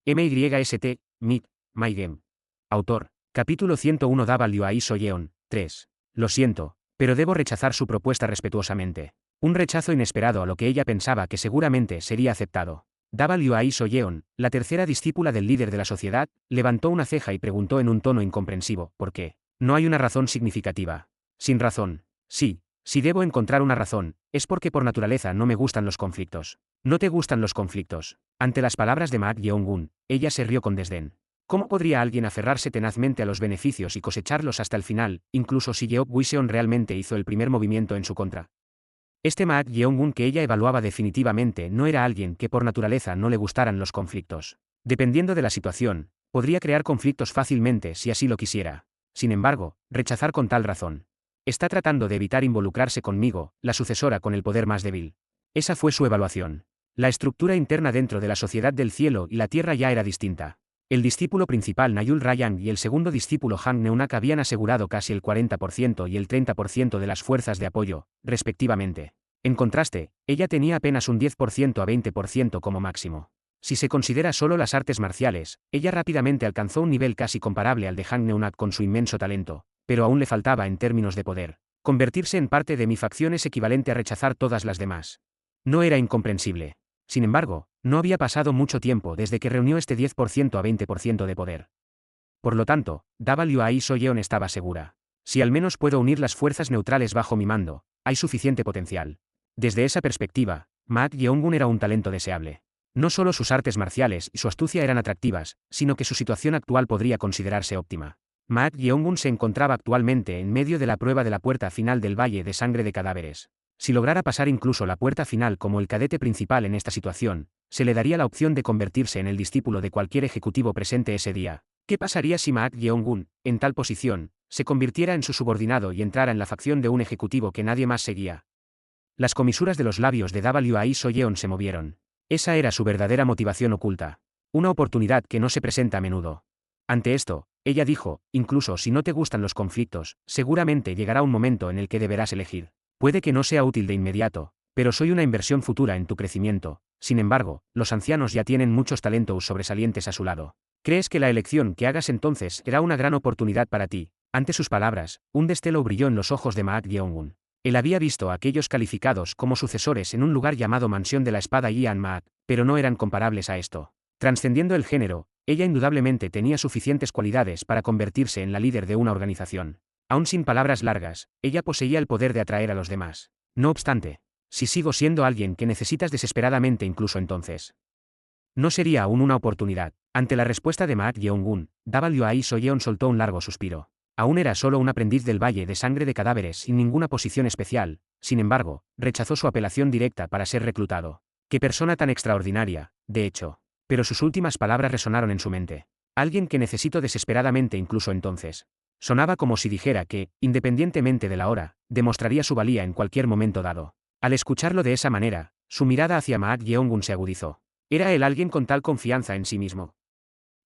MYST, Meet, My Game. Autor, capítulo 101 WAI Soyeon, 3. Lo siento, pero debo rechazar su propuesta respetuosamente. Un rechazo inesperado a lo que ella pensaba que seguramente sería aceptado. WAI Soyeon, la tercera discípula del líder de la sociedad, levantó una ceja y preguntó en un tono incomprensivo, ¿por qué? No hay una razón significativa. Sin razón. Sí, si debo encontrar una razón, es porque por naturaleza no me gustan los conflictos. ¿No te gustan los conflictos? Ante las palabras de Mak Yeong-gun, ella se rió con desdén. ¿Cómo podría alguien aferrarse tenazmente a los beneficios y cosecharlos hasta el final, incluso si Yeok Wiseon realmente hizo el primer movimiento en su contra? Este Mak Yeong-gun que ella evaluaba definitivamente no era alguien que por naturaleza no le gustaran los conflictos. Dependiendo de la situación, podría crear conflictos fácilmente si así lo quisiera. Sin embargo, rechazar con tal razón. Está tratando de evitar involucrarse conmigo, la sucesora con el poder más débil. Esa fue su evaluación. La estructura interna dentro de la sociedad del cielo y la tierra ya era distinta. El discípulo principal Nayul Rayang y el segundo discípulo Han Neunak habían asegurado casi el 40% y el 30% de las fuerzas de apoyo, respectivamente. En contraste, ella tenía apenas un 10% a 20% como máximo. Si se considera solo las artes marciales, ella rápidamente alcanzó un nivel casi comparable al de Han Neunak con su inmenso talento, pero aún le faltaba en términos de poder. Convertirse en parte de mi facción es equivalente a rechazar todas las demás. No era incomprensible. Sin embargo, no había pasado mucho tiempo desde que reunió este 10% a 20% de poder. Por lo tanto, WAI Soyeon estaba segura. Si al menos puedo unir las fuerzas neutrales bajo mi mando, hay suficiente potencial. Desde esa perspectiva, Mak Yeong-gun era un talento deseable. No solo sus artes marciales y su astucia eran atractivas, sino que su situación actual podría considerarse óptima. Mak Yeong-gun se encontraba actualmente en medio de la prueba de la puerta final del Valle de Sangre de Cadáveres. Si lograra pasar incluso la puerta final como el cadete principal en esta situación, se le daría la opción de convertirse en el discípulo de cualquier ejecutivo presente ese día. ¿Qué pasaría si Mak Yeong-gun, en tal posición, se convirtiera en su subordinado y entrara en la facción de un ejecutivo que nadie más seguía? Las comisuras de los labios de WAI Soyeon se movieron. Esa era su verdadera motivación oculta. Una oportunidad que no se presenta a menudo. Ante esto, ella dijo, incluso si no te gustan los conflictos, seguramente llegará un momento en el que deberás elegir. Puede que no sea útil de inmediato, pero soy una inversión futura en tu crecimiento. Sin embargo, los ancianos ya tienen muchos talentos sobresalientes a su lado. ¿Crees que la elección que hagas entonces será una gran oportunidad para ti? Ante sus palabras, un destello brilló en los ojos de Mak Yeong-gun. Él había visto a aquellos calificados como sucesores en un lugar llamado Mansión de la Espada Ian Mak, pero no eran comparables a esto. Trascendiendo el género, ella indudablemente tenía suficientes cualidades para convertirse en la líder de una organización. Aún sin palabras largas, ella poseía el poder de atraer a los demás. No obstante, si sigo siendo alguien que necesitas desesperadamente incluso entonces. No sería aún una oportunidad. Ante la respuesta de Mak Yeong-gun, WAI Soyeon soltó un largo suspiro. Aún era solo un aprendiz del Valle de Sangre de Cadáveres sin ninguna posición especial, sin embargo, rechazó su apelación directa para ser reclutado. ¡Qué persona tan extraordinaria, de hecho! Pero sus últimas palabras resonaron en su mente. Alguien que necesito desesperadamente incluso entonces. Sonaba como si dijera que, independientemente de la hora, demostraría su valía en cualquier momento dado. Al escucharlo de esa manera, su mirada hacia Mak Yeong-gun se agudizó. ¿Era él alguien con tal confianza en sí mismo?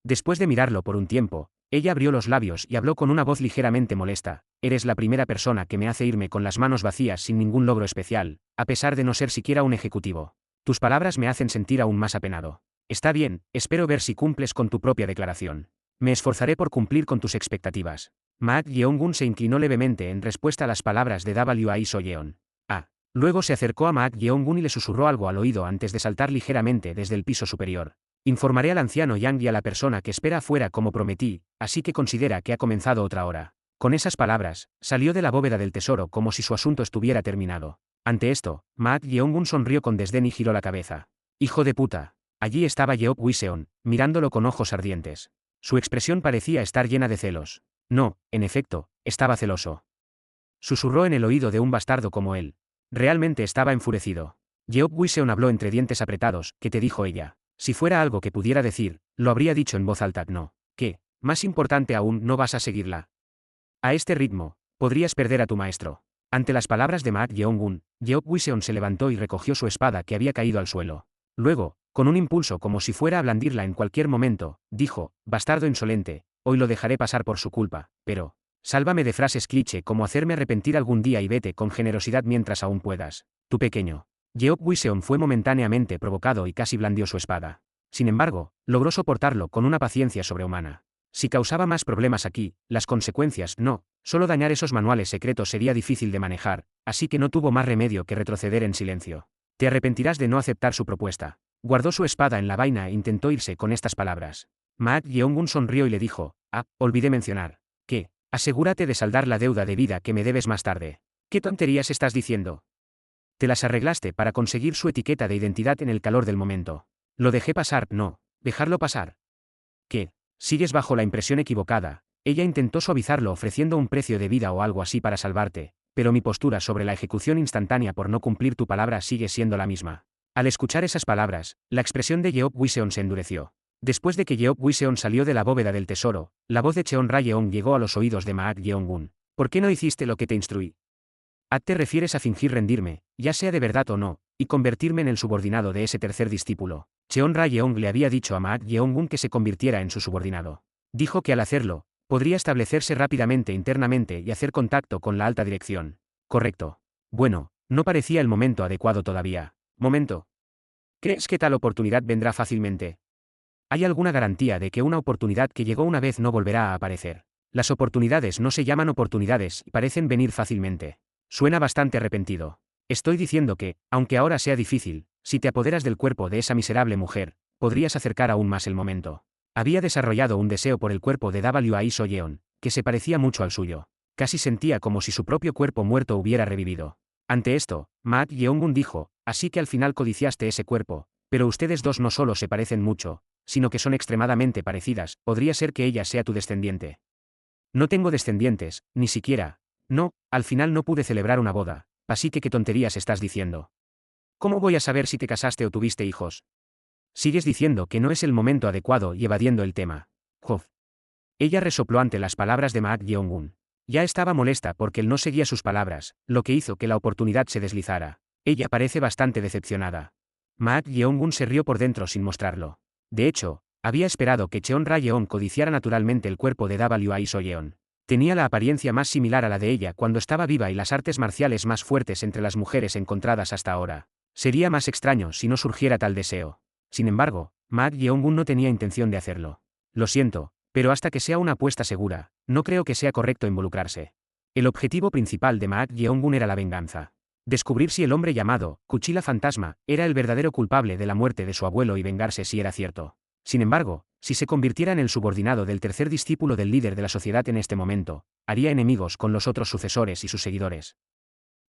Después de mirarlo por un tiempo, ella abrió los labios y habló con una voz ligeramente molesta. Eres la primera persona que me hace irme con las manos vacías sin ningún logro especial, a pesar de no ser siquiera un ejecutivo. Tus palabras me hacen sentir aún más apenado. Está bien, espero ver si cumples con tu propia declaración. Me esforzaré por cumplir con tus expectativas. Mak Yeong-gun se inclinó levemente en respuesta a las palabras de WAI Soyeon. Luego se acercó a Mak Yeong-gun y le susurró algo al oído antes de saltar ligeramente desde el piso superior. Informaré al anciano Yang y a la persona que espera afuera como prometí, así que considera que ha comenzado otra hora. Con esas palabras, salió de la bóveda del tesoro como si su asunto estuviera terminado. Ante esto, Mak Yeong-gun sonrió con desdén y giró la cabeza. Hijo de puta. Allí estaba Yeok Wiseon, mirándolo con ojos ardientes. Su expresión parecía estar llena de celos. No, en efecto, estaba celoso. Susurró en el oído de un bastardo como él. Realmente estaba enfurecido. Yeok Wiseon habló entre dientes apretados. ¿Qué te dijo ella? Si fuera algo que pudiera decir, lo habría dicho en voz alta. No. ¿Qué? Más importante aún, no vas a seguirla. A este ritmo, podrías perder a tu maestro. Ante las palabras de Mak Yeong-gun, Yeok Wiseon se levantó y recogió su espada que había caído al suelo. Luego, con un impulso como si fuera a blandirla en cualquier momento, dijo, bastardo insolente, hoy lo dejaré pasar por su culpa, pero, sálvame de frases cliché como hacerme arrepentir algún día y vete con generosidad mientras aún puedas. Tu pequeño. Yeok Wiseon fue momentáneamente provocado y casi blandió su espada. Sin embargo, logró soportarlo con una paciencia sobrehumana. Si causaba más problemas aquí, las consecuencias no, solo dañar esos manuales secretos sería difícil de manejar, así que no tuvo más remedio que retroceder en silencio. Te arrepentirás de no aceptar su propuesta. Guardó su espada en la vaina e intentó irse con estas palabras. Maak Yeongun sonrió y le dijo, olvidé mencionar. ¿Qué? Asegúrate de saldar la deuda de vida que me debes más tarde. ¿Qué tonterías estás diciendo? Te las arreglaste para conseguir su etiqueta de identidad en el calor del momento. Lo dejé pasar, no. Dejarlo pasar. ¿Qué? Sigues bajo la impresión equivocada. Ella intentó suavizarlo ofreciendo un precio de vida o algo así para salvarte, pero mi postura sobre la ejecución instantánea por no cumplir tu palabra sigue siendo la misma. Al escuchar esas palabras, la expresión de Yeop Wiseon se endureció. Después de que Yeop Wiseon salió de la bóveda del tesoro, la voz de Cheon Rayeon llegó a los oídos de Maak Yeongun. ¿Por qué no hiciste lo que te instruí? Te refieres a fingir rendirme, ya sea de verdad o no, y convertirme en el subordinado de ese tercer discípulo. Cheon Rayeong le había dicho a Maak Yeongun que se convirtiera en su subordinado. Dijo que al hacerlo, podría establecerse rápidamente internamente y hacer contacto con la alta dirección. Correcto. Bueno, no parecía el momento adecuado todavía. Momento. ¿Crees que tal oportunidad vendrá fácilmente? ¿Hay alguna garantía de que una oportunidad que llegó una vez no volverá a aparecer? Las oportunidades no se llaman oportunidades y parecen venir fácilmente. Suena bastante arrepentido. Estoy diciendo que, aunque ahora sea difícil, si te apoderas del cuerpo de esa miserable mujer, podrías acercar aún más el momento. Había desarrollado un deseo por el cuerpo de Wai Soyeon, que se parecía mucho al suyo. Casi sentía como si su propio cuerpo muerto hubiera revivido. Ante esto, Maak Yeongun dijo, así que al final codiciaste ese cuerpo, pero ustedes dos no solo se parecen mucho, sino que son extremadamente parecidas, podría ser que ella sea tu descendiente. No tengo descendientes, ni siquiera. No, al final no pude celebrar una boda, así que ¿qué tonterías estás diciendo? ¿Cómo voy a saber si te casaste o tuviste hijos? Sigues diciendo que no es el momento adecuado y evadiendo el tema. Jof. Ella resopló ante las palabras de Maak Yeongun. Ya estaba molesta porque él no seguía sus palabras, lo que hizo que la oportunidad se deslizara. Ella parece bastante decepcionada. Maak Yeongun se rió por dentro sin mostrarlo. De hecho, había esperado que Cheon Rayeon codiciara naturalmente el cuerpo de Wai Soyeon. Tenía la apariencia más similar a la de ella cuando estaba viva y las artes marciales más fuertes entre las mujeres encontradas hasta ahora. Sería más extraño si no surgiera tal deseo. Sin embargo, Maak Yeongun no tenía intención de hacerlo. Lo siento, pero hasta que sea una apuesta segura, no creo que sea correcto involucrarse. El objetivo principal de Maak Yeongun era la venganza. Descubrir si el hombre llamado Cuchilla Fantasma era el verdadero culpable de la muerte de su abuelo y vengarse si era cierto. Sin embargo, si se convirtiera en el subordinado del tercer discípulo del líder de la sociedad en este momento, haría enemigos con los otros sucesores y sus seguidores.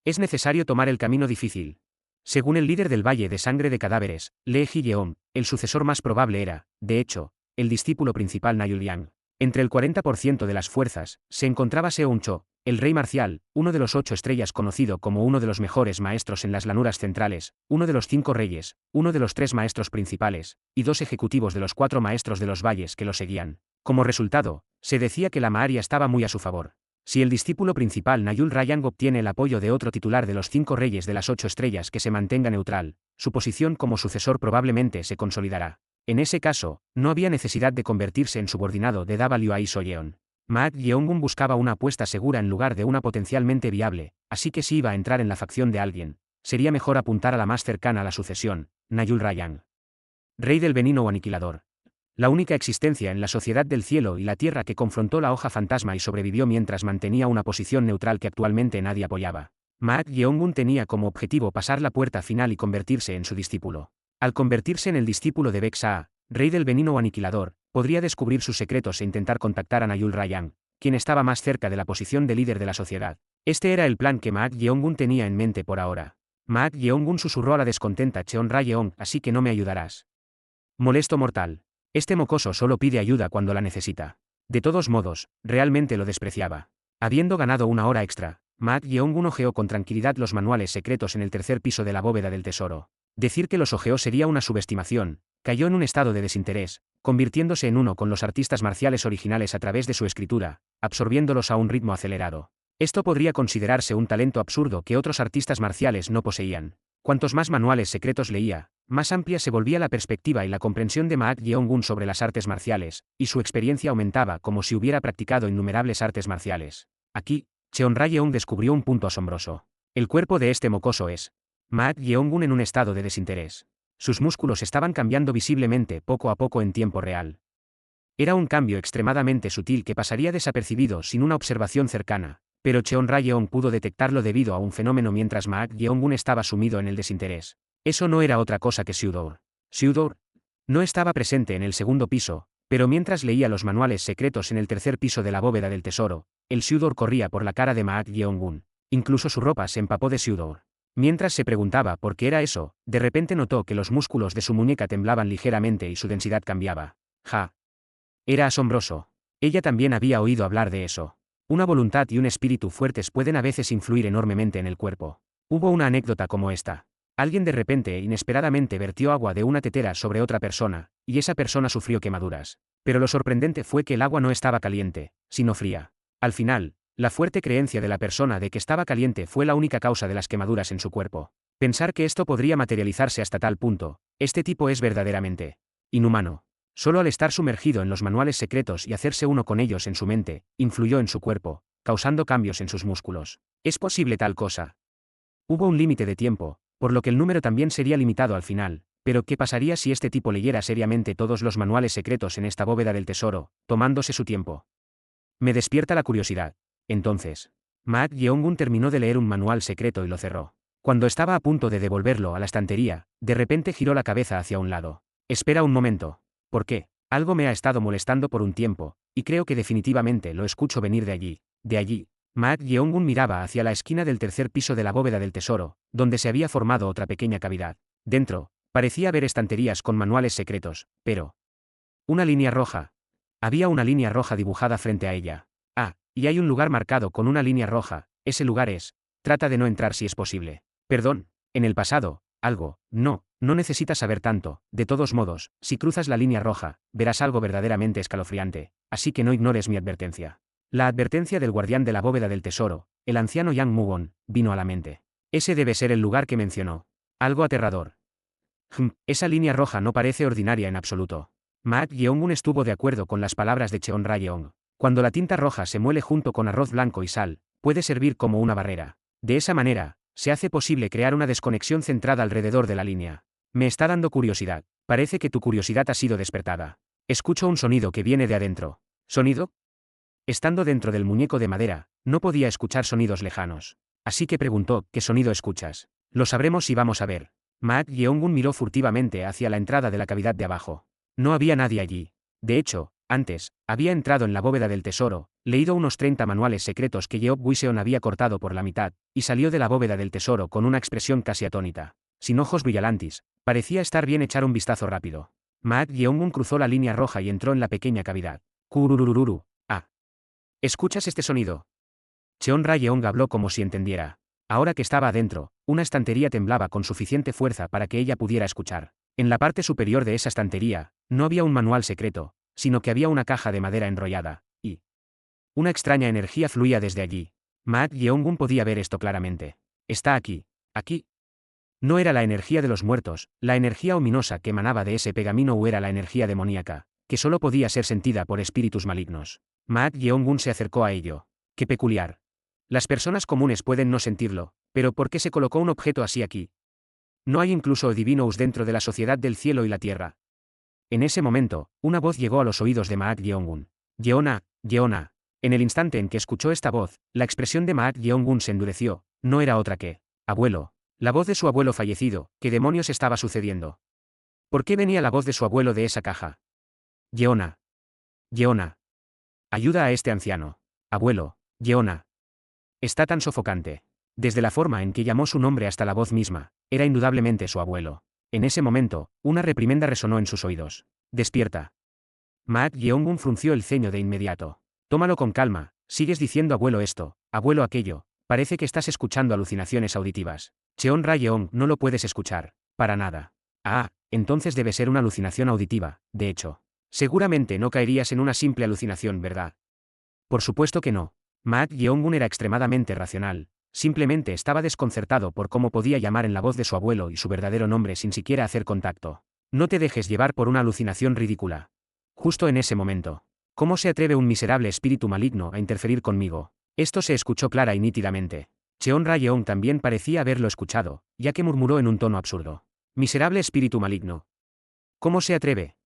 Es necesario tomar el camino difícil. Según el líder del Valle de Sangre de Cadáveres, Lee Ji-yeon, el sucesor más probable era, de hecho, el discípulo principal Nayul Yang. Entre el 40% de las fuerzas, se encontraba Seung-cho, el rey marcial, uno de los 8 estrellas conocido como uno de los mejores maestros en las llanuras centrales, uno de los 5 reyes, uno de los 3 maestros principales, y 2 ejecutivos de los 4 maestros de los valles que lo seguían. Como resultado, se decía que la Maharia estaba muy a su favor. Si el discípulo principal Nayul Rayang obtiene el apoyo de otro titular de los 5 reyes de las 8 estrellas que se mantenga neutral, su posición como sucesor probablemente se consolidará. En ese caso, no había necesidad de convertirse en subordinado de Wai Soyeon. Maak Yeongun buscaba una apuesta segura en lugar de una potencialmente viable, así que si iba a entrar en la facción de alguien, sería mejor apuntar a la más cercana a la sucesión, Nayul Rayang. Rey del veneno o aniquilador. La única existencia en la sociedad del cielo y la tierra que confrontó la hoja fantasma y sobrevivió mientras mantenía una posición neutral que actualmente nadie apoyaba. Maak Yeongun tenía como objetivo pasar la puerta final y convertirse en su discípulo. Al convertirse en el discípulo de Baek-saa, rey del veneno o aniquilador, podría descubrir sus secretos e intentar contactar a Nayul Rayang, quien estaba más cerca de la posición de líder de la sociedad. Este era el plan que Maak Yeongun tenía en mente por ahora. Maak Yeongun susurró a la descontenta Cheon Rayeon, así que no me ayudarás. Molesto mortal. Este mocoso solo pide ayuda cuando la necesita. De todos modos, realmente lo despreciaba. Habiendo ganado una hora extra, Maak Yeongun hojeó con tranquilidad los manuales secretos en el tercer piso de la bóveda del tesoro. Decir que los hojeó sería una subestimación. Cayó en un estado de desinterés, convirtiéndose en uno con los artistas marciales originales a través de su escritura, absorbiéndolos a un ritmo acelerado. Esto podría considerarse un talento absurdo que otros artistas marciales no poseían. Cuantos más manuales secretos leía, más amplia se volvía la perspectiva y la comprensión de Maak Yeongun sobre las artes marciales, y su experiencia aumentaba como si hubiera practicado innumerables artes marciales. Aquí, Cheon Rayeon descubrió un punto asombroso. El cuerpo de este mocoso es Maak Yeongun en un estado de desinterés. Sus músculos estaban cambiando visiblemente poco a poco en tiempo real. Era un cambio extremadamente sutil que pasaría desapercibido sin una observación cercana, pero Cheon Rayeon pudo detectarlo debido a un fenómeno mientras Maak Yeongun estaba sumido en el desinterés. Eso no era otra cosa que Sudor. Sudor no estaba presente en el segundo piso, pero mientras leía los manuales secretos en el tercer piso de la bóveda del tesoro, el Sudor corría por la cara de Maak Yeongun. Incluso su ropa se empapó de Sudor. Mientras se preguntaba por qué era eso, de repente notó que los músculos de su muñeca temblaban ligeramente y su densidad cambiaba. Ja. Era asombroso. Ella también había oído hablar de eso. Una voluntad y un espíritu fuertes pueden a veces influir enormemente en el cuerpo. Hubo una anécdota como esta. Alguien de repente e inesperadamente vertió agua de una tetera sobre otra persona, y esa persona sufrió quemaduras. Pero lo sorprendente fue que el agua no estaba caliente, sino fría. Al final, la fuerte creencia de la persona de que estaba caliente fue la única causa de las quemaduras en su cuerpo. Pensar que esto podría materializarse hasta tal punto, este tipo es verdaderamente inhumano. Solo al estar sumergido en los manuales secretos y hacerse uno con ellos en su mente, influyó en su cuerpo, causando cambios en sus músculos. ¿Es posible tal cosa? Hubo un límite de tiempo, por lo que el número también sería limitado al final, pero ¿qué pasaría si este tipo leyera seriamente todos los manuales secretos en esta bóveda del tesoro, tomándose su tiempo? Me despierta la curiosidad. Entonces, Maak Yeongun terminó de leer un manual secreto y lo cerró. Cuando estaba a punto de devolverlo a la estantería, de repente giró la cabeza hacia un lado. Espera un momento. ¿Por qué? Algo me ha estado molestando por un tiempo, y creo que definitivamente lo escucho venir de allí. De allí. Maak Yeongun miraba hacia la esquina del tercer piso de la bóveda del tesoro, donde se había formado otra pequeña cavidad. Dentro, parecía haber estanterías con manuales secretos, pero... Una línea roja. Había una línea roja dibujada frente a ella. Ah, y hay un lugar marcado con una línea roja, ese lugar es... Trata de no entrar si es posible. Perdón, en el pasado, algo, no necesitas saber tanto, de todos modos, si cruzas la línea roja, verás algo verdaderamente escalofriante, así que no ignores mi advertencia. La advertencia del guardián de la bóveda del tesoro, el anciano Yang Mugon, vino a la mente. Ese debe ser el lugar que mencionó. Algo aterrador. Esa línea roja no parece ordinaria en absoluto. Maak Yeongun estuvo de acuerdo con las palabras de Cheon Rayeon. Cuando la tinta roja se muele junto con arroz blanco y sal, puede servir como una barrera. De esa manera, se hace posible crear una desconexión centrada alrededor de la línea. Me está dando curiosidad. Parece que tu curiosidad ha sido despertada. Escucho un sonido que viene de adentro. ¿Sonido? Estando dentro del muñeco de madera, no podía escuchar sonidos lejanos. Así que preguntó, ¿qué sonido escuchas? Lo sabremos si vamos a ver. Maak Yeongun miró furtivamente hacia la entrada de la cavidad de abajo. No había nadie allí. De hecho, antes, había entrado en la bóveda del tesoro, leído unos 30 manuales secretos que Yeop Wiseon había cortado por la mitad, y salió de la bóveda del tesoro con una expresión casi atónita. Sin ojos brillantes, parecía estar bien echar un vistazo rápido. Maak Yeongun cruzó la línea roja y entró en la pequeña cavidad. Kururururu. Ah. ¿Escuchas este sonido? Cheon Rayeong habló como si entendiera. Ahora que estaba adentro, una estantería temblaba con suficiente fuerza para que ella pudiera escuchar. En la parte superior de esa estantería, no había un manual secreto, sino que había una caja de madera enrollada, y una extraña energía fluía desde allí. Maak Yeongun podía ver esto claramente. Está aquí. Aquí. No era la energía de los muertos, la energía ominosa que emanaba de ese pergamino o era la energía demoníaca, que solo podía ser sentida por espíritus malignos. Maak Yeongun se acercó a ello. Qué peculiar. Las personas comunes pueden no sentirlo, pero ¿por qué se colocó un objeto así aquí? ¿No hay incluso divinos dentro de la sociedad del cielo y la tierra? En ese momento, una voz llegó a los oídos de Maak Yeongun. Yeona, Yeona. En el instante en que escuchó esta voz, la expresión de Maak Yeongun se endureció. No era otra que, abuelo. La voz de su abuelo fallecido. ¿Qué demonios estaba sucediendo? ¿Por qué venía la voz de su abuelo de esa caja? Yeona. Yeona. Ayuda a este anciano. Abuelo. Yeona. Está tan sofocante. Desde la forma en que llamó su nombre hasta la voz misma, era indudablemente su abuelo. En ese momento, una reprimenda resonó en sus oídos. Despierta. Maak Yeongun frunció el ceño de inmediato. Tómalo con calma, sigues diciendo abuelo esto, abuelo aquello, parece que estás escuchando alucinaciones auditivas. Cheon Rayeong, no lo puedes escuchar, para nada. Ah, entonces debe ser una alucinación auditiva, de hecho. Seguramente no caerías en una simple alucinación, ¿verdad? Por supuesto que no. Maak Yeongun era extremadamente racional. Simplemente estaba desconcertado por cómo podía llamar en la voz de su abuelo y su verdadero nombre sin siquiera hacer contacto. No te dejes llevar por una alucinación ridícula. Justo en ese momento. ¿Cómo se atreve un miserable espíritu maligno a interferir conmigo? Esto se escuchó clara y nítidamente. Cheon Rayeong también parecía haberlo escuchado, ya que murmuró en un tono absurdo. Miserable espíritu maligno. ¿Cómo se atreve?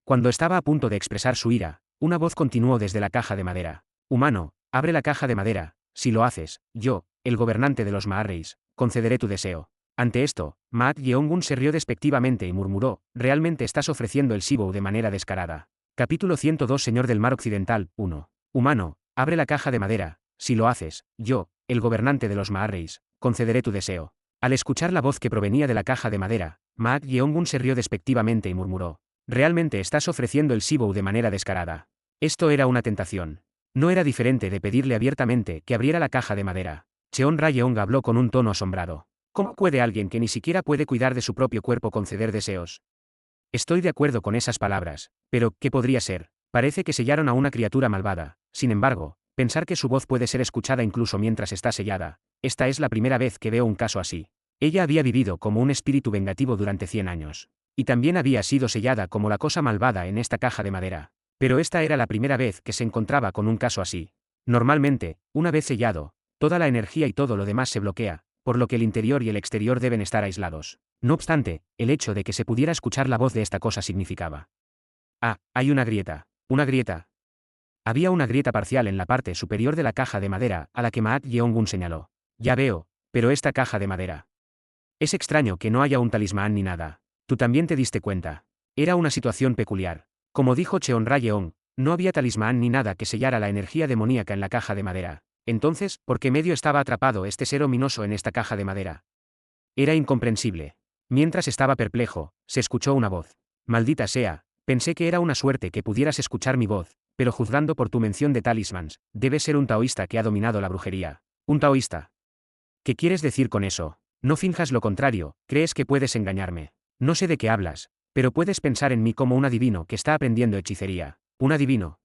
Cuando estaba a punto de expresar su ira, una voz continuó desde la caja de madera. Humano, abre la caja de madera, si lo haces, yo, el gobernante de los Maarreis, concederé tu deseo. Ante esto, Maat Yeongun se rió despectivamente y murmuró, ¿realmente estás ofreciendo el Shibou de manera descarada? Capítulo 102 Señor del Mar Occidental, 1. Humano, abre la caja de madera, si lo haces, yo, el gobernante de los Maarreis, concederé tu deseo. Al escuchar la voz que provenía de la caja de madera, Maat Yeongun se rió despectivamente y murmuró, ¿realmente estás ofreciendo el Shibou de manera descarada? Esto era una tentación. No era diferente de pedirle abiertamente que abriera la caja de madera. Cheon Rayeong habló con un tono asombrado. ¿Cómo puede alguien que ni siquiera puede cuidar de su propio cuerpo conceder deseos? Estoy de acuerdo con esas palabras, pero ¿qué podría ser? Parece que sellaron a una criatura malvada. Sin embargo, pensar que su voz puede ser escuchada incluso mientras está sellada. Esta es la primera vez que veo un caso así. Ella había vivido como un espíritu vengativo durante 100 años. Y también había sido sellada como la cosa malvada en esta caja de madera. Pero esta era la primera vez que se encontraba con un caso así. Normalmente, una vez sellado, toda la energía y todo lo demás se bloquea, por lo que el interior y el exterior deben estar aislados. No obstante, el hecho de que se pudiera escuchar la voz de esta cosa significaba. Ah, hay una grieta. Una grieta. Había una grieta parcial en la parte superior de la caja de madera, a la que Maat Yeongun señaló. Ya veo, pero esta caja de madera. Es extraño que no haya un talismán ni nada. Tú también te diste cuenta. Era una situación peculiar. Como dijo Cheon Rayeong, no había talismán ni nada que sellara la energía demoníaca en la caja de madera. Entonces, ¿por qué medio estaba atrapado este ser ominoso en esta caja de madera? Era incomprensible. Mientras estaba perplejo, se escuchó una voz. Maldita sea, pensé que era una suerte que pudieras escuchar mi voz, pero juzgando por tu mención de talismans, debes ser un taoísta que ha dominado la brujería. ¿Un taoísta? ¿Qué quieres decir con eso? No finjas lo contrario, crees que puedes engañarme. No sé de qué hablas, pero puedes pensar en mí como un adivino que está aprendiendo hechicería. ¿Un adivino?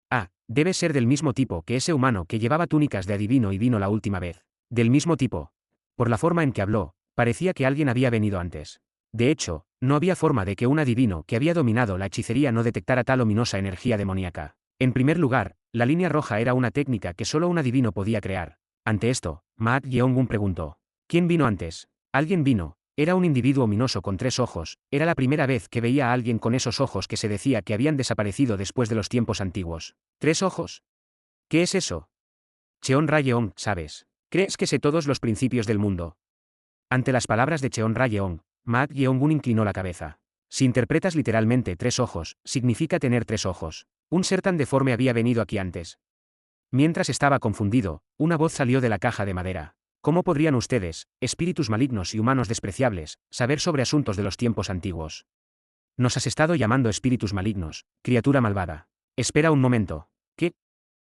Ah, debes ser del mismo tipo que ese humano que llevaba túnicas de adivino y vino la última vez. Del mismo tipo. Por la forma en que habló, parecía que alguien había venido antes. De hecho, no había forma de que un adivino que había dominado la hechicería no detectara tal ominosa energía demoníaca. En primer lugar, la línea roja era una técnica que solo un adivino podía crear. Ante esto, Maat Yeongun preguntó. ¿Quién vino antes? Alguien vino. Era un individuo ominoso con 3 ojos. Era la primera vez que veía a alguien con esos ojos que se decía que habían desaparecido después de los tiempos antiguos. ¿3 ojos? ¿Qué es eso? Cheon Rayeong, ¿sabes? ¿Crees que sé todos los principios del mundo? Ante las palabras de Cheon Rayeong, Maat Yeongun inclinó la cabeza. Si interpretas literalmente 3 ojos, significa tener 3 ojos. Un ser tan deforme había venido aquí antes. Mientras estaba confundido, una voz salió de la caja de madera. ¿Cómo podrían ustedes, espíritus malignos y humanos despreciables, saber sobre asuntos de los tiempos antiguos? Nos has estado llamando espíritus malignos, criatura malvada. Espera un momento. ¿Qué?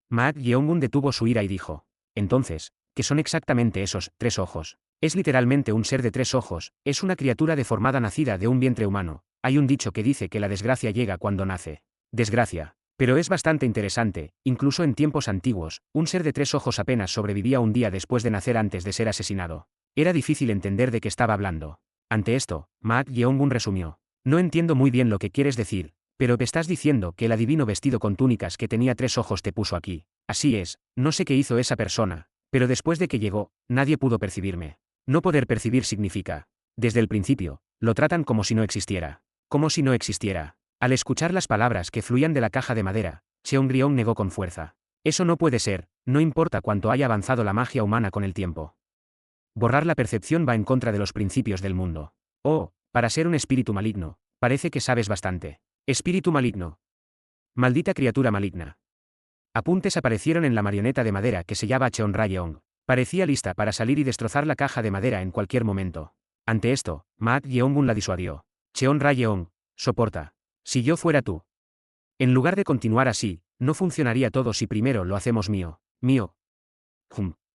Maat Yeongun detuvo su ira y dijo. Entonces, ¿qué son exactamente esos 3 ojos? Es literalmente un ser de 3 ojos, es una criatura deformada nacida de un vientre humano. Hay un dicho que dice que la desgracia llega cuando nace. Desgracia. Pero es bastante interesante, incluso en tiempos antiguos, un ser de 3 ojos apenas sobrevivía un día después de nacer antes de ser asesinado. Era difícil entender de qué estaba hablando. Ante esto, Maat Yeongun resumió. No entiendo muy bien lo que quieres decir, pero te estás diciendo que el adivino vestido con túnicas que tenía 3 ojos te puso aquí. Así es, no sé qué hizo esa persona, pero después de que llegó, nadie pudo percibirme. No poder percibir significa. Desde el principio, lo tratan como si no existiera. Como si no existiera. Al escuchar las palabras que fluían de la caja de madera, Cheongryong negó con fuerza. Eso no puede ser, no importa cuánto haya avanzado la magia humana con el tiempo. Borrar la percepción va en contra de los principios del mundo. Oh, para ser un espíritu maligno, parece que sabes bastante. Espíritu maligno. Maldita criatura maligna. Apuntes aparecieron en la marioneta de madera que sellaba a Cheon Rayeong. Parecía lista para salir y destrozar la caja de madera en cualquier momento. Ante esto, Maat Yeongun la disuadió. Cheon Rayeong, soporta. Si yo fuera tú. En lugar de continuar así, no funcionaría todo si primero lo hacemos mío. Mío.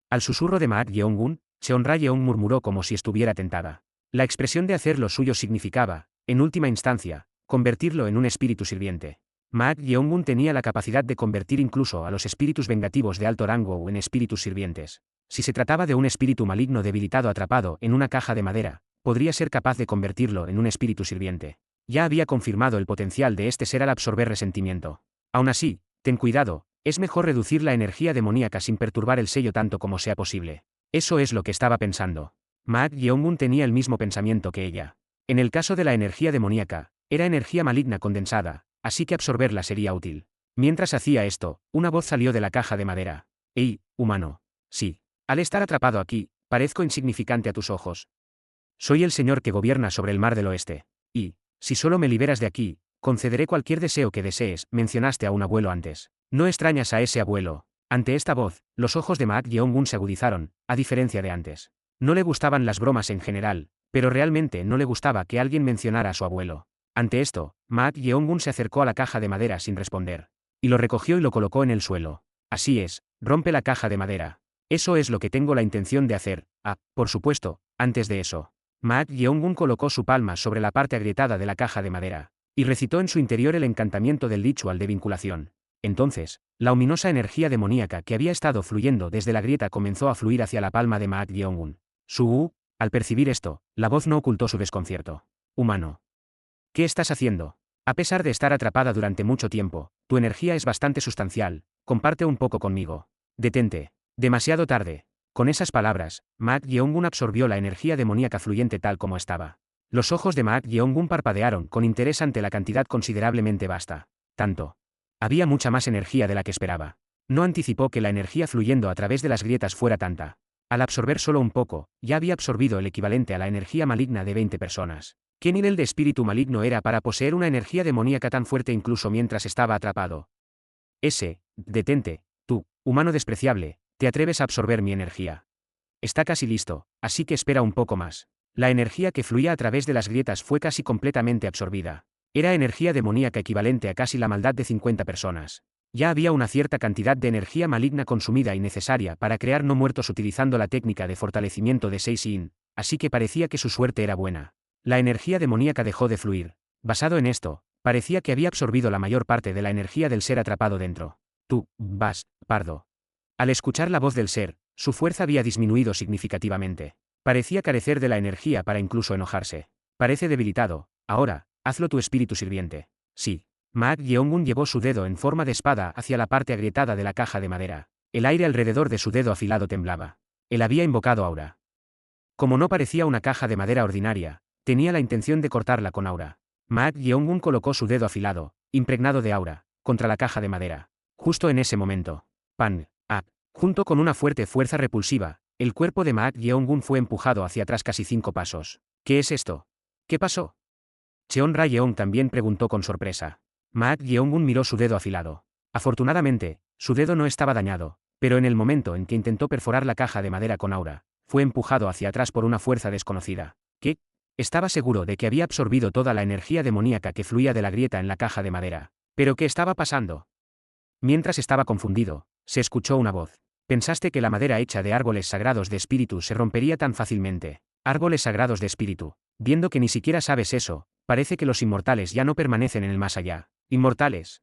Al susurro de Maat Yeongun, Cheon Rayeong murmuró como si estuviera tentada. La expresión de hacer lo suyo significaba, en última instancia, convertirlo en un espíritu sirviente. Maat Yeongun tenía la capacidad de convertir incluso a los espíritus vengativos de alto rango o en espíritus sirvientes. Si se trataba de un espíritu maligno debilitado atrapado en una caja de madera, podría ser capaz de convertirlo en un espíritu sirviente. Ya había confirmado el potencial de este ser al absorber resentimiento. Aún así, ten cuidado, es mejor reducir la energía demoníaca sin perturbar el sello tanto como sea posible. Eso es lo que estaba pensando. Maat Yeongun tenía el mismo pensamiento que ella. En el caso de la energía demoníaca, era energía maligna condensada, así que absorberla sería útil. Mientras hacía esto, una voz salió de la caja de madera. «Ey, humano. Sí. Al estar atrapado aquí, parezco insignificante a tus ojos. Soy el señor que gobierna sobre el mar del oeste. Y, si solo me liberas de aquí, concederé cualquier deseo que desees. Mencionaste a un abuelo antes. No extrañas a ese abuelo». Ante esta voz, los ojos de Maak Yeong-un se agudizaron, a diferencia de antes. No le gustaban las bromas en general, pero realmente no le gustaba que alguien mencionara a su abuelo. Ante esto, Maak Yeong-un se acercó a la caja de madera sin responder. Y lo recogió y lo colocó en el suelo. Así es, rompe la caja de madera. Eso es lo que tengo la intención de hacer. Ah, por supuesto, antes de eso. Maak Yeong-un colocó su palma sobre la parte agrietada de la caja de madera, y recitó en su interior el encantamiento del ritual de vinculación. Entonces, la ominosa energía demoníaca que había estado fluyendo desde la grieta comenzó a fluir hacia la palma de Maak Yeong-un. Al percibir esto, la voz no ocultó su desconcierto. «Humano. ¿Qué estás haciendo? A pesar de estar atrapada durante mucho tiempo, tu energía es bastante sustancial, comparte un poco conmigo. Detente. Demasiado tarde». Con esas palabras, Maak Yeong-un absorbió la energía demoníaca fluyente tal como estaba. Los ojos de Maak Yeong-un parpadearon con interés ante la cantidad considerablemente vasta. Tanto. Había mucha más energía de la que esperaba. No anticipó que la energía fluyendo a través de las grietas fuera tanta. Al absorber solo un poco, ya había absorbido el equivalente a la energía maligna de 20 personas. ¿Qué nivel de espíritu maligno era para poseer una energía demoníaca tan fuerte incluso mientras estaba atrapado? Detente, tú, humano despreciable, te atreves a absorber mi energía. Está casi listo, así que espera un poco más. La energía que fluía a través de las grietas fue casi completamente absorbida. Era energía demoníaca equivalente a casi la maldad de 50 personas. Ya había una cierta cantidad de energía maligna consumida y necesaria para crear no muertos utilizando la técnica de fortalecimiento de Seisin, así que parecía que su suerte era buena. La energía demoníaca dejó de fluir. Basado en esto, parecía que había absorbido la mayor parte de la energía del ser atrapado dentro. Tú, vas, pardo. Al escuchar la voz del ser, su fuerza había disminuido significativamente. Parecía carecer de la energía para incluso enojarse. Parece debilitado. Ahora, hazlo tu espíritu sirviente. Sí. Maak Yeong-un llevó su dedo en forma de espada hacia la parte agrietada de la caja de madera. El aire alrededor de su dedo afilado temblaba. Él había invocado aura. Como no parecía una caja de madera ordinaria, tenía la intención de cortarla con aura. Maak Yeong-un colocó su dedo afilado, impregnado de aura, contra la caja de madera. Justo en ese momento. ¡Pan! Junto con una fuerte fuerza repulsiva, el cuerpo de Maak Yeong-un fue empujado hacia atrás casi 5 pasos. ¿Qué es esto? ¿Qué pasó? Cheon Ra-yeong también preguntó con sorpresa. Maak Yeong-un miró su dedo afilado. Afortunadamente, su dedo no estaba dañado, pero en el momento en que intentó perforar la caja de madera con aura, fue empujado hacia atrás por una fuerza desconocida. ¿Qué? Estaba seguro de que había absorbido toda la energía demoníaca que fluía de la grieta en la caja de madera. ¿Pero qué estaba pasando? Mientras estaba confundido, se escuchó una voz. ¿Pensaste que la madera hecha de árboles sagrados de espíritu se rompería tan fácilmente? Árboles sagrados de espíritu. Viendo que ni siquiera sabes eso, parece que los inmortales ya no permanecen en el más allá. ¿Inmortales?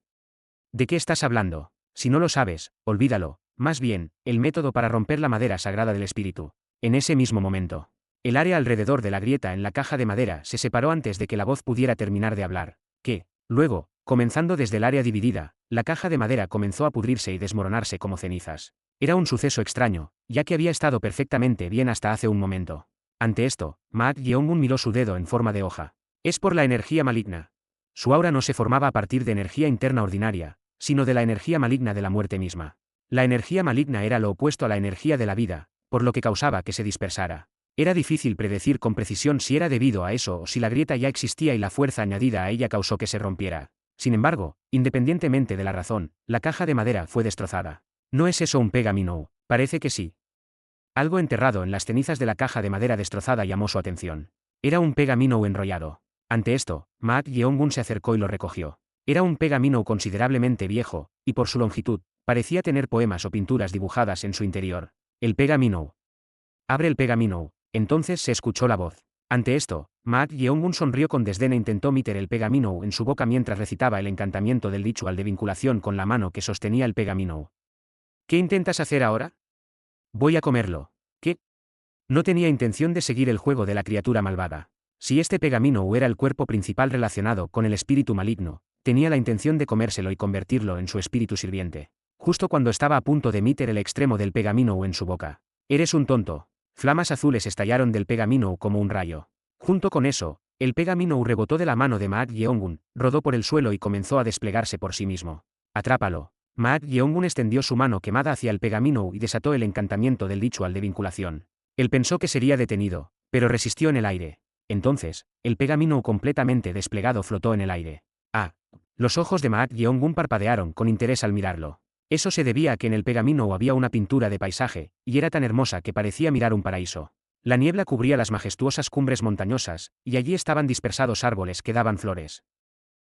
¿De qué estás hablando? Si no lo sabes, olvídalo. Más bien, el método para romper la madera sagrada del espíritu. En ese mismo momento, el área alrededor de la grieta en la caja de madera se separó antes de que la voz pudiera terminar de hablar. ¿Qué? Luego, comenzando desde el área dividida, la caja de madera comenzó a pudrirse y desmoronarse como cenizas. Era un suceso extraño, ya que había estado perfectamente bien hasta hace un momento. Ante esto, Maak Yeong-un miró su dedo en forma de hoja. Es por la energía maligna. Su aura no se formaba a partir de energía interna ordinaria, sino de la energía maligna de la muerte misma. La energía maligna era lo opuesto a la energía de la vida, por lo que causaba que se dispersara. Era difícil predecir con precisión si era debido a eso o si la grieta ya existía y la fuerza añadida a ella causó que se rompiera. Sin embargo, independientemente de la razón, la caja de madera fue destrozada. ¿No es eso un Pega-Minnow? Parece que sí. Algo enterrado en las cenizas de la caja de madera destrozada llamó su atención. Era un Pega-Minnow enrollado. Ante esto, Maak Yeong-un se acercó y lo recogió. Era un Pega-Minnow considerablemente viejo, y por su longitud, parecía tener poemas o pinturas dibujadas en su interior. El Pega-Minnow. Abre el Pega-Minnow. Entonces se escuchó la voz. Ante esto, Maak Yeong-un sonrió con desdén e intentó meter el Pega-Minnow en su boca mientras recitaba el encantamiento del ritual de vinculación con la mano que sostenía el Pega-Minnow. ¿Qué intentas hacer ahora? Voy a comerlo. ¿Qué? No tenía intención de seguir el juego de la criatura malvada. Si este Pega-Minnow era el cuerpo principal relacionado con el espíritu maligno, tenía la intención de comérselo y convertirlo en su espíritu sirviente. Justo cuando estaba a punto de meter el extremo del Pega-Minnow en su boca. Eres un tonto. Flamas azules estallaron del Pega-Minnow como un rayo. Junto con eso, El Pega-Minnow rebotó de la mano de Maat Yeongun, rodó por el suelo y comenzó a desplegarse por sí mismo. Atrápalo. Maat Yeongun extendió su mano quemada hacia el Pega-Minnow y desató el encantamiento del ritual de vinculación. Él pensó que sería detenido, pero resistió en el aire. Entonces, el Pega-Minnow completamente desplegado flotó en el aire. Ah. Los ojos de Maat Yeongun parpadearon con interés al mirarlo. Eso se debía a que en el Pega-Minnow había una pintura de paisaje, y era tan hermosa que parecía mirar un paraíso. La niebla cubría las majestuosas cumbres montañosas, y allí estaban dispersados árboles que daban flores.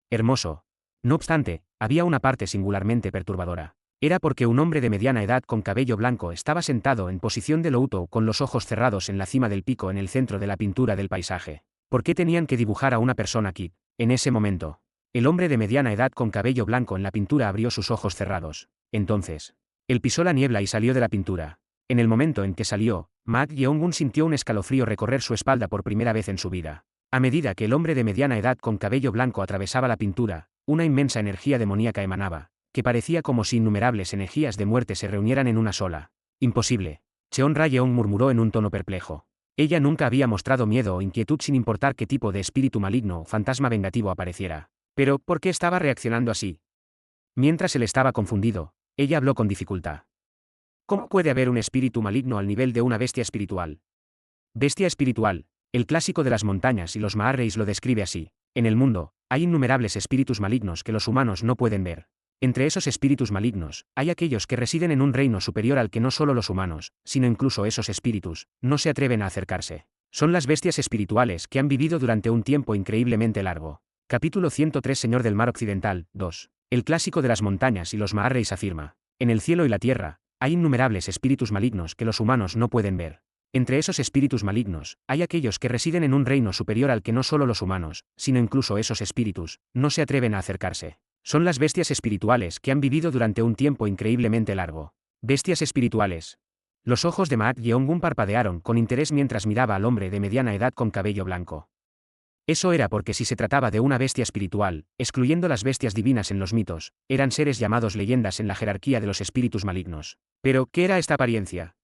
Hermoso. No obstante, había una parte singularmente perturbadora. Era porque un hombre de mediana edad con cabello blanco estaba sentado en posición de louto con los ojos cerrados en la cima del pico en el centro de la pintura del paisaje. ¿Por qué tenían que dibujar a una persona aquí? En ese momento, el hombre de mediana edad con cabello blanco en la pintura abrió sus ojos cerrados. Entonces, él pisó la niebla y salió de la pintura. En el momento en que salió, Maat Yeongun sintió un escalofrío recorrer su espalda por primera vez en su vida. A medida que el hombre de mediana edad con cabello blanco atravesaba la pintura, una inmensa energía demoníaca emanaba, que parecía como si innumerables energías de muerte se reunieran en una sola. Imposible. Cheon Ra-yeon murmuró en un tono perplejo. Ella nunca había mostrado miedo o inquietud sin importar qué tipo de espíritu maligno o fantasma vengativo apareciera. Pero, ¿por qué estaba reaccionando así? Mientras él estaba confundido, ella habló con dificultad. ¿Cómo puede haber un espíritu maligno al nivel de una bestia espiritual? Bestia espiritual. El clásico de las montañas y los Maarreis lo describe así. En el mundo, hay innumerables espíritus malignos que los humanos no pueden ver. Entre esos espíritus malignos, hay aquellos que residen en un reino superior al que no solo los humanos, sino incluso esos espíritus, no se atreven a acercarse. Son las bestias espirituales que han vivido durante un tiempo increíblemente largo. Capítulo 103 Señor del Mar Occidental, 2. El clásico de las montañas y los Maarreis afirma. En el cielo y la tierra, hay innumerables espíritus malignos que los humanos no pueden ver. Entre esos espíritus malignos, hay aquellos que residen en un reino superior al que no solo los humanos, sino incluso esos espíritus, no se atreven a acercarse. Son las bestias espirituales que han vivido durante un tiempo increíblemente largo. Bestias espirituales. Los ojos de Maat Yeongun parpadearon con interés mientras miraba al hombre de mediana edad con cabello blanco. Eso era porque si se trataba de una bestia espiritual, excluyendo las bestias divinas en los mitos, eran seres llamados leyendas en la jerarquía de los espíritus malignos. Pero, ¿qué era esta apariencia?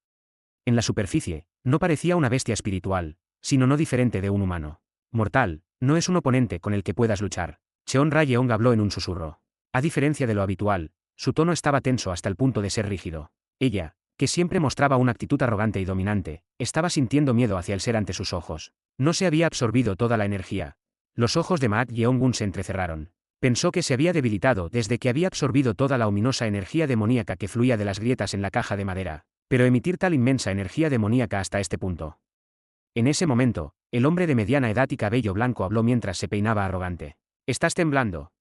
En la superficie, no parecía una bestia espiritual, sino no diferente de un humano. Mortal, no es un oponente con el que puedas luchar. Cheon Ra-yeon habló en un susurro. A diferencia de lo habitual, su tono estaba tenso hasta el punto de ser rígido. Ella, que siempre mostraba una actitud arrogante y dominante, estaba sintiendo miedo hacia el ser ante sus ojos. No se había absorbido toda la energía. Los ojos de Maat Yeongun se entrecerraron. Pensó que se había debilitado desde que había absorbido toda la ominosa energía demoníaca que fluía de las grietas en la caja de madera. Pero emitir tal inmensa energía demoníaca hasta este punto. En ese momento, el hombre de mediana edad y cabello blanco habló mientras se peinaba arrogante. ¿Estás temblando?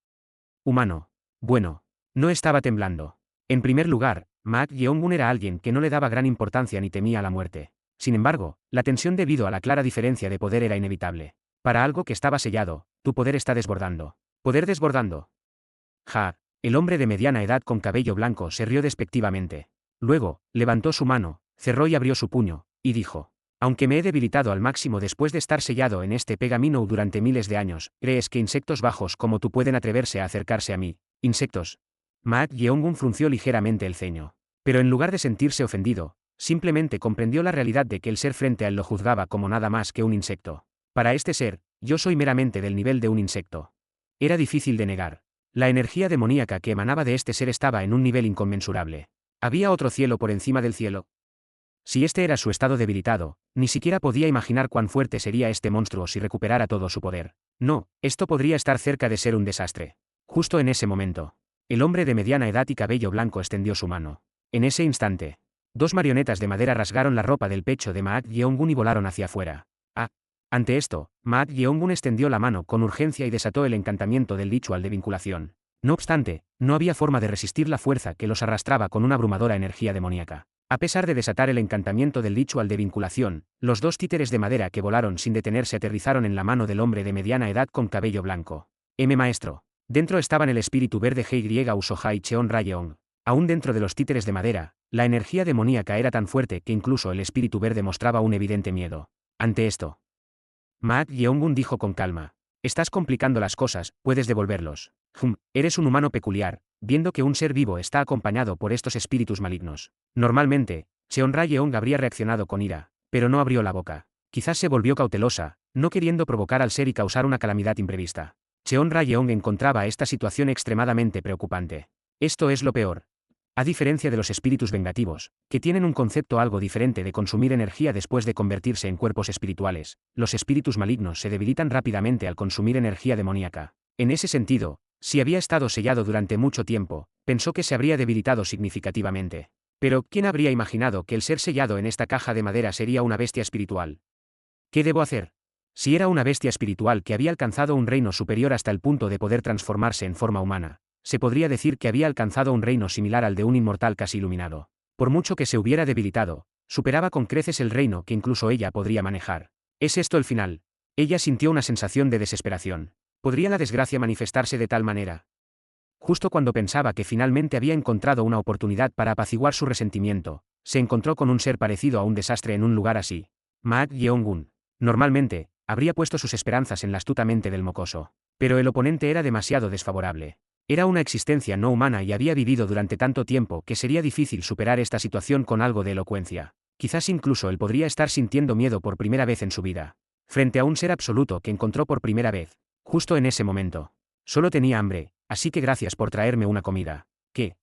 Humano. Bueno, no estaba temblando. En primer lugar, Maat Yeongun era alguien que no le daba gran importancia ni temía la muerte. Sin embargo, la tensión debido a la clara diferencia de poder era inevitable. Para algo que estaba sellado, tu poder está desbordando. ¿Poder desbordando? Ja, el hombre de mediana edad con cabello blanco se rió despectivamente. Luego, levantó su mano, cerró y abrió su puño, y dijo. Aunque me he debilitado al máximo después de estar sellado en este Pega-Minnow durante miles de años, ¿crees que insectos bajos como tú pueden atreverse a acercarse a mí? ¿Insectos? Maat Yeongun frunció ligeramente el ceño. Pero en lugar de sentirse ofendido, simplemente comprendió la realidad de que el ser frente a él lo juzgaba como nada más que un insecto. Para este ser, yo soy meramente del nivel de un insecto. Era difícil de negar. La energía demoníaca que emanaba de este ser estaba en un nivel inconmensurable. ¿Había otro cielo por encima del cielo? Si este era su estado debilitado, ni siquiera podía imaginar cuán fuerte sería este monstruo si recuperara todo su poder. No, esto podría estar cerca de ser un desastre. Justo en ese momento, el hombre de mediana edad y cabello blanco extendió su mano. En ese instante, dos marionetas de madera rasgaron la ropa del pecho de Maat Yeongun y volaron hacia afuera. Ante esto, Maat Yeongun extendió la mano con urgencia y desató el encantamiento del ritual de vinculación. No obstante, no había forma de resistir la fuerza que los arrastraba con una abrumadora energía demoníaca. A pesar de desatar el encantamiento del ritual de vinculación, los dos títeres de madera que volaron sin detenerse aterrizaron en la mano del hombre de mediana edad con cabello blanco. Maestro. Dentro estaban el espíritu verde Hye Usoha y Cheon Ra-yeon. Aún dentro de los títeres de madera, la energía demoníaca era tan fuerte que incluso el espíritu verde mostraba un evidente miedo. Ante esto, Maat Yeongun dijo con calma. Estás complicando las cosas, puedes devolverlos. Eres un humano peculiar, viendo que un ser vivo está acompañado por estos espíritus malignos. Normalmente, Cheon Ra-yeon habría reaccionado con ira, pero no abrió la boca. Quizás se volvió cautelosa, no queriendo provocar al ser y causar una calamidad imprevista. Cheon Rayeong encontraba esta situación extremadamente preocupante. Esto es lo peor. A diferencia de los espíritus vengativos, que tienen un concepto algo diferente de consumir energía después de convertirse en cuerpos espirituales, los espíritus malignos se debilitan rápidamente al consumir energía demoníaca. En ese sentido, si había estado sellado durante mucho tiempo, pensó que se habría debilitado significativamente. Pero, ¿quién habría imaginado que el ser sellado en esta caja de madera sería una bestia espiritual? ¿Qué debo hacer? Si era una bestia espiritual que había alcanzado un reino superior hasta el punto de poder transformarse en forma humana, se podría decir que había alcanzado un reino similar al de un inmortal casi iluminado. Por mucho que se hubiera debilitado, superaba con creces el reino que incluso ella podría manejar. ¿Es esto el final? Ella sintió una sensación de desesperación. ¿Podría la desgracia manifestarse de tal manera? Justo cuando pensaba que finalmente había encontrado una oportunidad para apaciguar su resentimiento, se encontró con un ser parecido a un desastre en un lugar así. Maak Yeong-gun. Normalmente, habría puesto sus esperanzas en la astuta mente del mocoso. Pero el oponente era demasiado desfavorable. Era una existencia no humana y había vivido durante tanto tiempo que sería difícil superar esta situación con algo de elocuencia. Quizás incluso él podría estar sintiendo miedo por primera vez en su vida. Frente a un ser absoluto que encontró por primera vez. Justo en ese momento. Solo tenía hambre, así que gracias por traerme una comida. ¿Qué?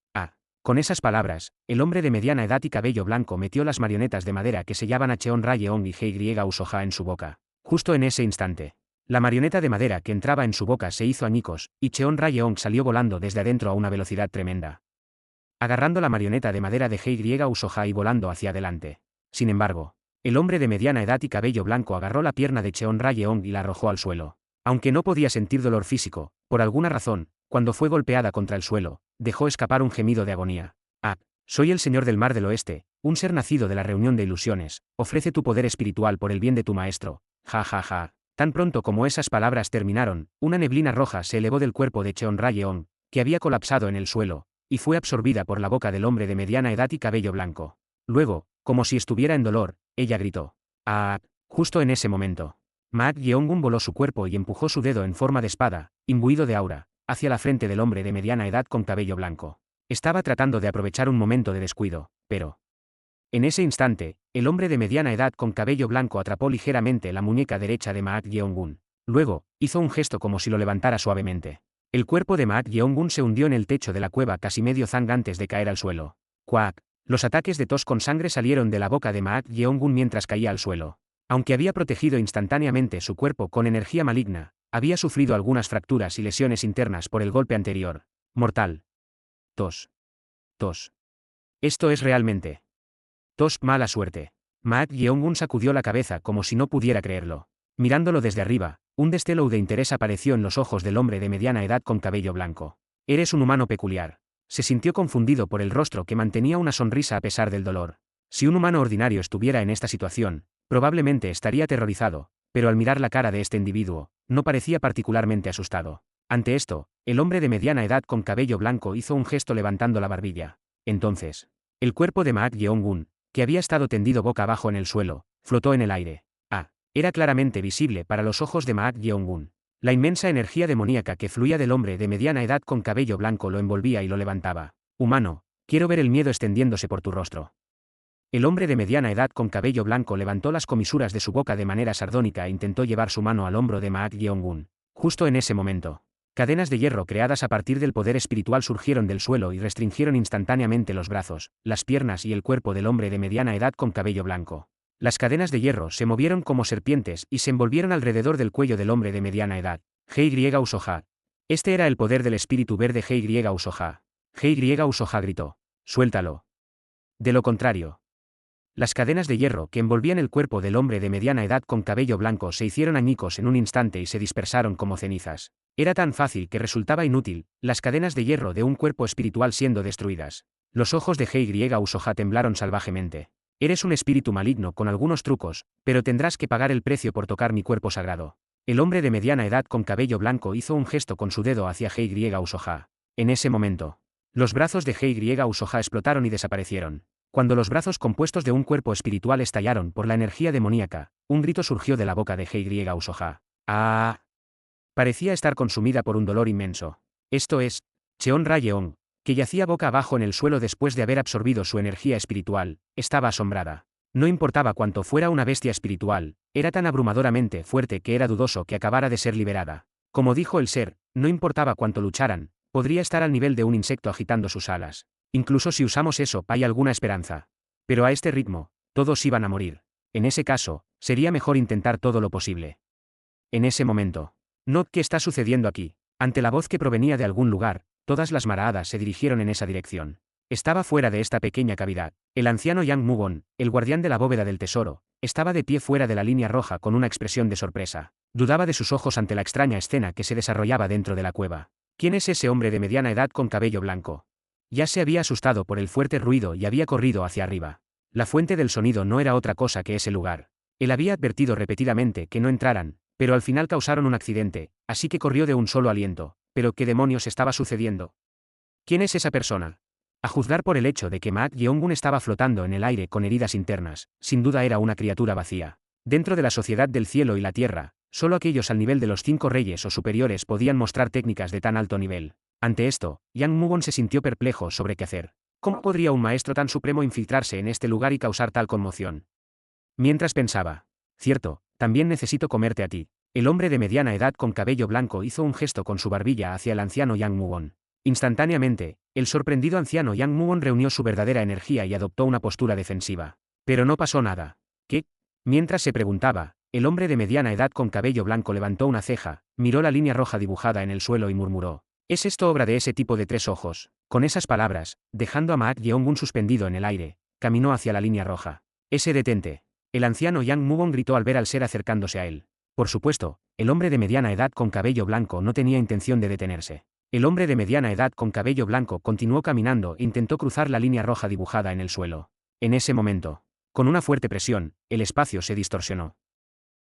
Con esas palabras, el hombre de mediana edad y cabello blanco metió las marionetas de madera que sellaban a Cheon Rayeong y Hye Usoha en su boca. Justo en ese instante. La marioneta de madera que entraba en su boca se hizo añicos, y Cheon Rayeong salió volando desde adentro a una velocidad tremenda. Agarrando la marioneta de madera de Hye Usoha y volando hacia adelante. Sin embargo, el hombre de mediana edad y cabello blanco agarró la pierna de Cheon Rayeong y la arrojó al suelo. Aunque no podía sentir dolor físico, por alguna razón, cuando fue golpeada contra el suelo, dejó escapar un gemido de agonía. Soy el Señor del Mar del Oeste, un ser nacido de la reunión de ilusiones, ofrece tu poder espiritual por el bien de tu maestro. Ja ja ja. Tan pronto como esas palabras terminaron, una neblina roja se elevó del cuerpo de Cheon Rayeong, que había colapsado en el suelo, y fue absorbida por la boca del hombre de mediana edad y cabello blanco. Luego, como si estuviera en dolor, ella gritó. Justo en ese momento. Maak Yeong-gun voló su cuerpo y empujó su dedo en forma de espada, imbuido de aura, hacia la frente del hombre de mediana edad con cabello blanco. Estaba tratando de aprovechar un momento de descuido, pero... En ese instante, el hombre de mediana edad con cabello blanco atrapó ligeramente la muñeca derecha de Maak Yeong-gun. Luego, hizo un gesto como si lo levantara suavemente. El cuerpo de Maak Yeong-gun se hundió en el techo de la cueva casi medio zang antes de caer al suelo. ¡Cuac! Los ataques de tos con sangre salieron de la boca de Maak Yeong-gun mientras caía al suelo. Aunque había protegido instantáneamente su cuerpo con energía maligna, había sufrido algunas fracturas y lesiones internas por el golpe anterior. Mortal. Tos. Tos. Esto es realmente. Tos, mala suerte. Maak Yeong-gun sacudió la cabeza como si no pudiera creerlo. Mirándolo desde arriba, un destello de interés apareció en los ojos del hombre de mediana edad con cabello blanco. Eres un humano peculiar. Se sintió confundido por el rostro que mantenía una sonrisa a pesar del dolor. Si un humano ordinario estuviera en esta situación, probablemente estaría aterrorizado, pero al mirar la cara de este individuo, no parecía particularmente asustado. Ante esto, el hombre de mediana edad con cabello blanco hizo un gesto levantando la barbilla. Entonces, el cuerpo de Maak Yeong-gun, que había estado tendido boca abajo en el suelo, flotó en el aire. Era claramente visible para los ojos de Maak Yeong-gun. La inmensa energía demoníaca que fluía del hombre de mediana edad con cabello blanco lo envolvía y lo levantaba. Humano, quiero ver el miedo extendiéndose por tu rostro. El hombre de mediana edad con cabello blanco levantó las comisuras de su boca de manera sardónica e intentó llevar su mano al hombro de Maak Yeong-gun. Justo en ese momento, cadenas de hierro creadas a partir del poder espiritual surgieron del suelo y restringieron instantáneamente los brazos, las piernas y el cuerpo del hombre de mediana edad con cabello blanco. Las cadenas de hierro se movieron como serpientes y se envolvieron alrededor del cuello del hombre de mediana edad. Hye Usoha. Este era el poder del espíritu verde Hye Usoha. Hye Usoha gritó. Suéltalo. De lo contrario. Las cadenas de hierro que envolvían el cuerpo del hombre de mediana edad con cabello blanco se hicieron añicos en un instante y se dispersaron como cenizas. Era tan fácil que resultaba inútil, las cadenas de hierro de un cuerpo espiritual siendo destruidas. Los ojos de Hye Usoha temblaron salvajemente. Eres un espíritu maligno con algunos trucos, pero tendrás que pagar el precio por tocar mi cuerpo sagrado. El hombre de mediana edad con cabello blanco hizo un gesto con su dedo hacia Hye Usoha. En ese momento, los brazos de Hye Usoha explotaron y desaparecieron. Cuando los brazos compuestos de un cuerpo espiritual estallaron por la energía demoníaca, un grito surgió de la boca de Hye Usoha. Parecía estar consumida por un dolor inmenso. Esto es, Cheon Rayeong, que yacía boca abajo en el suelo después de haber absorbido su energía espiritual, estaba asombrada. No importaba cuánto fuera una bestia espiritual, era tan abrumadoramente fuerte que era dudoso que acabara de ser liberada. Como dijo el ser, no importaba cuánto lucharan, podría estar al nivel de un insecto agitando sus alas. Incluso si usamos eso, hay alguna esperanza. Pero a este ritmo, todos iban a morir. En ese caso, sería mejor intentar todo lo posible. En ese momento. Not, ¿qué está sucediendo aquí? Ante la voz que provenía de algún lugar, todas las maraadas se dirigieron en esa dirección. Estaba fuera de esta pequeña cavidad. El anciano Yang Mugon, el guardián de la bóveda del tesoro, estaba de pie fuera de la línea roja con una expresión de sorpresa. Dudaba de sus ojos ante la extraña escena que se desarrollaba dentro de la cueva. ¿Quién es ese hombre de mediana edad con cabello blanco? Ya se había asustado por el fuerte ruido y había corrido hacia arriba. La fuente del sonido no era otra cosa que ese lugar. Él había advertido repetidamente que no entraran, pero al final causaron un accidente, así que corrió de un solo aliento. ¿Pero qué demonios estaba sucediendo? ¿Quién es esa persona? A juzgar por el hecho de que Maat Yeongun estaba flotando en el aire con heridas internas, sin duda era una criatura vacía. Dentro de la sociedad del cielo y la tierra, solo aquellos al nivel de los 5 reyes o superiores podían mostrar técnicas de tan alto nivel. Ante esto, Yang Mugon se sintió perplejo sobre qué hacer. ¿Cómo podría un maestro tan supremo infiltrarse en este lugar y causar tal conmoción? Mientras pensaba, cierto, también necesito comerte a ti. El hombre de mediana edad con cabello blanco hizo un gesto con su barbilla hacia el anciano Yang Mugon. Instantáneamente, el sorprendido anciano Yang Mugon reunió su verdadera energía y adoptó una postura defensiva. Pero no pasó nada. ¿Qué? Mientras se preguntaba, el hombre de mediana edad con cabello blanco levantó una ceja, miró la línea roja dibujada en el suelo y murmuró: ¿es esto obra de ese tipo de 3 ojos? Con esas palabras, dejando a Maat Yeongun suspendido en el aire, caminó hacia la línea roja. Ese detente. El anciano Yang Mugon gritó al ver al ser acercándose a él. Por supuesto, el hombre de mediana edad con cabello blanco no tenía intención de detenerse. El hombre de mediana edad con cabello blanco continuó caminando e intentó cruzar la línea roja dibujada en el suelo. En ese momento, con una fuerte presión, el espacio se distorsionó.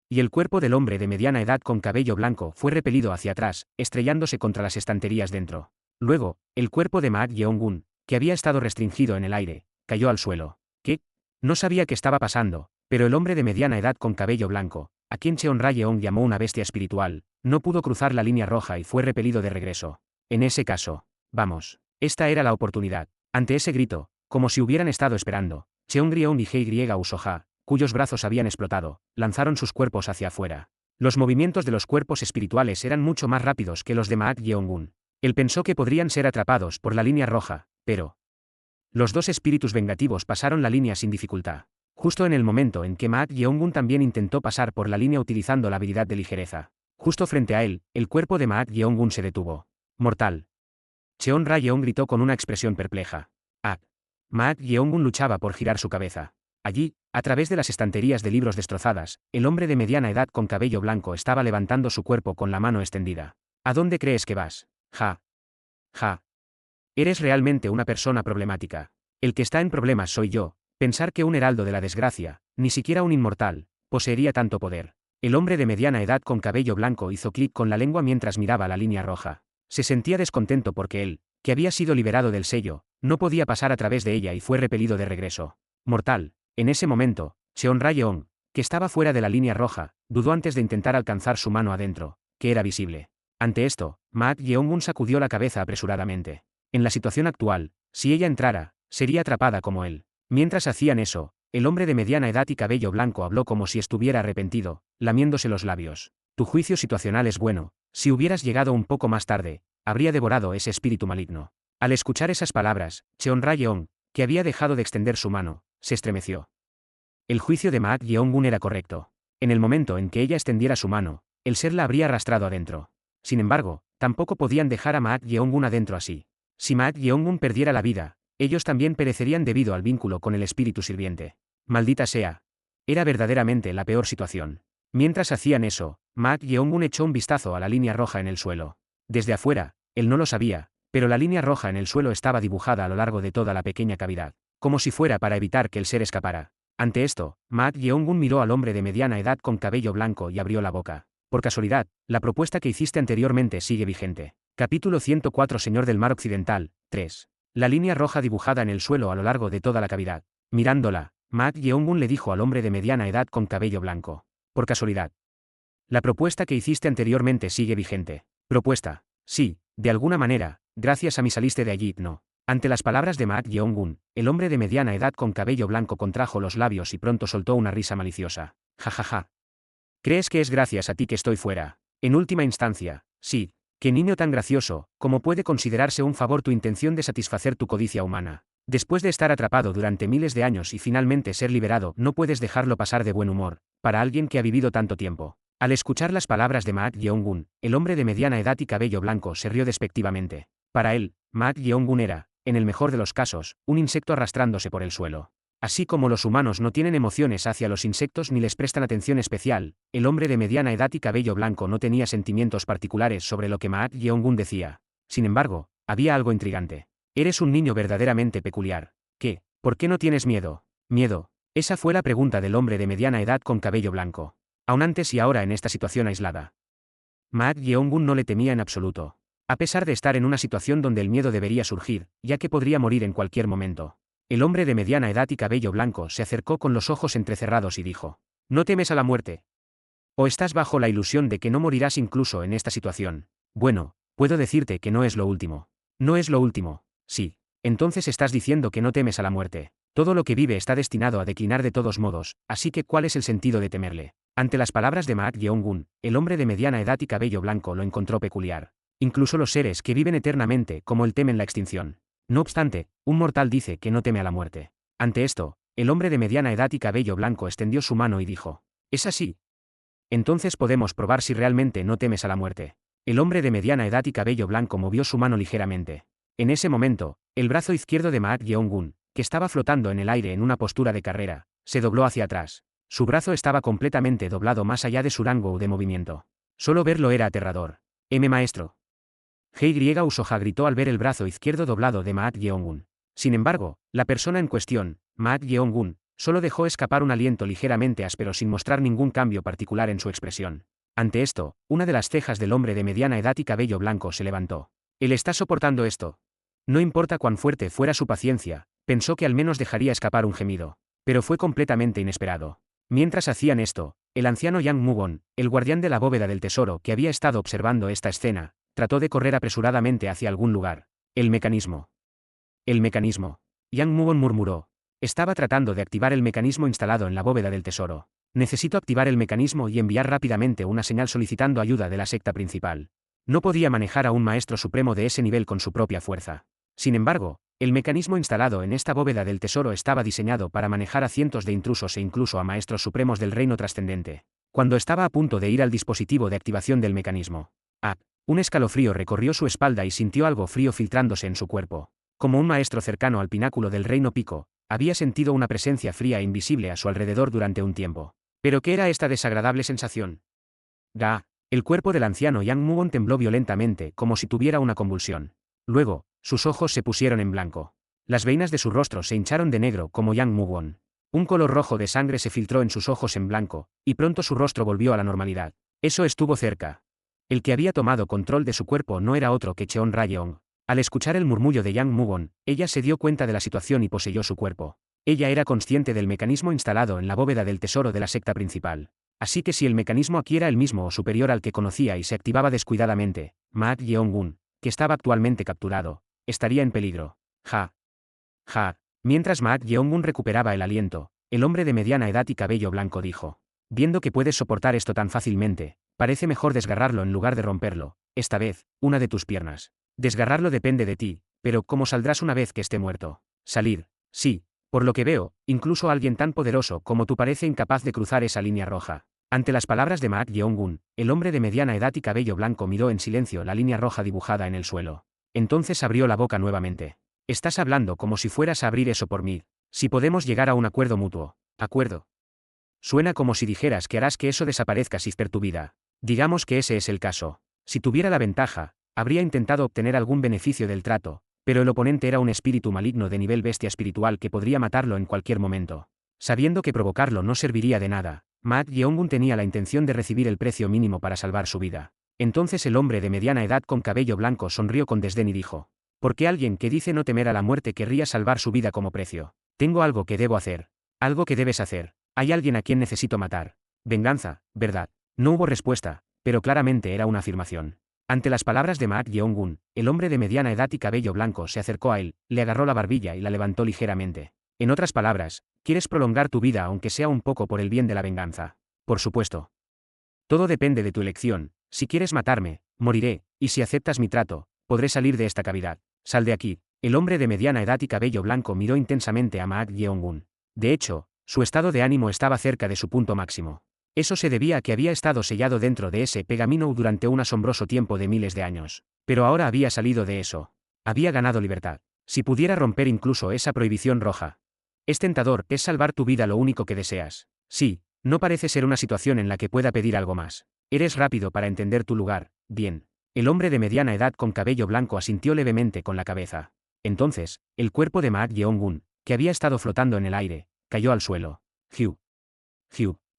Y el cuerpo del hombre de mediana edad con cabello blanco fue repelido hacia atrás, estrellándose contra las estanterías dentro. Luego, el cuerpo de Maat Yeongun, que había estado restringido en el aire, cayó al suelo. ¿Qué? No sabía qué estaba pasando, pero el hombre de mediana edad con cabello blanco, a quien Cheon Rayeong llamó una bestia espiritual, no pudo cruzar la línea roja y fue repelido de regreso. En ese caso, vamos, esta era la oportunidad. Ante ese grito, como si hubieran estado esperando, Cheongryong y Hye Usoha, cuyos brazos habían explotado, lanzaron sus cuerpos hacia afuera. Los movimientos de los cuerpos espirituales eran mucho más rápidos que los de Maat Yeongun. Él pensó que podrían ser atrapados por la línea roja, pero los 2 espíritus vengativos pasaron la línea sin dificultad. Justo en el momento en que Maat Yeongun también intentó pasar por la línea utilizando la habilidad de ligereza. Justo frente a él, el cuerpo de Maat Yeongun se detuvo. Mortal. Cheon Rayeong gritó con una expresión perpleja. Ah. Maat Yeongun luchaba por girar su cabeza. Allí, a través de las estanterías de libros destrozadas, el hombre de mediana edad con cabello blanco estaba levantando su cuerpo con la mano extendida. ¿A dónde crees que vas? Ja. Ja. Eres realmente una persona problemática. El que está en problemas soy yo. Pensar que un heraldo de la desgracia, ni siquiera un inmortal, poseería tanto poder. El hombre de mediana edad con cabello blanco hizo clic con la lengua mientras miraba la línea roja. Se sentía descontento porque él, que había sido liberado del sello, no podía pasar a través de ella y fue repelido de regreso. Mortal. En ese momento, Cheon Rayeong, que estaba fuera de la línea roja, dudó antes de intentar alcanzar su mano adentro, que era visible. Ante esto, Maat Yeongun sacudió la cabeza apresuradamente. En la situación actual, si ella entrara, sería atrapada como él. Mientras hacían eso, el hombre de mediana edad y cabello blanco habló como si estuviera arrepentido, lamiéndose los labios. Tu juicio situacional es bueno. Si hubieras llegado un poco más tarde, habría devorado ese espíritu maligno. Al escuchar esas palabras, Cheon Rayeong, que había dejado de extender su mano, se estremeció. El juicio de Maat Yeongun era correcto. En el momento en que ella extendiera su mano, el ser la habría arrastrado adentro. Sin embargo, tampoco podían dejar a Maat Yeongun adentro así. Si Maat Yeongun perdiera la vida, ellos también perecerían debido al vínculo con el espíritu sirviente. Maldita sea. Era verdaderamente la peor situación. Mientras hacían eso, Maat Yeongun echó un vistazo a la línea roja en el suelo. Desde afuera, él no lo sabía, pero la línea roja en el suelo estaba dibujada a lo largo de toda la pequeña cavidad, como si fuera para evitar que el ser escapara. Ante esto, Maat Yeongun miró al hombre de mediana edad con cabello blanco y abrió la boca. Por casualidad, la propuesta que hiciste anteriormente sigue vigente. Capítulo 104 Señor del Mar Occidental, 3. La línea roja dibujada en el suelo a lo largo de toda la cavidad. Mirándola, Maat Yeongun le dijo al hombre de mediana edad con cabello blanco. Por casualidad. La propuesta que hiciste anteriormente sigue vigente. Propuesta. Sí, de alguna manera, gracias a mí saliste de allí, ¿no? Ante las palabras de Ma Yeong-gun, el hombre de mediana edad con cabello blanco contrajo los labios y pronto soltó una risa maliciosa. Ja ja ja. ¿Crees que es gracias a ti que estoy fuera? En última instancia, sí. Qué niño tan gracioso, ¿cómo puede considerarse un favor tu intención de satisfacer tu codicia humana? Después de estar atrapado durante miles de años y finalmente ser liberado, no puedes dejarlo pasar de buen humor, para alguien que ha vivido tanto tiempo. Al escuchar las palabras de Ma Yeong-gun, el hombre de mediana edad y cabello blanco se rió despectivamente. Para él, Ma Yeong-gun era, en el mejor de los casos, un insecto arrastrándose por el suelo. Así como los humanos no tienen emociones hacia los insectos ni les prestan atención especial, el hombre de mediana edad y cabello blanco no tenía sentimientos particulares sobre lo que Ma Yeong-gun decía. Sin embargo, había algo intrigante. Eres un niño verdaderamente peculiar. ¿Qué? ¿Por qué no tienes miedo? ¿Miedo? Esa fue la pregunta del hombre de mediana edad con cabello blanco. Aún antes y ahora en esta situación aislada. Ma Yeong-gun no le temía en absoluto. A pesar de estar en una situación donde el miedo debería surgir, ya que podría morir en cualquier momento. El hombre de mediana edad y cabello blanco se acercó con los ojos entrecerrados y dijo: ¿No temes a la muerte? ¿O estás bajo la ilusión de que no morirás incluso en esta situación? Bueno, puedo decirte que no es lo último. No es lo último, sí. Entonces estás diciendo que no temes a la muerte. Todo lo que vive está destinado a declinar de todos modos, así que ¿cuál es el sentido de temerle? Ante las palabras de Ma Yeong-gun, el hombre de mediana edad y cabello blanco lo encontró peculiar. Incluso los seres que viven eternamente como él temen la extinción. No obstante, un mortal dice que no teme a la muerte. Ante esto, el hombre de mediana edad y cabello blanco extendió su mano y dijo: ¿Es así? Entonces podemos probar si realmente no temes a la muerte. El hombre de mediana edad y cabello blanco movió su mano ligeramente. En ese momento, el brazo izquierdo de Ma Yeong-gun, que estaba flotando en el aire en una postura de carrera, se dobló hacia atrás. Su brazo estaba completamente doblado más allá de su rango de movimiento. Solo verlo era aterrador. Maestro. Hye Usoha gritó al ver el brazo izquierdo doblado de Ma Yeong-gun. Sin embargo, la persona en cuestión, Ma Yeong-gun, solo dejó escapar un aliento ligeramente áspero sin mostrar ningún cambio particular en su expresión. Ante esto, una de las cejas del hombre de mediana edad y cabello blanco se levantó. Él está soportando esto. No importa cuán fuerte fuera su paciencia, pensó que al menos dejaría escapar un gemido. Pero fue completamente inesperado. Mientras hacían esto, el anciano Yang Mugon, el guardián de la bóveda del tesoro que había estado observando esta escena, trató de correr apresuradamente hacia algún lugar. El mecanismo. El mecanismo. Yang Mugon murmuró. Estaba tratando de activar el mecanismo instalado en la bóveda del tesoro. Necesito activar el mecanismo y enviar rápidamente una señal solicitando ayuda de la secta principal. No podía manejar a un maestro supremo de ese nivel con su propia fuerza. Sin embargo, el mecanismo instalado en esta bóveda del tesoro estaba diseñado para manejar a cientos de intrusos e incluso a maestros supremos del reino trascendente. Cuando estaba a punto de ir al dispositivo de activación del mecanismo, un escalofrío recorrió su espalda y sintió algo frío filtrándose en su cuerpo. Como un maestro cercano al pináculo del reino Pico, había sentido una presencia fría e invisible a su alrededor durante un tiempo. ¿Pero qué era esta desagradable sensación? El cuerpo del anciano Yang Mugon tembló violentamente, como si tuviera una convulsión. Luego, sus ojos se pusieron en blanco. Las veinas de su rostro se hincharon de negro como Yang Mugon. Un color rojo de sangre se filtró en sus ojos en blanco, y pronto su rostro volvió a la normalidad. Eso estuvo cerca. El que había tomado control de su cuerpo no era otro que Cheon Rayeong. Al escuchar el murmullo de Yang Mugon, ella se dio cuenta de la situación y poseyó su cuerpo. Ella era consciente del mecanismo instalado en la bóveda del tesoro de la secta principal. Así que si el mecanismo aquí era el mismo o superior al que conocía y se activaba descuidadamente, Ma Yeong-gun, que estaba actualmente capturado, estaría en peligro. Mientras Ma Yeong-gun recuperaba el aliento, el hombre de mediana edad y cabello blanco dijo: viendo que puedes soportar esto tan fácilmente, parece mejor desgarrarlo en lugar de romperlo, esta vez, una de tus piernas. Desgarrarlo depende de ti, pero ¿cómo saldrás una vez que esté muerto? Salir, sí. Por lo que veo, incluso alguien tan poderoso como tú parece incapaz de cruzar esa línea roja. Ante las palabras de Ma Yeong-gun, el hombre de mediana edad y cabello blanco miró en silencio la línea roja dibujada en el suelo. Entonces abrió la boca nuevamente. Estás hablando como si fueras a abrir eso por mí. Si podemos llegar a un acuerdo mutuo. ¿Acuerdo? Suena como si dijeras que harás que eso desaparezca si per tu vida. Digamos que ese es el caso. Si tuviera la ventaja, habría intentado obtener algún beneficio del trato, pero el oponente era un espíritu maligno de nivel bestia espiritual que podría matarlo en cualquier momento. Sabiendo que provocarlo no serviría de nada, Ma Yeong-gun tenía la intención de recibir el precio mínimo para salvar su vida. Entonces el hombre de mediana edad con cabello blanco sonrió con desdén y dijo: ¿por qué alguien que dice no temer a la muerte querría salvar su vida como precio? Tengo algo que debo hacer. Algo que debes hacer. Hay alguien a quien necesito matar. Venganza, ¿verdad? No hubo respuesta, pero claramente era una afirmación. Ante las palabras de Mak Yeong-gun, el hombre de mediana edad y cabello blanco se acercó a él, le agarró la barbilla y la levantó ligeramente. En otras palabras, ¿quieres prolongar tu vida aunque sea un poco por el bien de la venganza? Por supuesto. Todo depende de tu elección. Si quieres matarme, moriré, y si aceptas mi trato, podré salir de esta cavidad. Sal de aquí. El hombre de mediana edad y cabello blanco miró intensamente a Mak Yeong-gun. De hecho, su estado de ánimo estaba cerca de su punto máximo. Eso se debía a que había estado sellado dentro de ese pergamino durante un asombroso tiempo de miles de años. Pero ahora había salido de eso. Había ganado libertad. Si pudiera romper incluso esa prohibición roja. Es tentador, es salvar tu vida lo único que deseas. Sí, no parece ser una situación en la que pueda pedir algo más. Eres rápido para entender tu lugar, bien. El hombre de mediana edad con cabello blanco asintió levemente con la cabeza. Entonces, el cuerpo de Mak Yeong-gun, que había estado flotando en el aire, cayó al suelo. Hugh.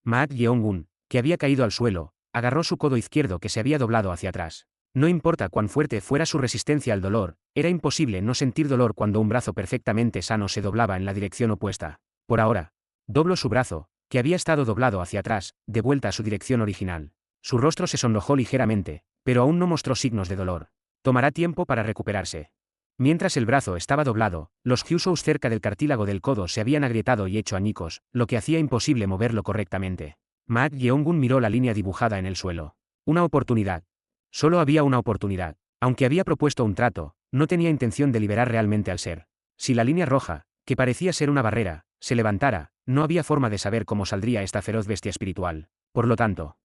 Mak Yeong-gun, que había caído al suelo, agarró su codo izquierdo que se había doblado hacia atrás. No importa cuán fuerte fuera su resistencia al dolor, era imposible no sentir dolor cuando un brazo perfectamente sano se doblaba en la dirección opuesta. Por ahora, dobló su brazo, que había estado doblado hacia atrás, de vuelta a su dirección original. Su rostro se sonrojó ligeramente, pero aún no mostró signos de dolor. Tomará tiempo para recuperarse. Mientras el brazo estaba doblado, los huesos cerca del cartílago del codo se habían agrietado y hecho añicos, lo que hacía imposible moverlo correctamente. Mak Yeong-gun miró la línea dibujada en el suelo. Una oportunidad. Solo había una oportunidad. Aunque había propuesto un trato, no tenía intención de liberar realmente al ser. Si la línea roja, que parecía ser una barrera, se levantara, no había forma de saber cómo saldría esta feroz bestia espiritual. Por lo tanto,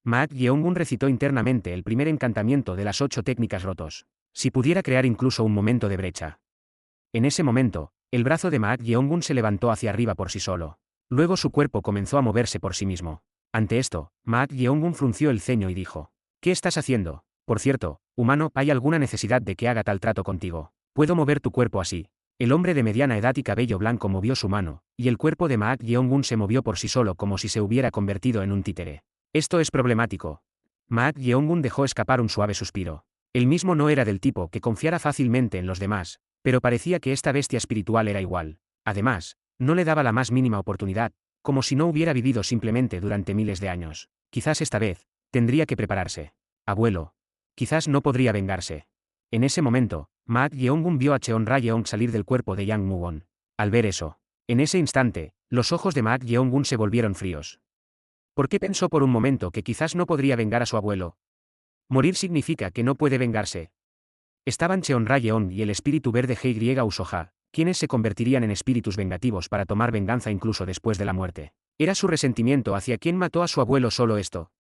Mak Yeong-gun recitó internamente el primer encantamiento de las 8 técnicas rotos. Si pudiera crear incluso un momento de brecha. En ese momento, el brazo de Mak Yeong-gun se levantó hacia arriba por sí solo. Luego su cuerpo comenzó a moverse por sí mismo. Ante esto, Mak Yeong-gun frunció el ceño y dijo: ¿Qué estás haciendo? Por cierto, humano, ¿hay alguna necesidad de que haga tal trato contigo? ¿Puedo mover tu cuerpo así? El hombre de mediana edad y cabello blanco movió su mano, y el cuerpo de Mak Yeong-gun se movió por sí solo como si se hubiera convertido en un títere. Esto es problemático. Mak Yeong-gun dejó escapar un suave suspiro. Él mismo no era del tipo que confiara fácilmente en los demás, pero parecía que esta bestia espiritual era igual. Además, no le daba la más mínima oportunidad, como si no hubiera vivido simplemente durante miles de años. Quizás esta vez, tendría que prepararse. Abuelo. Quizás no podría vengarse. En ese momento, Mak Yeong-gun vio a Cheon Rae-yeong salir del cuerpo de Yang Mu-won. Al ver eso, en ese instante, los ojos de Mak Yeong-gun se volvieron fríos. ¿Por qué pensó por un momento que quizás no podría vengar a su abuelo? Morir significa que no puede vengarse. Estaban Cheon Rae-yeong y el espíritu verde Hye Usoha, quienes se convertirían en espíritus vengativos para tomar venganza incluso después de la muerte. ¿Era su resentimiento hacia quien mató a su abuelo solo esto?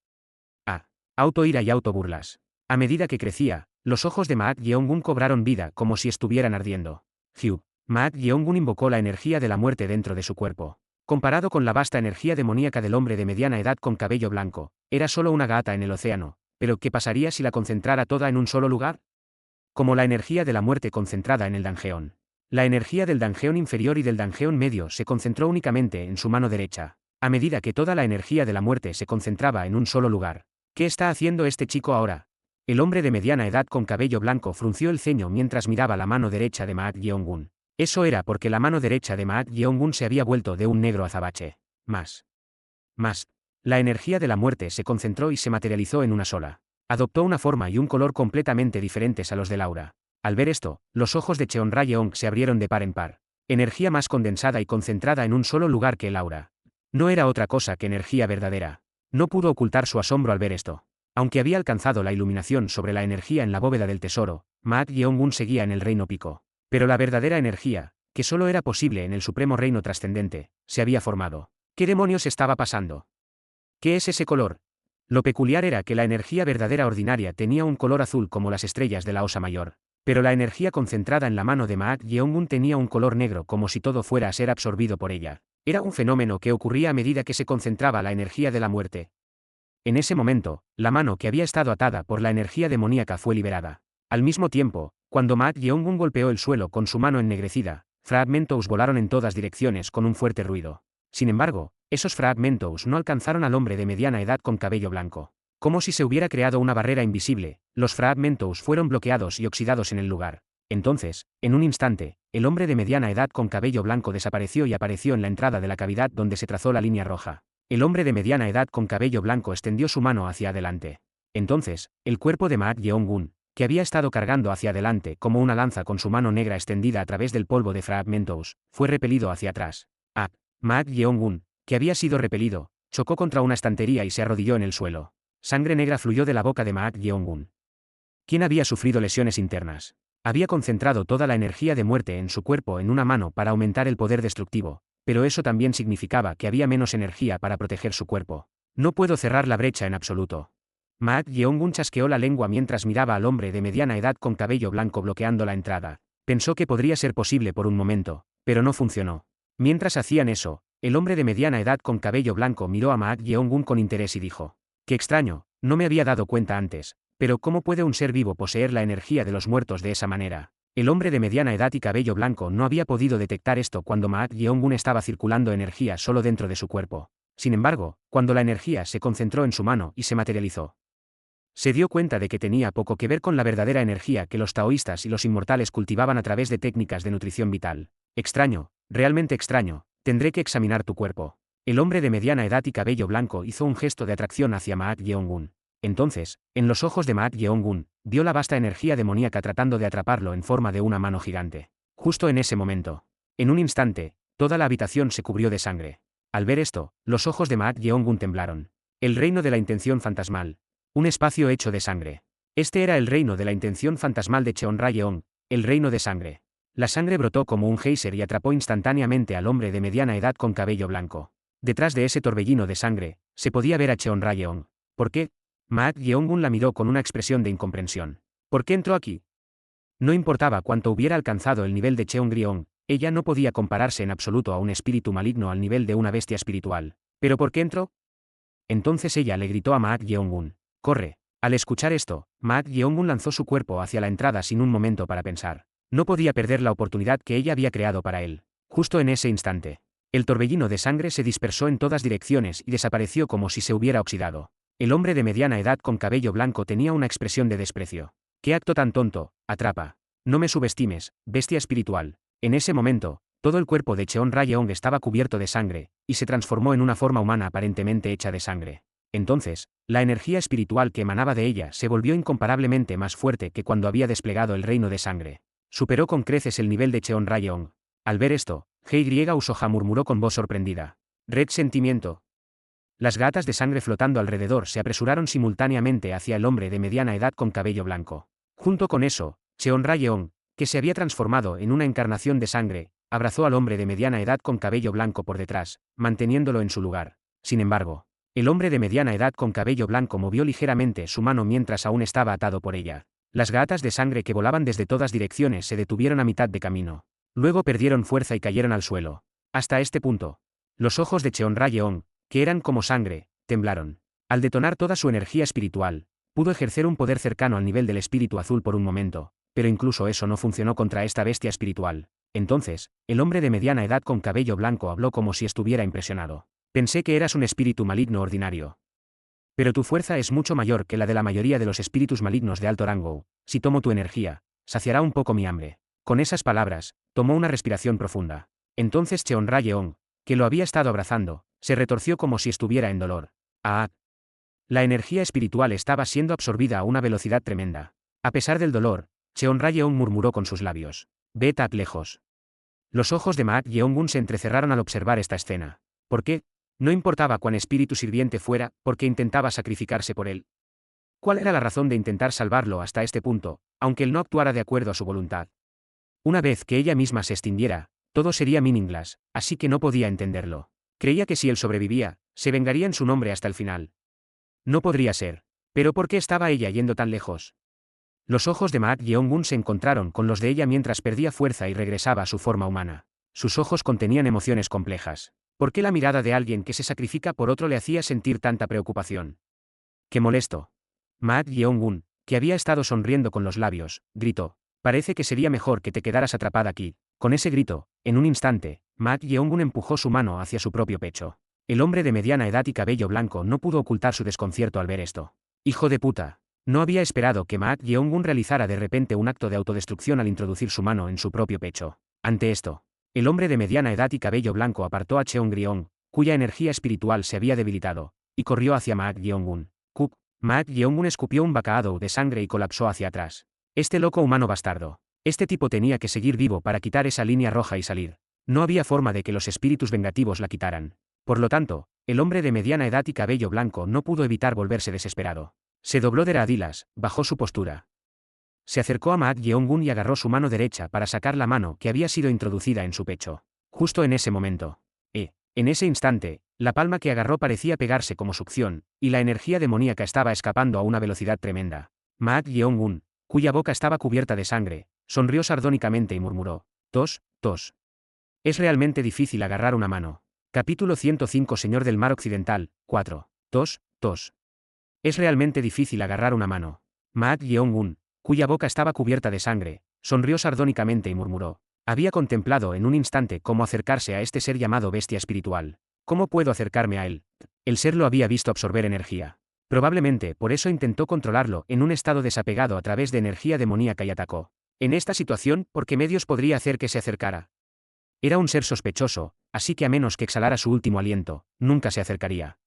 Autoira y autoburlas. A medida que crecía, los ojos de Mak Yeong-gun cobraron vida como si estuvieran ardiendo. Mak Yeong-gun invocó la energía de la muerte dentro de su cuerpo. Comparado con la vasta energía demoníaca del hombre de mediana edad con cabello blanco, era solo una gata en el océano. ¿Pero qué pasaría si la concentrara toda en un solo lugar? Como la energía de la muerte concentrada en el Danjeon. La energía del Danjeon inferior y del Danjeon medio se concentró únicamente en su mano derecha, a medida que toda la energía de la muerte se concentraba en un solo lugar. ¿Qué está haciendo este chico ahora? El hombre de mediana edad con cabello blanco frunció el ceño mientras miraba la mano derecha de Mak Yeong-gun. Eso era porque la mano derecha de Mak Yeong-gun se había vuelto de un negro azabache. Más. La energía de la muerte se concentró y se materializó en una sola. Adoptó una forma y un color completamente diferentes a los de Laura. Al ver esto, los ojos de Cheon Rae-yeong se abrieron de par en par. Energía más condensada y concentrada en un solo lugar que el aura. No era otra cosa que energía verdadera. No pudo ocultar su asombro al ver esto. Aunque había alcanzado la iluminación sobre la energía en la bóveda del tesoro, Mak Yeong-gun seguía en el reino pico. Pero la verdadera energía, que solo era posible en el supremo reino trascendente, se había formado. ¿Qué demonios estaba pasando? ¿Qué es ese color? Lo peculiar era que la energía verdadera ordinaria tenía un color azul como las estrellas de la Osa Mayor. Pero la energía concentrada en la mano de Mak Yeong-gun tenía un color negro como si todo fuera a ser absorbido por ella. Era un fenómeno que ocurría a medida que se concentraba la energía de la muerte. En ese momento, la mano que había estado atada por la energía demoníaca fue liberada. Al mismo tiempo, cuando Mak Yeong-gun golpeó el suelo con su mano ennegrecida, fragmentos volaron en todas direcciones con un fuerte ruido. Sin embargo, esos fragmentos no alcanzaron al hombre de mediana edad con cabello blanco. Como si se hubiera creado una barrera invisible, los fragmentos fueron bloqueados y oxidados en el lugar. Entonces, en un instante, el hombre de mediana edad con cabello blanco desapareció y apareció en la entrada de la cavidad donde se trazó la línea roja. El hombre de mediana edad con cabello blanco extendió su mano hacia adelante. Entonces, el cuerpo de Maak Yeong-gun, que había estado cargando hacia adelante como una lanza con su mano negra extendida a través del polvo de fragmentos, fue repelido hacia atrás. Maak Yeong-gun, que había sido repelido, chocó contra una estantería y se arrodilló en el suelo. Sangre negra fluyó de la boca de Maak Yeong-gun, quien había sufrido lesiones internas. Había concentrado toda la energía de muerte en su cuerpo en una mano para aumentar el poder destructivo, pero eso también significaba que había menos energía para proteger su cuerpo. No puedo cerrar la brecha en absoluto. Maak Yeong-gun chasqueó la lengua mientras miraba al hombre de mediana edad con cabello blanco bloqueando la entrada. Pensó que podría ser posible por un momento, pero no funcionó. Mientras hacían eso, el hombre de mediana edad con cabello blanco miró a Maak Yeong-gun con interés y dijo: «Qué extraño, no me había dado cuenta antes, pero ¿cómo puede un ser vivo poseer la energía de los muertos de esa manera?». El hombre de mediana edad y cabello blanco no había podido detectar esto cuando Maak Yeong-gun estaba circulando energía solo dentro de su cuerpo. Sin embargo, cuando la energía se concentró en su mano y se materializó, se dio cuenta de que tenía poco que ver con la verdadera energía que los taoístas y los inmortales cultivaban a través de técnicas de nutrición vital. «Extraño, realmente extraño, tendré que examinar tu cuerpo». El hombre de mediana edad y cabello blanco hizo un gesto de atracción hacia Maak Yeong-gun. Entonces, en los ojos de Maak Yeong-gun, vio la vasta energía demoníaca tratando de atraparlo en forma de una mano gigante. Justo en ese momento, en un instante, toda la habitación se cubrió de sangre. Al ver esto, los ojos de Maak Yeong-gun temblaron. El reino de la intención fantasmal. Un espacio hecho de sangre. Este era el reino de la intención fantasmal de Cheonrayeon, el reino de sangre. La sangre brotó como un geyser y atrapó instantáneamente al hombre de mediana edad con cabello blanco. Detrás de ese torbellino de sangre, se podía ver a Cheonrayeon. ¿Por qué? Maak Yeong-gun la miró con una expresión de incomprensión. ¿Por qué entró aquí? No importaba cuánto hubiera alcanzado el nivel de Cheongraeon, ella no podía compararse en absoluto a un espíritu maligno al nivel de una bestia espiritual. ¿Pero por qué entró? Entonces ella le gritó a Maak Yeong-gun: «¡Corre!». Al escuchar esto, Maak Yeong-gun lanzó su cuerpo hacia la entrada sin un momento para pensar. No podía perder la oportunidad que ella había creado para él. Justo en ese instante, el torbellino de sangre se dispersó en todas direcciones y desapareció como si se hubiera oxidado. El hombre de mediana edad con cabello blanco tenía una expresión de desprecio. «¡Qué acto tan tonto! Atrapa. No me subestimes, bestia espiritual». En ese momento, todo el cuerpo de Cheonrayeon estaba cubierto de sangre, y se transformó en una forma humana aparentemente hecha de sangre. Entonces, la energía espiritual que emanaba de ella se volvió incomparablemente más fuerte que cuando había desplegado el reino de sangre. Superó con creces el nivel de Cheonrayeon. Al ver esto, Hei Usoha murmuró con voz sorprendida: «Red sentimiento». Las gatas de sangre flotando alrededor se apresuraron simultáneamente hacia el hombre de mediana edad con cabello blanco. Junto con eso, Cheonrayeon, que se había transformado en una encarnación de sangre, abrazó al hombre de mediana edad con cabello blanco por detrás, manteniéndolo en su lugar. Sin embargo, el hombre de mediana edad con cabello blanco movió ligeramente su mano mientras aún estaba atado por ella. Las gatas de sangre que volaban desde todas direcciones se detuvieron a mitad de camino. Luego perdieron fuerza y cayeron al suelo. Hasta este punto, los ojos de Cheonrayeon, que eran como sangre, temblaron. Al detonar toda su energía espiritual, pudo ejercer un poder cercano al nivel del espíritu azul por un momento, pero incluso eso no funcionó contra esta bestia espiritual. Entonces, el hombre de mediana edad con cabello blanco habló como si estuviera impresionado. «Pensé que eras un espíritu maligno ordinario. Pero tu fuerza es mucho mayor que la de la mayoría de los espíritus malignos de alto rango. Si tomo tu energía, saciará un poco mi hambre». Con esas palabras, tomó una respiración profunda. Entonces Cheonrayeon, que lo había estado abrazando, se retorció como si estuviera en dolor. La energía espiritual estaba siendo absorbida a una velocidad tremenda. A pesar del dolor, Cheonrayeon murmuró con sus labios: «Ve lejos». Los ojos de Maak Yeong-gun se entrecerraron al observar esta escena. ¿Por qué? No importaba cuán espíritu sirviente fuera, porque intentaba sacrificarse por él. ¿Cuál era la razón de intentar salvarlo hasta este punto, aunque él no actuara de acuerdo a su voluntad? Una vez que ella misma se extinguiera, todo sería meaningless, así que no podía entenderlo. Creía que si él sobrevivía, se vengaría en su nombre hasta el final. No podría ser. ¿Pero por qué estaba ella yendo tan lejos? Los ojos de Maak Yeong-gun se encontraron con los de ella mientras perdía fuerza y regresaba a su forma humana. Sus ojos contenían emociones complejas. ¿Por qué la mirada de alguien que se sacrifica por otro le hacía sentir tanta preocupación? ¡Qué molesto! Maak Yeong-gun, que había estado sonriendo con los labios, gritó: «Parece que sería mejor que te quedaras atrapada aquí». Con ese grito, en un instante, Maak Yeong-gun empujó su mano hacia su propio pecho. El hombre de mediana edad y cabello blanco no pudo ocultar su desconcierto al ver esto. «¡Hijo de puta!». No había esperado que Maak Yeong-gun realizara de repente un acto de autodestrucción al introducir su mano en su propio pecho. Ante esto, el hombre de mediana edad y cabello blanco apartó a Cheongraeon, cuya energía espiritual se había debilitado, y corrió hacia Maak Yeong-gun. Maak Yeongun escupió un bacado de sangre y colapsó hacia atrás. Este loco humano bastardo. Este tipo tenía que seguir vivo para quitar esa línea roja y salir. No había forma de que los espíritus vengativos la quitaran. Por lo tanto, el hombre de mediana edad y cabello blanco no pudo evitar volverse desesperado. Se dobló de rodillas, bajó su postura. Se acercó a Maak Yeongun y agarró su mano derecha para sacar la mano que había sido introducida en su pecho. Justo en ese momento. En ese instante, la palma que agarró parecía pegarse como succión, y la energía demoníaca estaba escapando a una velocidad tremenda. Maak Yeongun, cuya boca estaba cubierta de sangre, sonrió sardónicamente y murmuró: tos, tos. Es realmente difícil agarrar una mano. Capítulo 105 Señor del Mar Occidental, 4. Tos, tos. Es realmente difícil agarrar una mano. Maak Yeongun, cuya boca estaba cubierta de sangre, sonrió sardónicamente y murmuró. Había contemplado en un instante cómo acercarse a este ser llamado bestia espiritual. ¿Cómo puedo acercarme a él? El ser lo había visto absorber energía. Probablemente por eso intentó controlarlo en un estado desapegado a través de energía demoníaca y atacó. En esta situación, ¿por qué medios podría hacer que se acercara? Era un ser sospechoso, así que a menos que exhalara su último aliento, nunca se acercaría.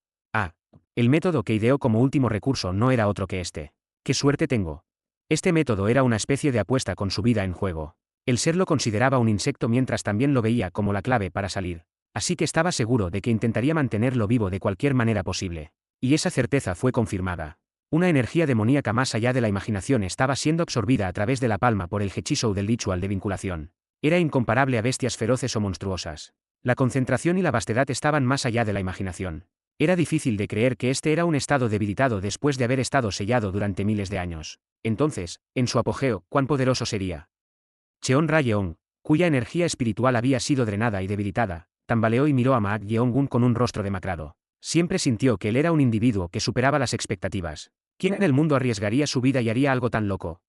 El método que ideó como último recurso no era otro que este. ¡Qué suerte tengo! Este método era una especie de apuesta con su vida en juego. El ser lo consideraba un insecto mientras también lo veía como la clave para salir. Así que estaba seguro de que intentaría mantenerlo vivo de cualquier manera posible. Y esa certeza fue confirmada. Una energía demoníaca más allá de la imaginación estaba siendo absorbida a través de la palma por el Hechishou del ritual de vinculación. Era incomparable a bestias feroces o monstruosas. La concentración y la vastedad estaban más allá de la imaginación. Era difícil de creer que este era un estado debilitado después de haber estado sellado durante miles de años. Entonces, en su apogeo, ¿cuán poderoso sería? Cheon Ra-yeon, cuya energía espiritual había sido drenada y debilitada, tambaleó y miró a Maak Yeongun con un rostro demacrado. Siempre sintió que él era un individuo que superaba las expectativas. ¿Quién en el mundo arriesgaría su vida y haría algo tan loco?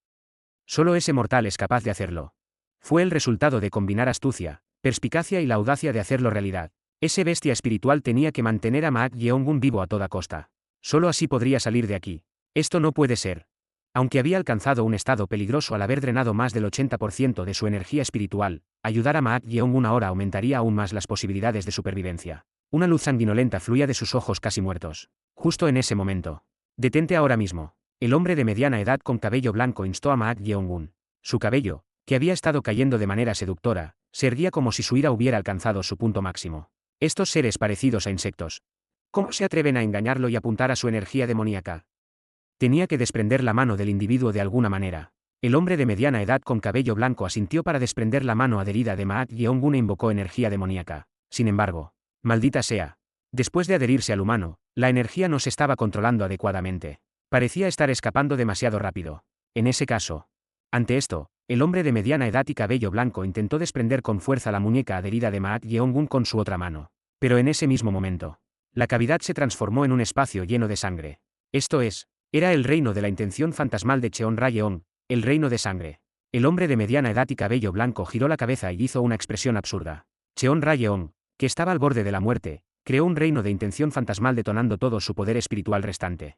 Solo ese mortal es capaz de hacerlo. Fue el resultado de combinar astucia, perspicacia y la audacia de hacerlo realidad. Ese bestia espiritual tenía que mantener a Maak Yeongun vivo a toda costa. Solo así podría salir de aquí. Esto no puede ser. Aunque había alcanzado un estado peligroso al haber drenado más del 80% de su energía espiritual, ayudar a Maak Yeongun ahora aumentaría aún más las posibilidades de supervivencia. Una luz sanguinolenta fluía de sus ojos casi muertos. Justo en ese momento. Detente ahora mismo. El hombre de mediana edad con cabello blanco instó a Maak Yeongun. Su cabello, que había estado cayendo de manera seductora, se erguía como si su ira hubiera alcanzado su punto máximo. Estos seres parecidos a insectos. ¿Cómo se atreven a engañarlo y apuntar a su energía demoníaca? Tenía que desprender la mano del individuo de alguna manera. El hombre de mediana edad con cabello blanco asintió para desprender la mano adherida de Maak Yeongun e invocó energía demoníaca. Sin embargo, maldita sea. Después de adherirse al humano, la energía no se estaba controlando adecuadamente. Parecía estar escapando demasiado rápido. En ese caso. Ante esto, el hombre de mediana edad y cabello blanco intentó desprender con fuerza la muñeca adherida de Maak Yeongun con su otra mano. Pero en ese mismo momento, la cavidad se transformó en un espacio lleno de sangre. Esto es, era el reino de la intención fantasmal de Cheon Ra-yeon, el reino de sangre. El hombre de mediana edad y cabello blanco giró la cabeza y hizo una expresión absurda. Cheon Ra-yeon, que estaba al borde de la muerte, creó un reino de intención fantasmal detonando todo su poder espiritual restante.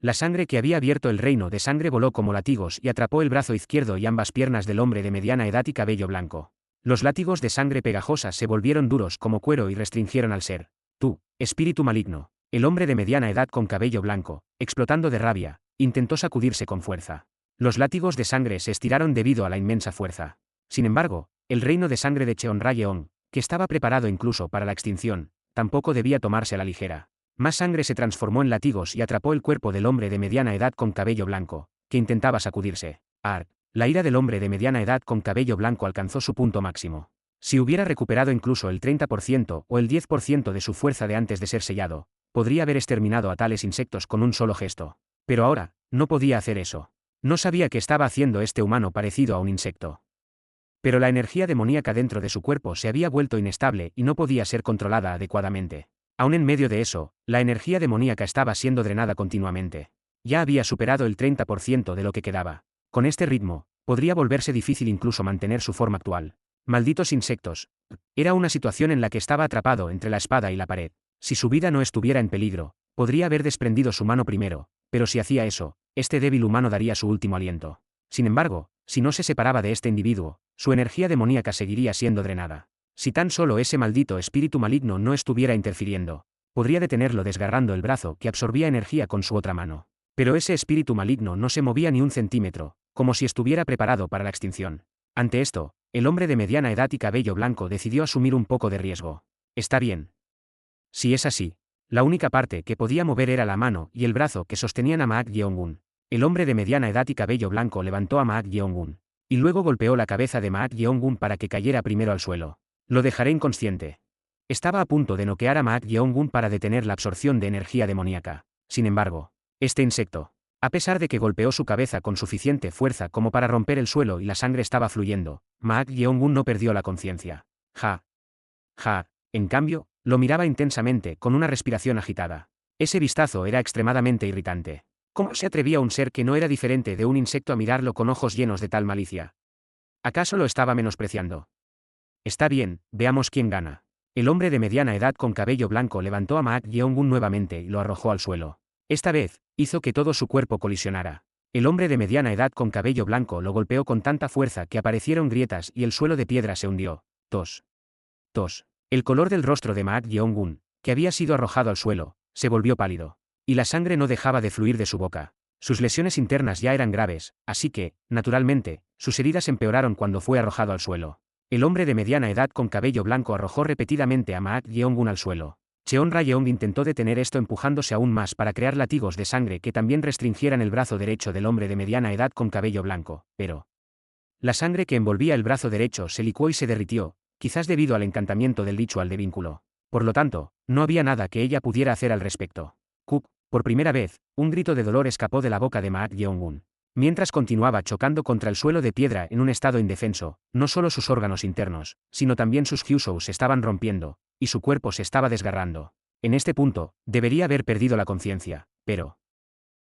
La sangre que había abierto el reino de sangre voló como látigos y atrapó el brazo izquierdo y ambas piernas del hombre de mediana edad y cabello blanco. Los látigos de sangre pegajosa se volvieron duros como cuero y restringieron al ser. Tú, espíritu maligno. El hombre de mediana edad con cabello blanco, explotando de rabia, intentó sacudirse con fuerza. Los látigos de sangre se estiraron debido a la inmensa fuerza. Sin embargo, el reino de sangre de Cheon Ra-yeon, que estaba preparado incluso para la extinción, tampoco debía tomarse a la ligera. Más sangre se transformó en látigos y atrapó el cuerpo del hombre de mediana edad con cabello blanco, que intentaba sacudirse. La ira del hombre de mediana edad con cabello blanco alcanzó su punto máximo. Si hubiera recuperado incluso el 30% o el 10% de su fuerza de antes de ser sellado, podría haber exterminado a tales insectos con un solo gesto. Pero ahora, no podía hacer eso. No sabía qué estaba haciendo este humano parecido a un insecto. Pero la energía demoníaca dentro de su cuerpo se había vuelto inestable y no podía ser controlada adecuadamente. Aún en medio de eso, la energía demoníaca estaba siendo drenada continuamente. Ya había superado el 30% de lo que quedaba. Con este ritmo, podría volverse difícil incluso mantener su forma actual. Malditos insectos. Era una situación en la que estaba atrapado entre la espada y la pared. Si su vida no estuviera en peligro, podría haber desprendido su mano primero, pero si hacía eso, este débil humano daría su último aliento. Sin embargo, si no se separaba de este individuo, su energía demoníaca seguiría siendo drenada. Si tan solo ese maldito espíritu maligno no estuviera interfiriendo, podría detenerlo desgarrando el brazo que absorbía energía con su otra mano. Pero ese espíritu maligno no se movía ni un centímetro, como si estuviera preparado para la extinción. Ante esto, el hombre de mediana edad y cabello blanco decidió asumir un poco de riesgo. Está bien. Si es así, la única parte que podía mover era la mano y el brazo que sostenían a Maak Yeong-un. El hombre de mediana edad y cabello blanco levantó a Maak Yeong-un. Y luego golpeó la cabeza de Maak Yeong-un para que cayera primero al suelo. Lo dejaré inconsciente. Estaba a punto de noquear a Maak Yeong-un para detener la absorción de energía demoníaca. Sin embargo, este insecto, a pesar de que golpeó su cabeza con suficiente fuerza como para romper el suelo y la sangre estaba fluyendo, Maak Yeong-un no perdió la conciencia. Ja. Ja. En cambio, lo miraba intensamente, con una respiración agitada. Ese vistazo era extremadamente irritante. ¿Cómo se atrevía un ser que no era diferente de un insecto a mirarlo con ojos llenos de tal malicia? ¿Acaso lo estaba menospreciando? Está bien, veamos quién gana. El hombre de mediana edad con cabello blanco levantó a Maak Yeong-un nuevamente y lo arrojó al suelo. Esta vez, hizo que todo su cuerpo colisionara. El hombre de mediana edad con cabello blanco lo golpeó con tanta fuerza que aparecieron grietas y el suelo de piedra se hundió. Tos. Tos. El color del rostro de Maak Yeong-un, que había sido arrojado al suelo, se volvió pálido. Y la sangre no dejaba de fluir de su boca. Sus lesiones internas ya eran graves, así que, naturalmente, sus heridas empeoraron cuando fue arrojado al suelo. El hombre de mediana edad con cabello blanco arrojó repetidamente a Maak Yeong-un al suelo. Cheon Rayeong intentó detener esto empujándose aún más para crear látigos de sangre que también restringieran el brazo derecho del hombre de mediana edad con cabello blanco, pero la sangre que envolvía el brazo derecho se licuó y se derritió, quizás debido al encantamiento del ritual de vínculo. Por lo tanto, no había nada que ella pudiera hacer al respecto. Kuk, por primera vez, un grito de dolor escapó de la boca de Maak Yeong-un. Mientras continuaba chocando contra el suelo de piedra en un estado indefenso, no solo sus órganos internos, sino también sus Hyusou se estaban rompiendo, y su cuerpo se estaba desgarrando. En este punto, debería haber perdido la conciencia, pero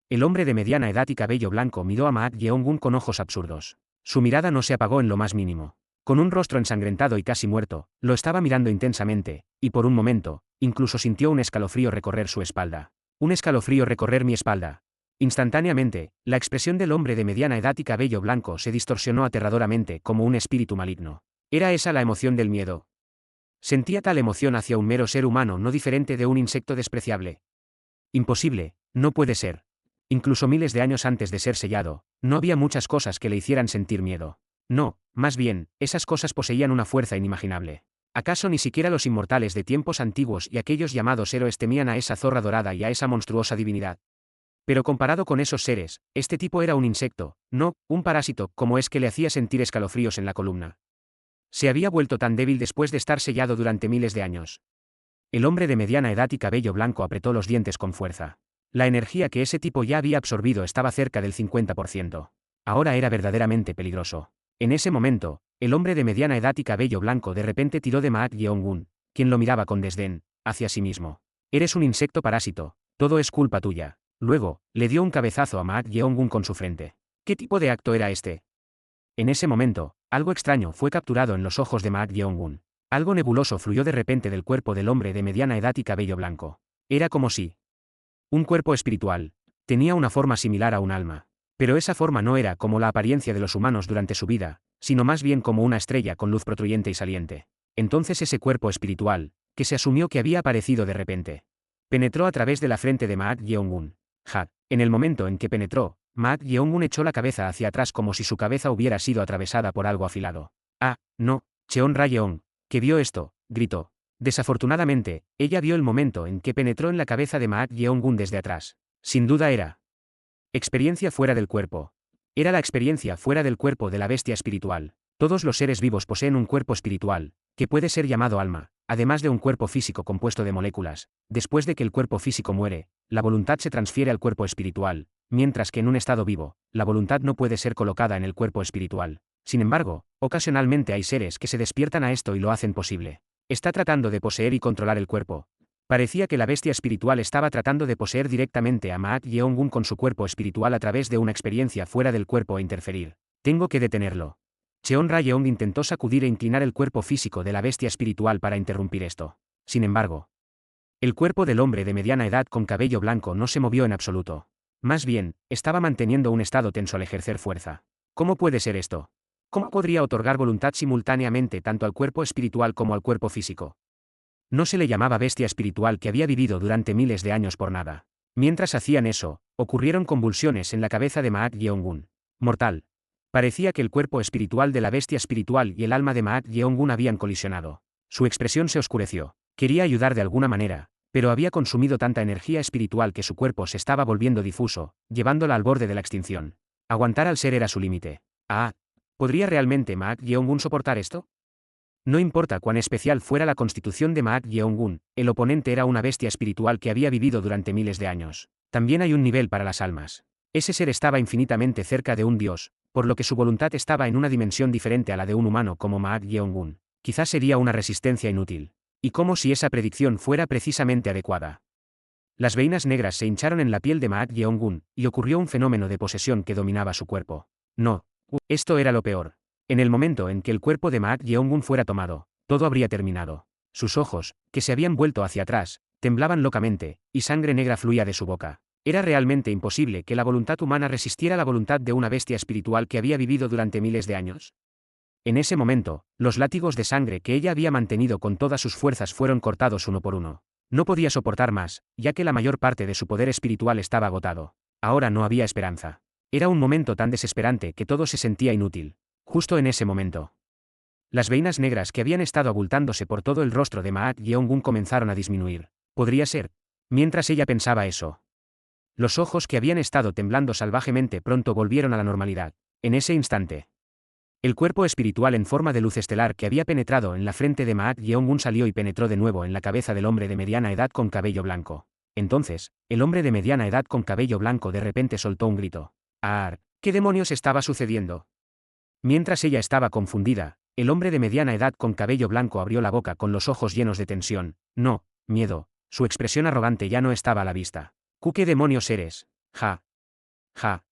el hombre de mediana edad y cabello blanco miró a Maak Yeong-un con ojos absurdos. Su mirada no se apagó en lo más mínimo. Con un rostro ensangrentado y casi muerto, lo estaba mirando intensamente, y por un momento, incluso sintió un escalofrío recorrer su espalda. Un escalofrío recorrer mi espalda. Instantáneamente, la expresión del hombre de mediana edad y cabello blanco se distorsionó aterradoramente como un espíritu maligno. ¿Era esa la emoción del miedo? Sentía tal emoción hacia un mero ser humano no diferente de un insecto despreciable. Imposible, no puede ser. Incluso miles de años antes de ser sellado, no había muchas cosas que le hicieran sentir miedo. No, más bien, esas cosas poseían una fuerza inimaginable. ¿Acaso ni siquiera los inmortales de tiempos antiguos y aquellos llamados héroes temían a esa zorra dorada y a esa monstruosa divinidad? Pero comparado con esos seres, este tipo era un insecto, no, un parásito, como es que le hacía sentir escalofríos en la columna. Se había vuelto tan débil después de estar sellado durante miles de años. El hombre de mediana edad y cabello blanco apretó los dientes con fuerza. La energía que ese tipo ya había absorbido estaba cerca del 50%. Ahora era verdaderamente peligroso. En ese momento, el hombre de mediana edad y cabello blanco de repente tiró de Maak Yeong-un, quien lo miraba con desdén, hacia sí mismo. Eres un insecto parásito, todo es culpa tuya. Luego, le dio un cabezazo a Maak Yeong-un con su frente. ¿Qué tipo de acto era este? En ese momento, algo extraño fue capturado en los ojos de Maak Yeong-un. Algo nebuloso fluyó de repente del cuerpo del hombre de mediana edad y cabello blanco. Era como si un cuerpo espiritual tenía una forma similar a un alma. Pero esa forma no era como la apariencia de los humanos durante su vida, sino más bien como una estrella con luz protuyente y saliente. Entonces ese cuerpo espiritual, que se asumió que había aparecido de repente, penetró a través de la frente de Maak Yeong-un. Ja, en el momento en que penetró, Maak Yeong-un echó la cabeza hacia atrás como si su cabeza hubiera sido atravesada por algo afilado. Ah, no, Cheon Rayeong, que vio esto, gritó. Desafortunadamente, ella vio el momento en que penetró en la cabeza de Maak Yeong-un desde atrás. Sin duda era experiencia fuera del cuerpo. Era la experiencia fuera del cuerpo de la bestia espiritual. Todos los seres vivos poseen un cuerpo espiritual, que puede ser llamado alma, además de un cuerpo físico compuesto de moléculas. Después de que el cuerpo físico muere, la voluntad se transfiere al cuerpo espiritual, mientras que en un estado vivo, la voluntad no puede ser colocada en el cuerpo espiritual. Sin embargo, ocasionalmente hay seres que se despiertan a esto y lo hacen posible. Está tratando de poseer y controlar el cuerpo. Parecía que la bestia espiritual estaba tratando de poseer directamente a Maak Yeong-un con su cuerpo espiritual a través de una experiencia fuera del cuerpo e interferir. Tengo que detenerlo. Cheon Rayeong intentó sacudir e inclinar el cuerpo físico de la bestia espiritual para interrumpir esto. Sin embargo, el cuerpo del hombre de mediana edad con cabello blanco no se movió en absoluto. Más bien, estaba manteniendo un estado tenso al ejercer fuerza. ¿Cómo puede ser esto? ¿Cómo podría otorgar voluntad simultáneamente tanto al cuerpo espiritual como al cuerpo físico? No se le llamaba bestia espiritual que había vivido durante miles de años por nada. Mientras hacían eso, ocurrieron convulsiones en la cabeza de Maak Yeongun. Mortal. Parecía que el cuerpo espiritual de la bestia espiritual y el alma de Maak Yeongun habían colisionado. Su expresión se oscureció. Quería ayudar de alguna manera, pero había consumido tanta energía espiritual que su cuerpo se estaba volviendo difuso, llevándola al borde de la extinción. Aguantar al ser era su límite. Ah, ¿podría realmente Maak Yeongun soportar esto? No importa cuán especial fuera la constitución de Maak Yeongun, el oponente era una bestia espiritual que había vivido durante miles de años. También hay un nivel para las almas. Ese ser estaba infinitamente cerca de un dios, por lo que su voluntad estaba en una dimensión diferente a la de un humano como Maak Yeongun. Quizás sería una resistencia inútil. Y como si esa predicción fuera precisamente adecuada. Las veinas negras se hincharon en la piel de Maak Yeongun, y ocurrió un fenómeno de posesión que dominaba su cuerpo. No. Esto era lo peor. En el momento en que el cuerpo de Maak Yeongun fuera tomado, todo habría terminado. Sus ojos, que se habían vuelto hacia atrás, temblaban locamente, y sangre negra fluía de su boca. Era realmente imposible que la voluntad humana resistiera la voluntad de una bestia espiritual que había vivido durante miles de años. En ese momento, los látigos de sangre que ella había mantenido con todas sus fuerzas fueron cortados uno por uno. No podía soportar más, ya que la mayor parte de su poder espiritual estaba agotado. Ahora no había esperanza. Era un momento tan desesperante que todo se sentía inútil. Justo en ese momento, las veinas negras que habían estado abultándose por todo el rostro de Maak Yeongun comenzaron a disminuir. Podría ser. Mientras ella pensaba eso, los ojos que habían estado temblando salvajemente pronto volvieron a la normalidad. En ese instante, el cuerpo espiritual en forma de luz estelar que había penetrado en la frente de Maak Yeongun salió y penetró de nuevo en la cabeza del hombre de mediana edad con cabello blanco. Entonces, el hombre de mediana edad con cabello blanco de repente soltó un grito. ¡Ah! ¿Qué demonios estaba sucediendo? Mientras ella estaba confundida, el hombre de mediana edad con cabello blanco abrió la boca con los ojos llenos de tensión. No, miedo. Su expresión arrogante ya no estaba a la vista. ¿Qué demonios eres? Ja. Ja.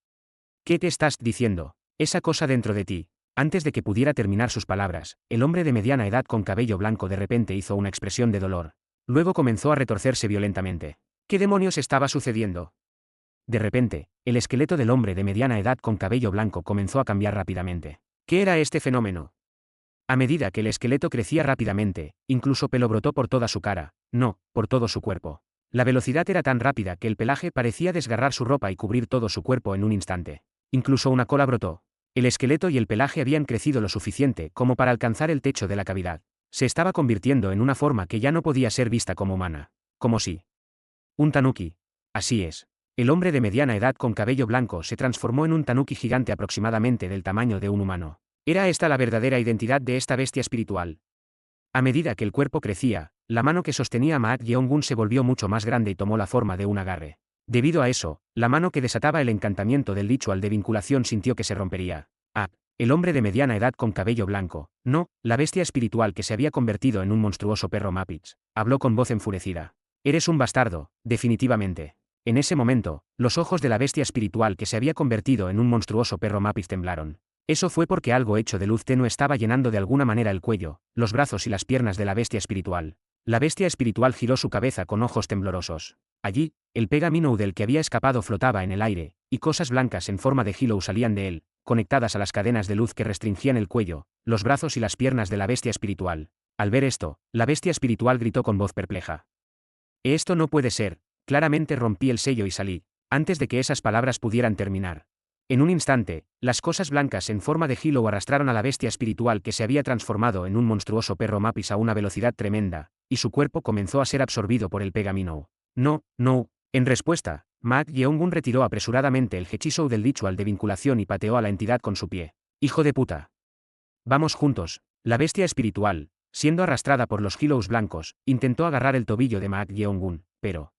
¿Qué te estás diciendo? Esa cosa dentro de ti. Antes de que pudiera terminar sus palabras, el hombre de mediana edad con cabello blanco de repente hizo una expresión de dolor. Luego comenzó a retorcerse violentamente. ¿Qué demonios estaba sucediendo? De repente, el esqueleto del hombre de mediana edad con cabello blanco comenzó a cambiar rápidamente. ¿Qué era este fenómeno? A medida que el esqueleto crecía rápidamente, incluso pelo brotó por toda su cara, no, por todo su cuerpo. La velocidad era tan rápida que el pelaje parecía desgarrar su ropa y cubrir todo su cuerpo en un instante. Incluso una cola brotó. El esqueleto y el pelaje habían crecido lo suficiente como para alcanzar el techo de la cavidad. Se estaba convirtiendo en una forma que ya no podía ser vista como humana. Como si. Un tanuki. Así es. El hombre de mediana edad con cabello blanco se transformó en un tanuki gigante aproximadamente del tamaño de un humano. ¿Era esta la verdadera identidad de esta bestia espiritual? A medida que el cuerpo crecía, la mano que sostenía a Maak Yeongun se volvió mucho más grande y tomó la forma de un agarre. Debido a eso, la mano que desataba el encantamiento del ritual de vinculación sintió que se rompería. Ah, el hombre de mediana edad con cabello blanco, no, la bestia espiritual que se había convertido en un monstruoso perro Mapich, habló con voz enfurecida. Eres un bastardo, definitivamente. En ese momento, los ojos de la bestia espiritual que se había convertido en un monstruoso perro Mapich temblaron. Eso fue porque algo hecho de luz tenue estaba llenando de alguna manera el cuello, los brazos y las piernas de la bestia espiritual. La bestia espiritual giró su cabeza con ojos temblorosos. Allí, el Pega-Minnow del que había escapado flotaba en el aire, y cosas blancas en forma de hilo salían de él, conectadas a las cadenas de luz que restringían el cuello, los brazos y las piernas de la bestia espiritual. Al ver esto, la bestia espiritual gritó con voz perpleja. Esto no puede ser. Claramente rompí el sello y salí, antes de que esas palabras pudieran terminar. En un instante, las cosas blancas en forma de hilo arrastraron a la bestia espiritual que se había transformado en un monstruoso perro Mapis a una velocidad tremenda, y su cuerpo comenzó a ser absorbido por el Pega-Minnow. No, no. En respuesta, Maak Yeongun retiró apresuradamente el Hechisou del ritual de vinculación y pateó a la entidad con su pie. ¡Hijo de puta! Vamos juntos. La bestia espiritual, siendo arrastrada por los hilos blancos, intentó agarrar el tobillo de Maak Yeongun, pero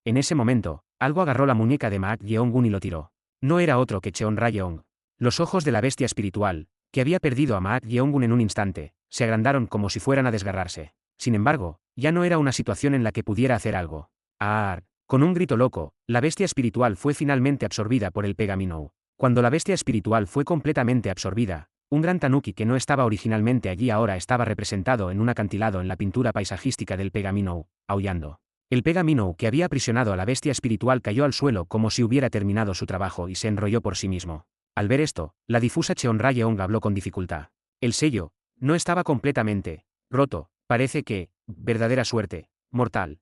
en ese momento, algo agarró la muñeca de Maak Yeongun y lo tiró. No era otro que Cheon Rayeong. Los ojos de la bestia espiritual, que había perdido a Maak Yeongun en un instante, se agrandaron como si fueran a desgarrarse. Sin embargo, ya no era una situación en la que pudiera hacer algo. ¡Ah! Con un grito loco, la bestia espiritual fue finalmente absorbida por el Pega-Minnow. Cuando la bestia espiritual fue completamente absorbida, un gran tanuki que no estaba originalmente allí ahora estaba representado en un acantilado en la pintura paisajística del Pega-Minnow, aullando. El Pega-Minnow que había aprisionado a la bestia espiritual cayó al suelo como si hubiera terminado su trabajo y se enrolló por sí mismo. Al ver esto, la difusa Cheon Rayeong habló con dificultad. El sello no estaba completamente roto. Parece que, verdadera suerte, mortal.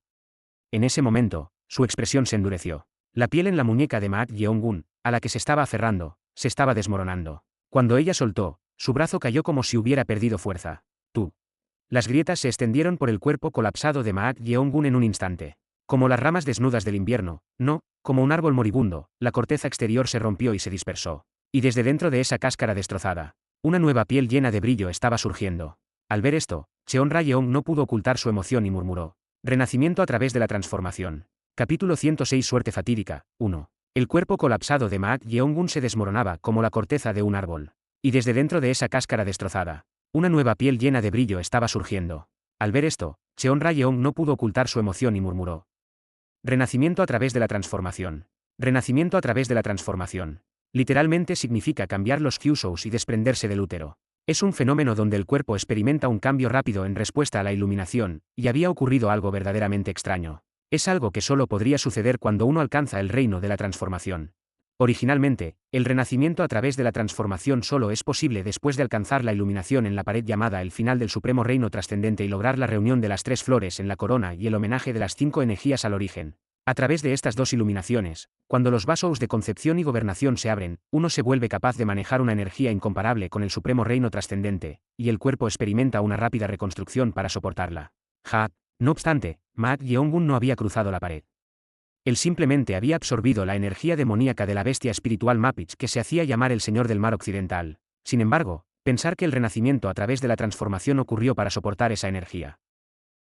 En ese momento, su expresión se endureció. La piel en la muñeca de Maat Yeong-gun, a la que se estaba aferrando, se estaba desmoronando. Cuando ella soltó, su brazo cayó como si hubiera perdido fuerza. Tú. Las grietas se extendieron por el cuerpo colapsado de Maat Yeong-gun en un instante. Como las ramas desnudas del invierno, no, como un árbol moribundo, la corteza exterior se rompió y se dispersó. Y desde dentro de esa cáscara destrozada, una nueva piel llena de brillo estaba surgiendo. Al ver esto, Cheon Rayeon no pudo ocultar su emoción y murmuró: Renacimiento a través de la transformación. Capítulo 106 Suerte fatídica, 1. El cuerpo colapsado de Maat Yeong-gun se desmoronaba como la corteza de un árbol. Y desde dentro de esa cáscara destrozada, una nueva piel llena de brillo estaba surgiendo. Al ver esto, Cheon Rayeon no pudo ocultar su emoción y murmuró: Renacimiento a través de la transformación. Renacimiento a través de la transformación. Literalmente significa cambiar los Kyusous y desprenderse del útero. Es un fenómeno donde el cuerpo experimenta un cambio rápido en respuesta a la iluminación, y había ocurrido algo verdaderamente extraño. Es algo que solo podría suceder cuando uno alcanza el reino de la transformación. Originalmente, el renacimiento a través de la transformación solo es posible después de alcanzar la iluminación en la pared llamada el final del supremo reino trascendente y lograr la reunión de las 3 flores en la corona y el homenaje de las 5 energías al origen. A través de estas 2 iluminaciones, cuando los vasos de concepción y gobernación se abren, uno se vuelve capaz de manejar una energía incomparable con el supremo reino trascendente, y el cuerpo experimenta una rápida reconstrucción para soportarla. No obstante, Maat Yeong-gun no había cruzado la pared. Él simplemente había absorbido la energía demoníaca de la bestia espiritual Mapich que se hacía llamar el Señor del Mar Occidental. Sin embargo, pensar que el renacimiento a través de la transformación ocurrió para soportar esa energía.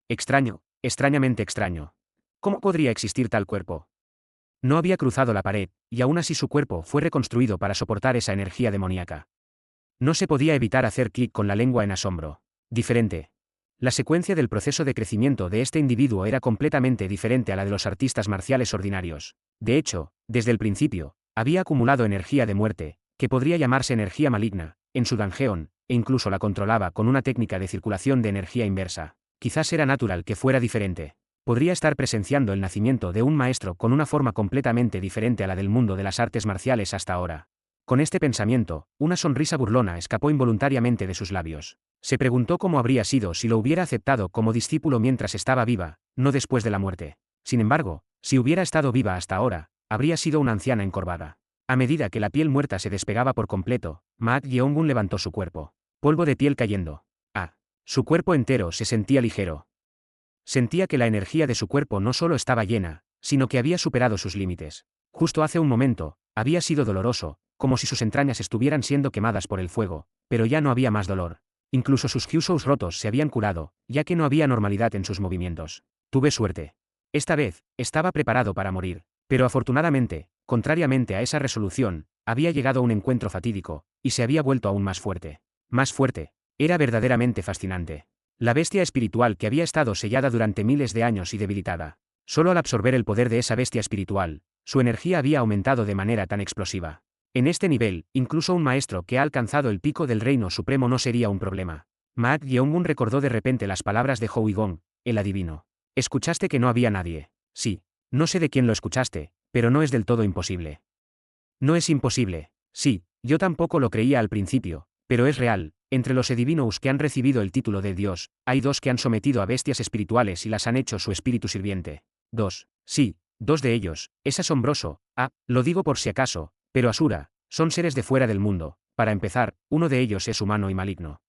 Extraño, extrañamente extraño. ¿Cómo podría existir tal cuerpo? No había cruzado la pared, y aún así su cuerpo fue reconstruido para soportar esa energía demoníaca. No se podía evitar hacer clic con la lengua en asombro. Diferente. La secuencia del proceso de crecimiento de este individuo era completamente diferente a la de los artistas marciales ordinarios. De hecho, desde el principio, había acumulado energía de muerte, que podría llamarse energía maligna, en su dungeon, e incluso la controlaba con una técnica de circulación de energía inversa. Quizás era natural que fuera diferente. Podría estar presenciando el nacimiento de un maestro con una forma completamente diferente a la del mundo de las artes marciales hasta ahora. Con este pensamiento, una sonrisa burlona escapó involuntariamente de sus labios. Se preguntó cómo habría sido si lo hubiera aceptado como discípulo mientras estaba viva, no después de la muerte. Sin embargo, si hubiera estado viva hasta ahora, habría sido una anciana encorvada. A medida que la piel muerta se despegaba por completo, Maat Yeong-gun levantó su cuerpo. Polvo de piel cayendo. Su cuerpo entero se sentía ligero. Sentía que la energía de su cuerpo no solo estaba llena, sino que había superado sus límites. Justo hace un momento, había sido doloroso, como si sus entrañas estuvieran siendo quemadas por el fuego, pero ya no había más dolor. Incluso sus Kyusous rotos se habían curado, ya que no había normalidad en sus movimientos. Tuve suerte. Esta vez, estaba preparado para morir, pero afortunadamente, contrariamente a esa resolución, había llegado un encuentro fatídico, y se había vuelto aún más fuerte. Más fuerte. Era verdaderamente fascinante. La bestia espiritual que había estado sellada durante miles de años y debilitada. Solo al absorber el poder de esa bestia espiritual, su energía había aumentado de manera tan explosiva. En este nivel, incluso un maestro que ha alcanzado el pico del reino supremo no sería un problema. Maat Yeong-gun recordó de repente las palabras de Howi-gong, el adivino. Escuchaste que no había nadie. Sí. No sé de quién lo escuchaste, pero no es del todo imposible. No es imposible. Sí, yo tampoco lo creía al principio, pero es real. Entre los Edivinous que han recibido el título de Dios, hay 2 que han sometido a bestias espirituales y las han hecho su espíritu sirviente. 2. Sí, 2 de ellos. Es asombroso. Lo digo por si acaso, pero Asura, son seres de fuera del mundo. Para empezar, uno de ellos es humano y maligno.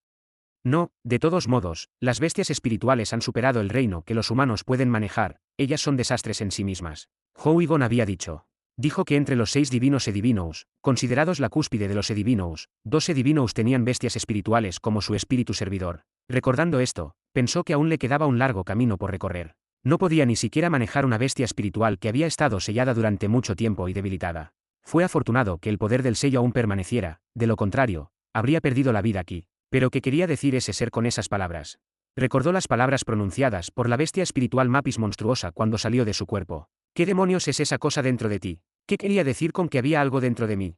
No, de todos modos, las bestias espirituales han superado el reino que los humanos pueden manejar, ellas son desastres en sí mismas. Howi-gong había dicho. Dijo que entre los 6 divinos Edivinous, considerados la cúspide de los Edivinous, 2 Edivinous tenían bestias espirituales como su espíritu servidor. Recordando esto, pensó que aún le quedaba un largo camino por recorrer. No podía ni siquiera manejar una bestia espiritual que había estado sellada durante mucho tiempo y debilitada. Fue afortunado que el poder del sello aún permaneciera, de lo contrario, habría perdido la vida aquí. Pero ¿qué quería decir ese ser con esas palabras? Recordó las palabras pronunciadas por la bestia espiritual Mapis monstruosa cuando salió de su cuerpo. ¿Qué demonios es esa cosa dentro de ti? ¿Qué quería decir con que había algo dentro de mí?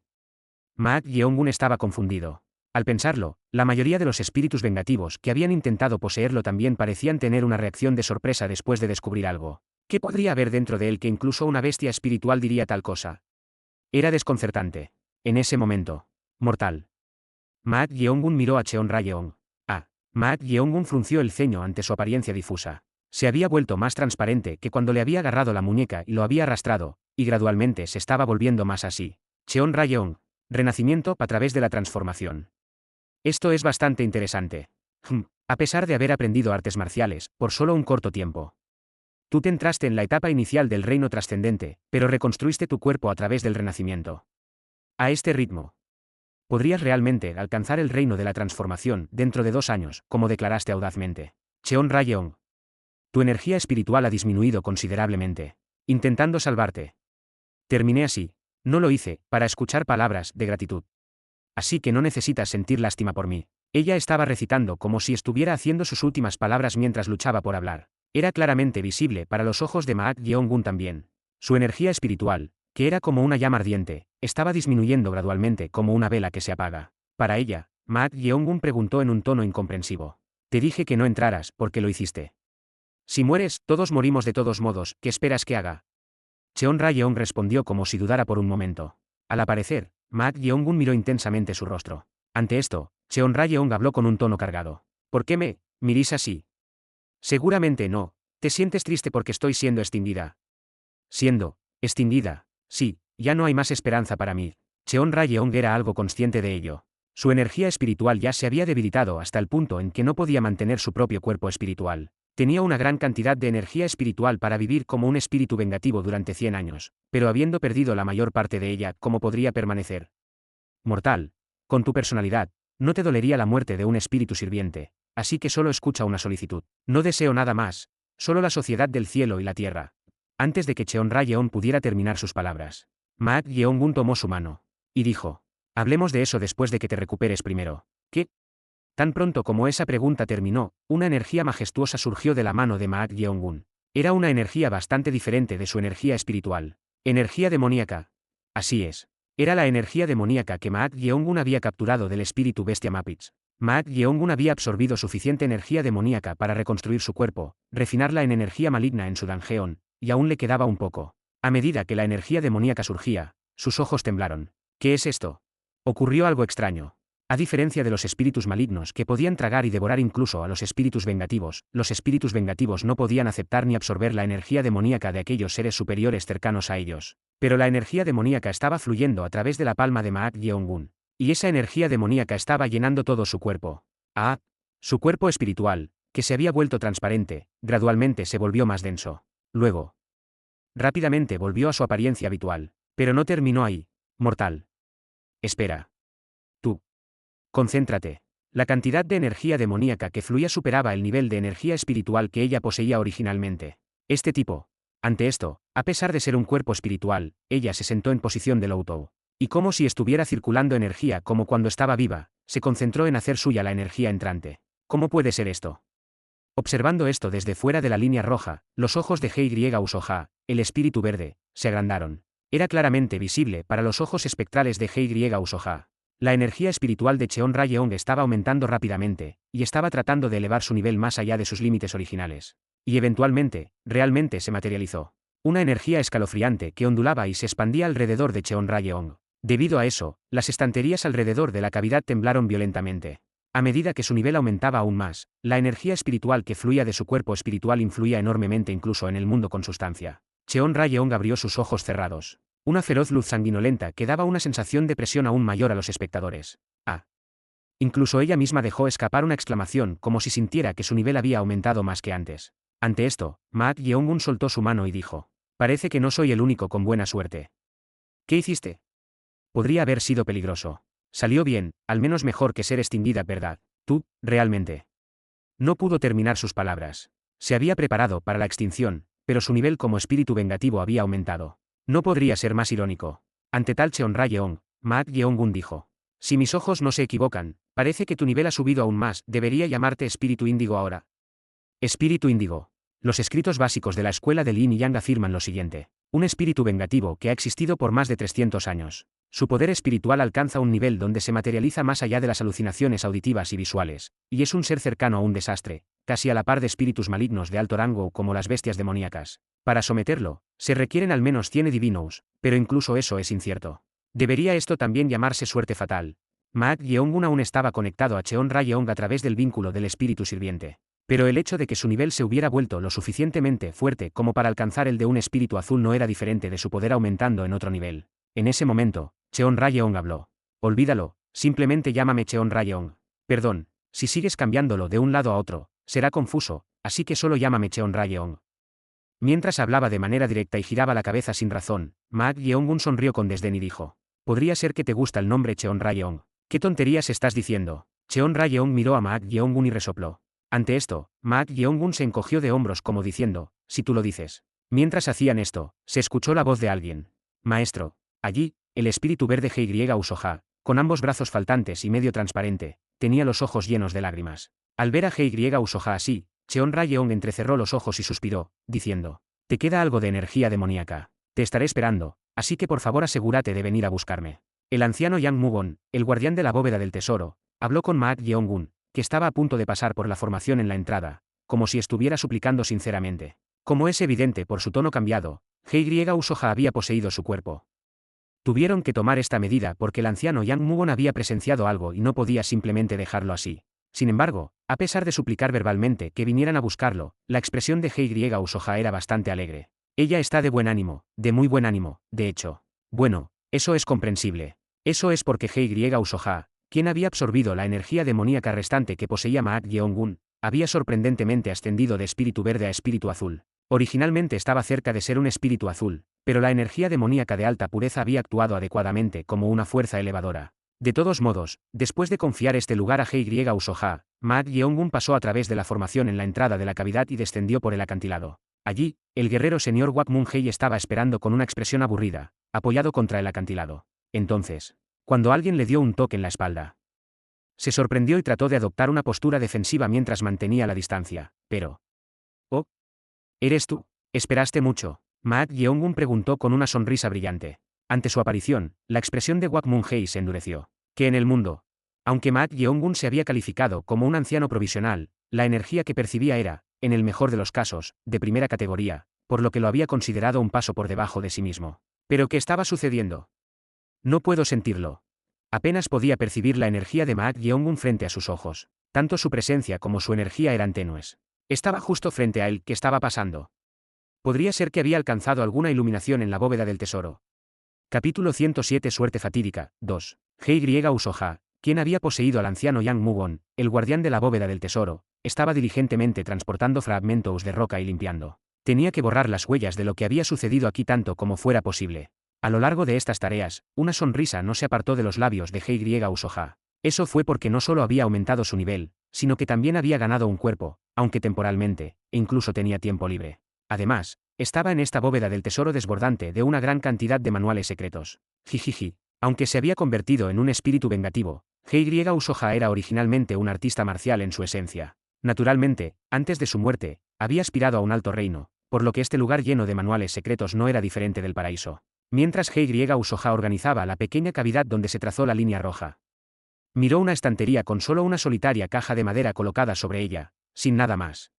Maat Yeong-gun estaba confundido. Al pensarlo, la mayoría de los espíritus vengativos que habían intentado poseerlo también parecían tener una reacción de sorpresa después de descubrir algo. ¿Qué podría haber dentro de él que incluso una bestia espiritual diría tal cosa? Era desconcertante. En ese momento. Mortal. Maat Yeong-gun miró a Cheon Rayeon. Maat Yeong-gun frunció el ceño ante su apariencia difusa. Se había vuelto más transparente que cuando le había agarrado la muñeca y lo había arrastrado, y gradualmente se estaba volviendo más así. Cheon Rayeong. Renacimiento a través de la transformación. Esto es bastante interesante. A pesar de haber aprendido artes marciales, por solo un corto tiempo. Tú te entraste en la etapa inicial del reino trascendente, pero reconstruiste tu cuerpo a través del renacimiento. A este ritmo, podrías realmente alcanzar el reino de la transformación dentro de 2 años, como declaraste audazmente. Cheon Rayeong. Tu energía espiritual ha disminuido considerablemente. Intentando salvarte. Terminé así. No lo hice, para escuchar palabras de gratitud. Así que no necesitas sentir lástima por mí. Ella estaba recitando como si estuviera haciendo sus últimas palabras mientras luchaba por hablar. Era claramente visible para los ojos de Maak Yeong-gun también. Su energía espiritual, que era como una llama ardiente, estaba disminuyendo gradualmente como una vela que se apaga. Para ella, Maak Yeong-gun preguntó en un tono incomprensivo. Te dije que no entraras, porque lo hiciste. Si mueres, todos morimos de todos modos, ¿qué esperas que haga? Cheon Rayeong respondió como si dudara por un momento. Al aparecer, Maak Yeong-gun miró intensamente su rostro. Ante esto, Cheon Rayeong habló con un tono cargado. ¿Por qué me mirís así? Seguramente no. ¿Te sientes triste porque estoy siendo extinguida? Siendo extinguida. Sí, ya no hay más esperanza para mí. Cheon Rayeong era algo consciente de ello. Su energía espiritual ya se había debilitado hasta el punto en que no podía mantener su propio cuerpo espiritual. Tenía una gran cantidad de energía espiritual para vivir como un espíritu vengativo durante 100 años, pero habiendo perdido la mayor parte de ella, ¿cómo podría permanecer? Mortal. Con tu personalidad, no te dolería la muerte de un espíritu sirviente, así que solo escucha una solicitud. No deseo nada más, solo la sociedad del cielo y la tierra. Antes de que Cheon Rayeong pudiera terminar sus palabras, Maak Yeong-gun tomó su mano y dijo: hablemos de eso después de que te recuperes primero. ¿Qué? Tan pronto como esa pregunta terminó, una energía majestuosa surgió de la mano de Maak Yeong-gun. Era una energía bastante diferente de su energía espiritual. Energía demoníaca. Así es. Era la energía demoníaca que Maak Yeong-gun había capturado del espíritu bestia Mapits. Maak Yeong-gun había absorbido suficiente energía demoníaca para reconstruir su cuerpo, refinarla en energía maligna en su dungeon, y aún le quedaba un poco. A medida que la energía demoníaca surgía, sus ojos temblaron. ¿Qué es esto? Ocurrió algo extraño. A diferencia de los espíritus malignos que podían tragar y devorar incluso a los espíritus vengativos no podían aceptar ni absorber la energía demoníaca de aquellos seres superiores cercanos a ellos. Pero la energía demoníaca estaba fluyendo a través de la palma de Maak Yeong-gun. Y esa energía demoníaca estaba llenando todo su cuerpo. Su cuerpo espiritual, que se había vuelto transparente, gradualmente se volvió más denso. Luego, rápidamente volvió a su apariencia habitual. Pero no terminó ahí. Mortal. Espera. Tú. Concéntrate. La cantidad de energía demoníaca que fluía superaba el nivel de energía espiritual que ella poseía originalmente. Este tipo. Ante esto, a pesar de ser un cuerpo espiritual, ella se sentó en posición de Loutou. Y como si estuviera circulando energía como cuando estaba viva, se concentró en hacer suya la energía entrante. ¿Cómo puede ser esto? Observando esto desde fuera de la línea roja, los ojos de Hei Usoha, el espíritu verde, se agrandaron. Era claramente visible para los ojos espectrales de Hei Usoha. La energía espiritual de Cheon Rayeong estaba aumentando rápidamente, y estaba tratando de elevar su nivel más allá de sus límites originales. Y eventualmente, realmente se materializó. Una energía escalofriante que ondulaba y se expandía alrededor de Cheon Rayeong. Debido a eso, las estanterías alrededor de la cavidad temblaron violentamente. A medida que su nivel aumentaba aún más, la energía espiritual que fluía de su cuerpo espiritual influía enormemente incluso en el mundo con sustancia. Cheon Rayeong abrió sus ojos cerrados. Una feroz luz sanguinolenta que daba una sensación de presión aún mayor a los espectadores. Incluso ella misma dejó escapar una exclamación como si sintiera que su nivel había aumentado más que antes. Ante esto, Maak Yeong-gun soltó su mano y dijo: parece que no soy el único con buena suerte. ¿Qué hiciste? Podría haber sido peligroso. Salió bien, al menos mejor que ser extinguida, ¿verdad? Tú, realmente. No pudo terminar sus palabras. Se había preparado para la extinción, pero su nivel como espíritu vengativo había aumentado. No podría ser más irónico. Ante tal Cheon Rayeong, Maak Yeong-gun dijo: si mis ojos no se equivocan, parece que tu nivel ha subido aún más, debería llamarte espíritu índigo ahora. Espíritu índigo. Los escritos básicos de la escuela de Yin y Yang afirman lo siguiente: un espíritu vengativo que ha existido por más de 300 años. Su poder espiritual alcanza un nivel donde se materializa más allá de las alucinaciones auditivas y visuales, y es un ser cercano a un desastre, casi a la par de espíritus malignos de alto rango como las bestias demoníacas. Para someterlo, se requieren al menos 100 divinos, pero incluso eso es incierto. ¿Debería esto también llamarse suerte fatal? Maak Yeong-gun aún estaba conectado a Cheon Rayeong a través del vínculo del espíritu sirviente. Pero el hecho de que su nivel se hubiera vuelto lo suficientemente fuerte como para alcanzar el de un espíritu azul no era diferente de su poder aumentando en otro nivel. En ese momento, Cheon Rayeon habló. Olvídalo, simplemente llámame Cheon Rayeon. Perdón, si sigues cambiándolo de un lado a otro, será confuso, así que solo llámame Cheon Rayeon. Mientras hablaba de manera directa y giraba la cabeza sin razón, Ma Yeongun sonrió con desdén y dijo: podría ser que te gusta el nombre Cheon Rayeon. ¿Qué tonterías estás diciendo? Cheon Rayeon miró a Ma Yeongun y resopló. Ante esto, Ma Yeongun se encogió de hombros como diciendo: si tú lo dices. Mientras hacían esto, se escuchó la voz de alguien. Maestro. Allí, el espíritu verde Hye Usoha, con ambos brazos faltantes y medio transparente, tenía los ojos llenos de lágrimas. Al ver a Hye Usoha así, Cheon Rayeon entrecerró los ojos y suspiró, diciendo: te queda algo de energía demoníaca. Te estaré esperando, así que por favor asegúrate de venir a buscarme. El anciano Yang Mugon, el guardián de la bóveda del tesoro, habló con Ma Yeongun, que estaba a punto de pasar por la formación en la entrada, como si estuviera suplicando sinceramente. Como es evidente por su tono cambiado, Hye Usoha había poseído su cuerpo. Tuvieron que tomar esta medida porque el anciano Yang Mugon había presenciado algo y no podía simplemente dejarlo así. Sin embargo, a pesar de suplicar verbalmente que vinieran a buscarlo, la expresión de Hye Usoha era bastante alegre. Ella está de buen ánimo, de muy buen ánimo, de hecho. Bueno, eso es comprensible. Eso es porque Hye Usoha, quien había absorbido la energía demoníaca restante que poseía Ma Yeongun, había sorprendentemente ascendido de espíritu verde a espíritu azul. Originalmente estaba cerca de ser un espíritu azul, pero la energía demoníaca de alta pureza había actuado adecuadamente como una fuerza elevadora. De todos modos, después de confiar este lugar a Hye Usoha, Ma Yeongun pasó a través de la formación en la entrada de la cavidad y descendió por el acantilado. Allí, el guerrero señor Wak Moon-hei estaba esperando con una expresión aburrida, apoyado contra el acantilado. Entonces, cuando alguien le dio un toque en la espalda, se sorprendió y trató de adoptar una postura defensiva mientras mantenía la distancia, pero... ¿Oh? ¿Eres tú? ¿Esperaste mucho? Ma Yeongun preguntó con una sonrisa brillante. Ante su aparición, la expresión de Wak Moon-hei se endureció. Que en el mundo. Aunque Ma Yeongun se había calificado como un anciano provisional, la energía que percibía era, en el mejor de los casos, de primera categoría, por lo que lo había considerado un paso por debajo de sí mismo. ¿Pero qué estaba sucediendo? No puedo sentirlo. Apenas podía percibir la energía de Ma Yeongun frente a sus ojos. Tanto su presencia como su energía eran tenues. Estaba justo frente a él. ¿Qué estaba pasando? Podría ser que había alcanzado alguna iluminación en la bóveda del tesoro. Capítulo 107 Suerte fatídica, 2. Hye Usoha, quien había poseído al anciano Yang Mugon, el guardián de la bóveda del tesoro, estaba diligentemente transportando fragmentos de roca y limpiando. Tenía que borrar las huellas de lo que había sucedido aquí tanto como fuera posible. A lo largo de estas tareas, una sonrisa no se apartó de los labios de Hye Usoha. Eso fue porque no solo había aumentado su nivel, sino que también había ganado un cuerpo, aunque temporalmente, e incluso tenía tiempo libre. Además, estaba en esta bóveda del tesoro desbordante de una gran cantidad de manuales secretos. Jijiji. Aunque se había convertido en un espíritu vengativo, Hye Usoha era originalmente un artista marcial en su esencia. Naturalmente, antes de su muerte, había aspirado a un alto reino, por lo que este lugar lleno de manuales secretos no era diferente del paraíso. Mientras Hye Usoha organizaba la pequeña cavidad donde se trazó la línea roja, miró una estantería con solo una solitaria caja de madera colocada sobre ella, sin nada más.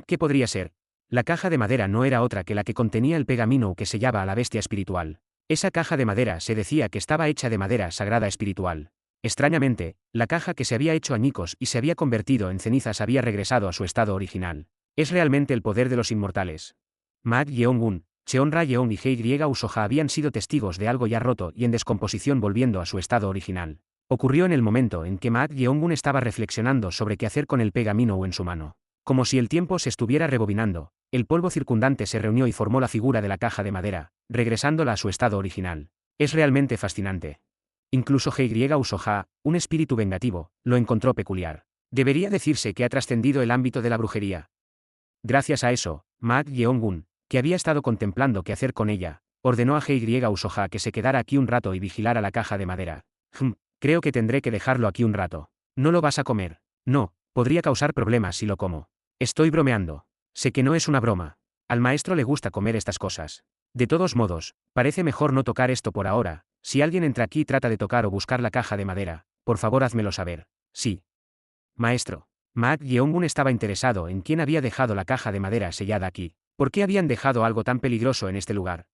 ¿Qué podría ser? La caja de madera no era otra que la que contenía el pergamino que sellaba a la bestia espiritual. Esa caja de madera se decía que estaba hecha de madera sagrada espiritual. Extrañamente, la caja que se había hecho añicos y se había convertido en cenizas había regresado a su estado original. Es realmente el poder de los inmortales. Ma Yeongun, Cheon Rayeon y Hye Usoha habían sido testigos de algo ya roto y en descomposición volviendo a su estado original. Ocurrió en el momento en que Ma Yeongun estaba reflexionando sobre qué hacer con el pergamino en su mano. Como si el tiempo se estuviera rebobinando, el polvo circundante se reunió y formó la figura de la caja de madera, regresándola a su estado original. Es realmente fascinante. Incluso Hye Usoha, un espíritu vengativo, lo encontró peculiar. Debería decirse que ha trascendido el ámbito de la brujería. Gracias a eso, Ma Yeongun, que había estado contemplando qué hacer con ella, ordenó a Hye Usoha que se quedara aquí un rato y vigilara la caja de madera. Creo que tendré que dejarlo aquí un rato. ¿No lo vas a comer? No, podría causar problemas si lo como. Estoy bromeando. Sé que no es una broma. Al maestro le gusta comer estas cosas. De todos modos, parece mejor no tocar esto por ahora. Si alguien entra aquí y trata de tocar o buscar la caja de madera, por favor házmelo saber. Sí. Maestro. Ma Yeongun estaba interesado en quién había dejado la caja de madera sellada aquí. ¿Por qué habían dejado algo tan peligroso en este lugar?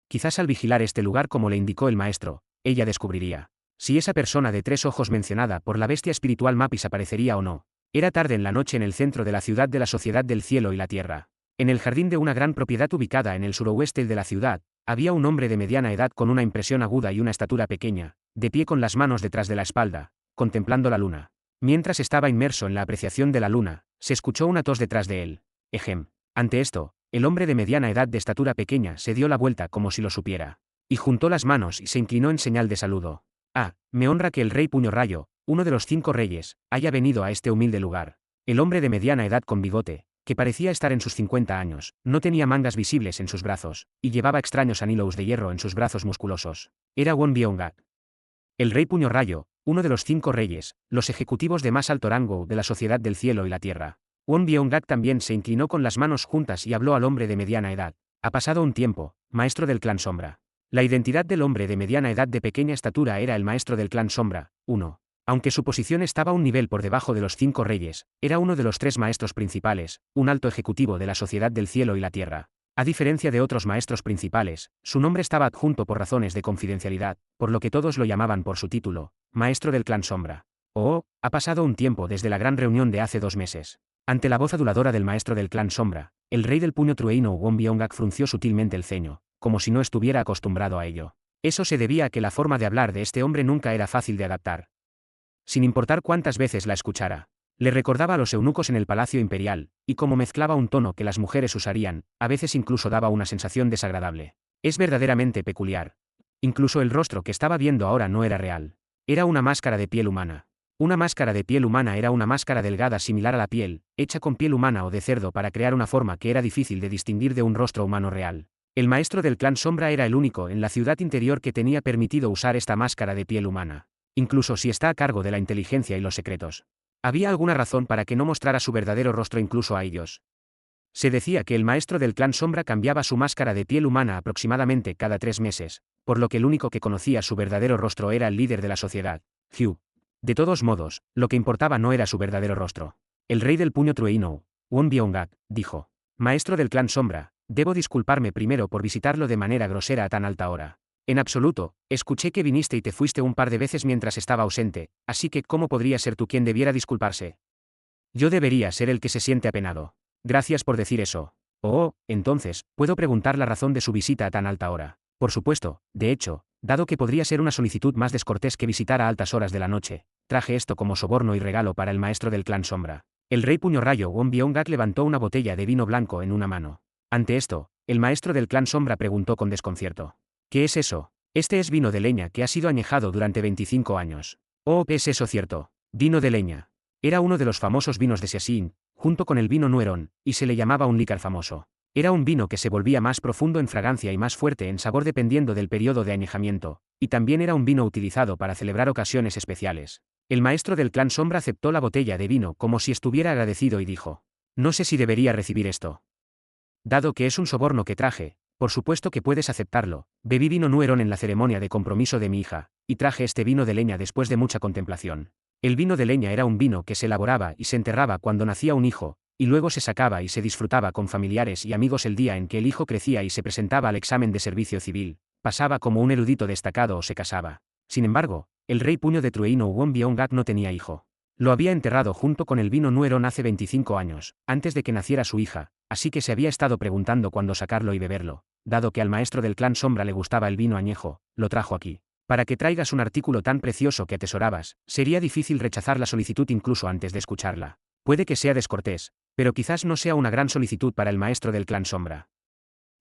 Quizás al vigilar este lugar como le indicó el maestro, ella descubriría si esa persona de 3 ojos mencionada por la bestia espiritual Mapis aparecería o no. Era tarde en la noche en el centro de la ciudad de la Sociedad del Cielo y la Tierra. En el jardín de una gran propiedad ubicada en el suroeste de la ciudad, había un hombre de mediana edad con una impresión aguda y una estatura pequeña, de pie con las manos detrás de la espalda, contemplando la luna. Mientras estaba inmerso en la apreciación de la luna, se escuchó una tos detrás de él. Ejem. Ante esto, el hombre de mediana edad de estatura pequeña se dio la vuelta como si lo supiera. Y juntó las manos y se inclinó en señal de saludo. Ah, me honra que el rey Puño Rayo, uno de los 5 reyes, haya venido a este humilde lugar. El hombre de mediana edad con bigote, que parecía estar en sus 50 años, no tenía mangas visibles en sus brazos, y llevaba extraños anillos de hierro en sus brazos musculosos. Era Won Byung-gak. El rey Puño Rayo, uno de los 5 reyes, los ejecutivos de más alto rango de la Sociedad del Cielo y la Tierra. Won Byung-gak también se inclinó con las manos juntas y habló al hombre de mediana edad. Ha pasado un tiempo, maestro del clan Sombra. La identidad del hombre de mediana edad de pequeña estatura era el maestro del clan Sombra, 1. Aunque su posición estaba un nivel por debajo de los 5 reyes, era uno de los 3 maestros principales, un alto ejecutivo de la Sociedad del Cielo y la Tierra. A diferencia de otros maestros principales, su nombre estaba adjunto por razones de confidencialidad, por lo que todos lo llamaban por su título, maestro del clan Sombra. Oh, ha pasado un tiempo desde la gran reunión de hace 2 meses. Ante la voz aduladora del maestro del clan Sombra, el rey del puño trueno Won Byung-gak frunció sutilmente el ceño, como si no estuviera acostumbrado a ello. Eso se debía a que la forma de hablar de este hombre nunca era fácil de adaptar. Sin importar cuántas veces la escuchara, le recordaba a los eunucos en el palacio imperial, y como mezclaba un tono que las mujeres usarían, a veces incluso daba una sensación desagradable. Es verdaderamente peculiar. Incluso el rostro que estaba viendo ahora no era real. Era una máscara de piel humana. Una máscara de piel humana era una máscara delgada similar a la piel, hecha con piel humana o de cerdo para crear una forma que era difícil de distinguir de un rostro humano real. El maestro del clan Sombra era el único en la ciudad interior que tenía permitido usar esta máscara de piel humana. Incluso si está a cargo de la inteligencia y los secretos. ¿Había alguna razón para que no mostrara su verdadero rostro incluso a ellos? Se decía que el maestro del clan Sombra cambiaba su máscara de piel humana aproximadamente cada 3 meses, por lo que el único que conocía su verdadero rostro era el líder de la sociedad, Hugh. De todos modos, lo que importaba no era su verdadero rostro. El rey del puño trueno, Won Byung-gak, dijo. Maestro del clan Sombra, debo disculparme primero por visitarlo de manera grosera a tan alta hora. En absoluto, escuché que viniste y te fuiste un par de veces mientras estaba ausente, así que ¿cómo podría ser tú quien debiera disculparse? Yo debería ser el que se siente apenado. Gracias por decir eso. Oh, entonces, ¿puedo preguntar la razón de su visita a tan alta hora? Por supuesto, de hecho, dado que podría ser una solicitud más descortés que visitar a altas horas de la noche, traje esto como soborno y regalo para el maestro del clan Sombra. El rey Puño Rayo Won Byung-gak levantó una botella de vino blanco en una mano. Ante esto, el maestro del clan Sombra preguntó con desconcierto. ¿Qué es eso? Este es vino de leña que ha sido añejado durante 25 años. Oh, ¿es eso cierto? Vino de leña. Era uno de los famosos vinos de Seasin, junto con el vino Nueron, y se le llamaba un lícar famoso. Era un vino que se volvía más profundo en fragancia y más fuerte en sabor dependiendo del periodo de añejamiento, y también era un vino utilizado para celebrar ocasiones especiales. El maestro del clan Sombra aceptó la botella de vino como si estuviera agradecido y dijo: no sé si debería recibir esto. Dado que es un soborno que traje, por supuesto que puedes aceptarlo. Bebí vino Nueron en la ceremonia de compromiso de mi hija, y traje este vino de leña después de mucha contemplación. El vino de leña era un vino que se elaboraba y se enterraba cuando nacía un hijo, y luego se sacaba y se disfrutaba con familiares y amigos el día en que el hijo crecía y se presentaba al examen de servicio civil, pasaba como un erudito destacado o se casaba. Sin embargo, el rey Puño de Trueno Won Byung-gak no tenía hijo. Lo había enterrado junto con el vino Nueron hace 25 años, antes de que naciera su hija, así que se había estado preguntando cuándo sacarlo y beberlo. Dado que al maestro del clan Sombra le gustaba el vino añejo, lo trajo aquí. Para que traigas un artículo tan precioso que atesorabas, sería difícil rechazar la solicitud incluso antes de escucharla. Puede que sea descortés, pero quizás no sea una gran solicitud para el maestro del clan Sombra.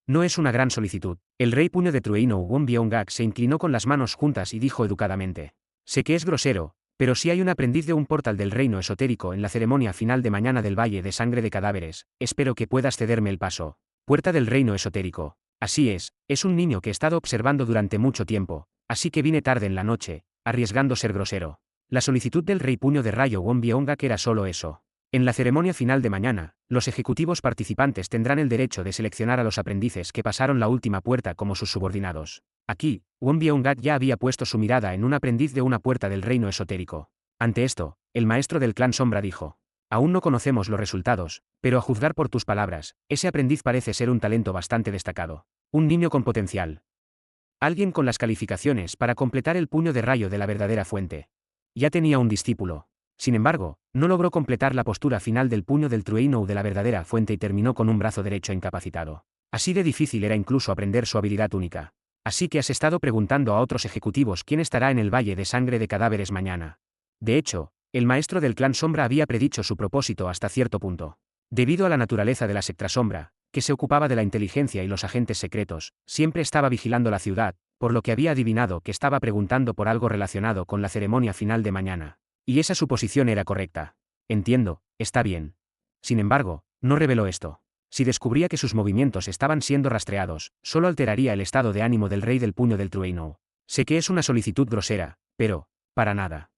No es una gran solicitud. El rey Puño de Trueno Won Byung-gak se inclinó con las manos juntas y dijo educadamente: sé que es grosero, pero si hay un aprendiz de un portal del reino esotérico en la ceremonia final de mañana del Valle de Sangre de Cadáveres, espero que puedas cederme el paso. Puerta del reino esotérico. Así es un niño que he estado observando durante mucho tiempo, así que vine tarde en la noche, arriesgando ser grosero. La solicitud del rey Puño de Rayo Won Byung-gak era solo eso. En la ceremonia final de mañana, los ejecutivos participantes tendrán el derecho de seleccionar a los aprendices que pasaron la última puerta como sus subordinados. Aquí, Won Byung-gak ya había puesto su mirada en un aprendiz de una puerta del reino esotérico. Ante esto, el maestro del clan Sombra dijo: aún no conocemos los resultados, pero a juzgar por tus palabras, ese aprendiz parece ser un talento bastante destacado. Un niño con potencial. Alguien con las calificaciones para completar el puño de rayo de la verdadera fuente. Ya tenía un discípulo. Sin embargo, no logró completar la postura final del puño del trueno de la verdadera fuente y terminó con un brazo derecho incapacitado. Así de difícil era incluso aprender su habilidad única. Así que has estado preguntando a otros ejecutivos quién estará en el Valle de Sangre de Cadáveres mañana. De hecho, el maestro del clan Sombra había predicho su propósito hasta cierto punto. Debido a la naturaleza de la secta Sombra, que se ocupaba de la inteligencia y los agentes secretos, siempre estaba vigilando la ciudad, por lo que había adivinado que estaba preguntando por algo relacionado con la ceremonia final de mañana. Y esa suposición era correcta. Entiendo, está bien. Sin embargo, no reveló esto. Si descubría que sus movimientos estaban siendo rastreados, solo alteraría el estado de ánimo del rey del puño del trueno. Sé que es una solicitud grosera, pero, para nada.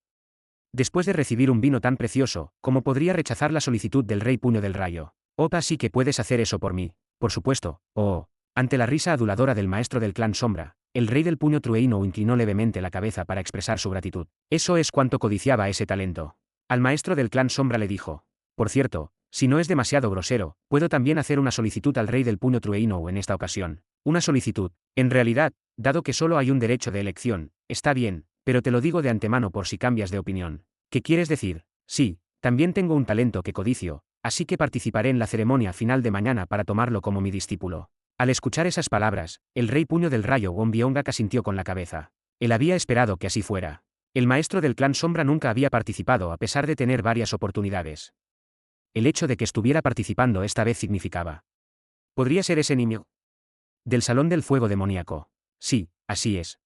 Después de recibir un vino tan precioso, ¿cómo podría rechazar la solicitud del rey puño del rayo? Sí que puedes hacer eso por mí, por supuesto. Ante la risa aduladora del maestro del clan Sombra, el rey del puño trueno inclinó levemente la cabeza para expresar su gratitud. Eso es cuanto codiciaba ese talento. Al maestro del clan Sombra le dijo: por cierto, si no es demasiado grosero, puedo también hacer una solicitud al rey del puño trueno en esta ocasión. Una solicitud. En realidad, dado que solo hay un derecho de elección, está bien, pero te lo digo de antemano por si cambias de opinión. ¿Qué quieres decir? Sí, también tengo un talento que codicio, así que participaré en la ceremonia final de mañana para tomarlo como mi discípulo. Al escuchar esas palabras, el rey puño del rayo Wonbionga asintió con la cabeza. Él había esperado que así fuera. El maestro del clan Sombra nunca había participado a pesar de tener varias oportunidades. El hecho de que estuviera participando esta vez significaba: ¿podría ser ese niño? Del Salón del Fuego Demoníaco. Sí, así es.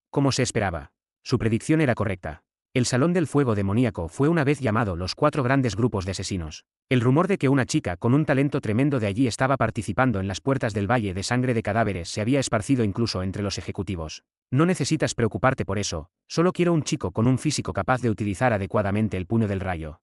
Como se esperaba. Su predicción era correcta. El Salón del Fuego Demoníaco fue una vez llamado los 4 grandes grupos de asesinos. El rumor de que una chica con un talento tremendo de allí estaba participando en las puertas del Valle de Sangre de Cadáveres se había esparcido incluso entre los ejecutivos. No necesitas preocuparte por eso, solo quiero un chico con un físico capaz de utilizar adecuadamente el puño del rayo.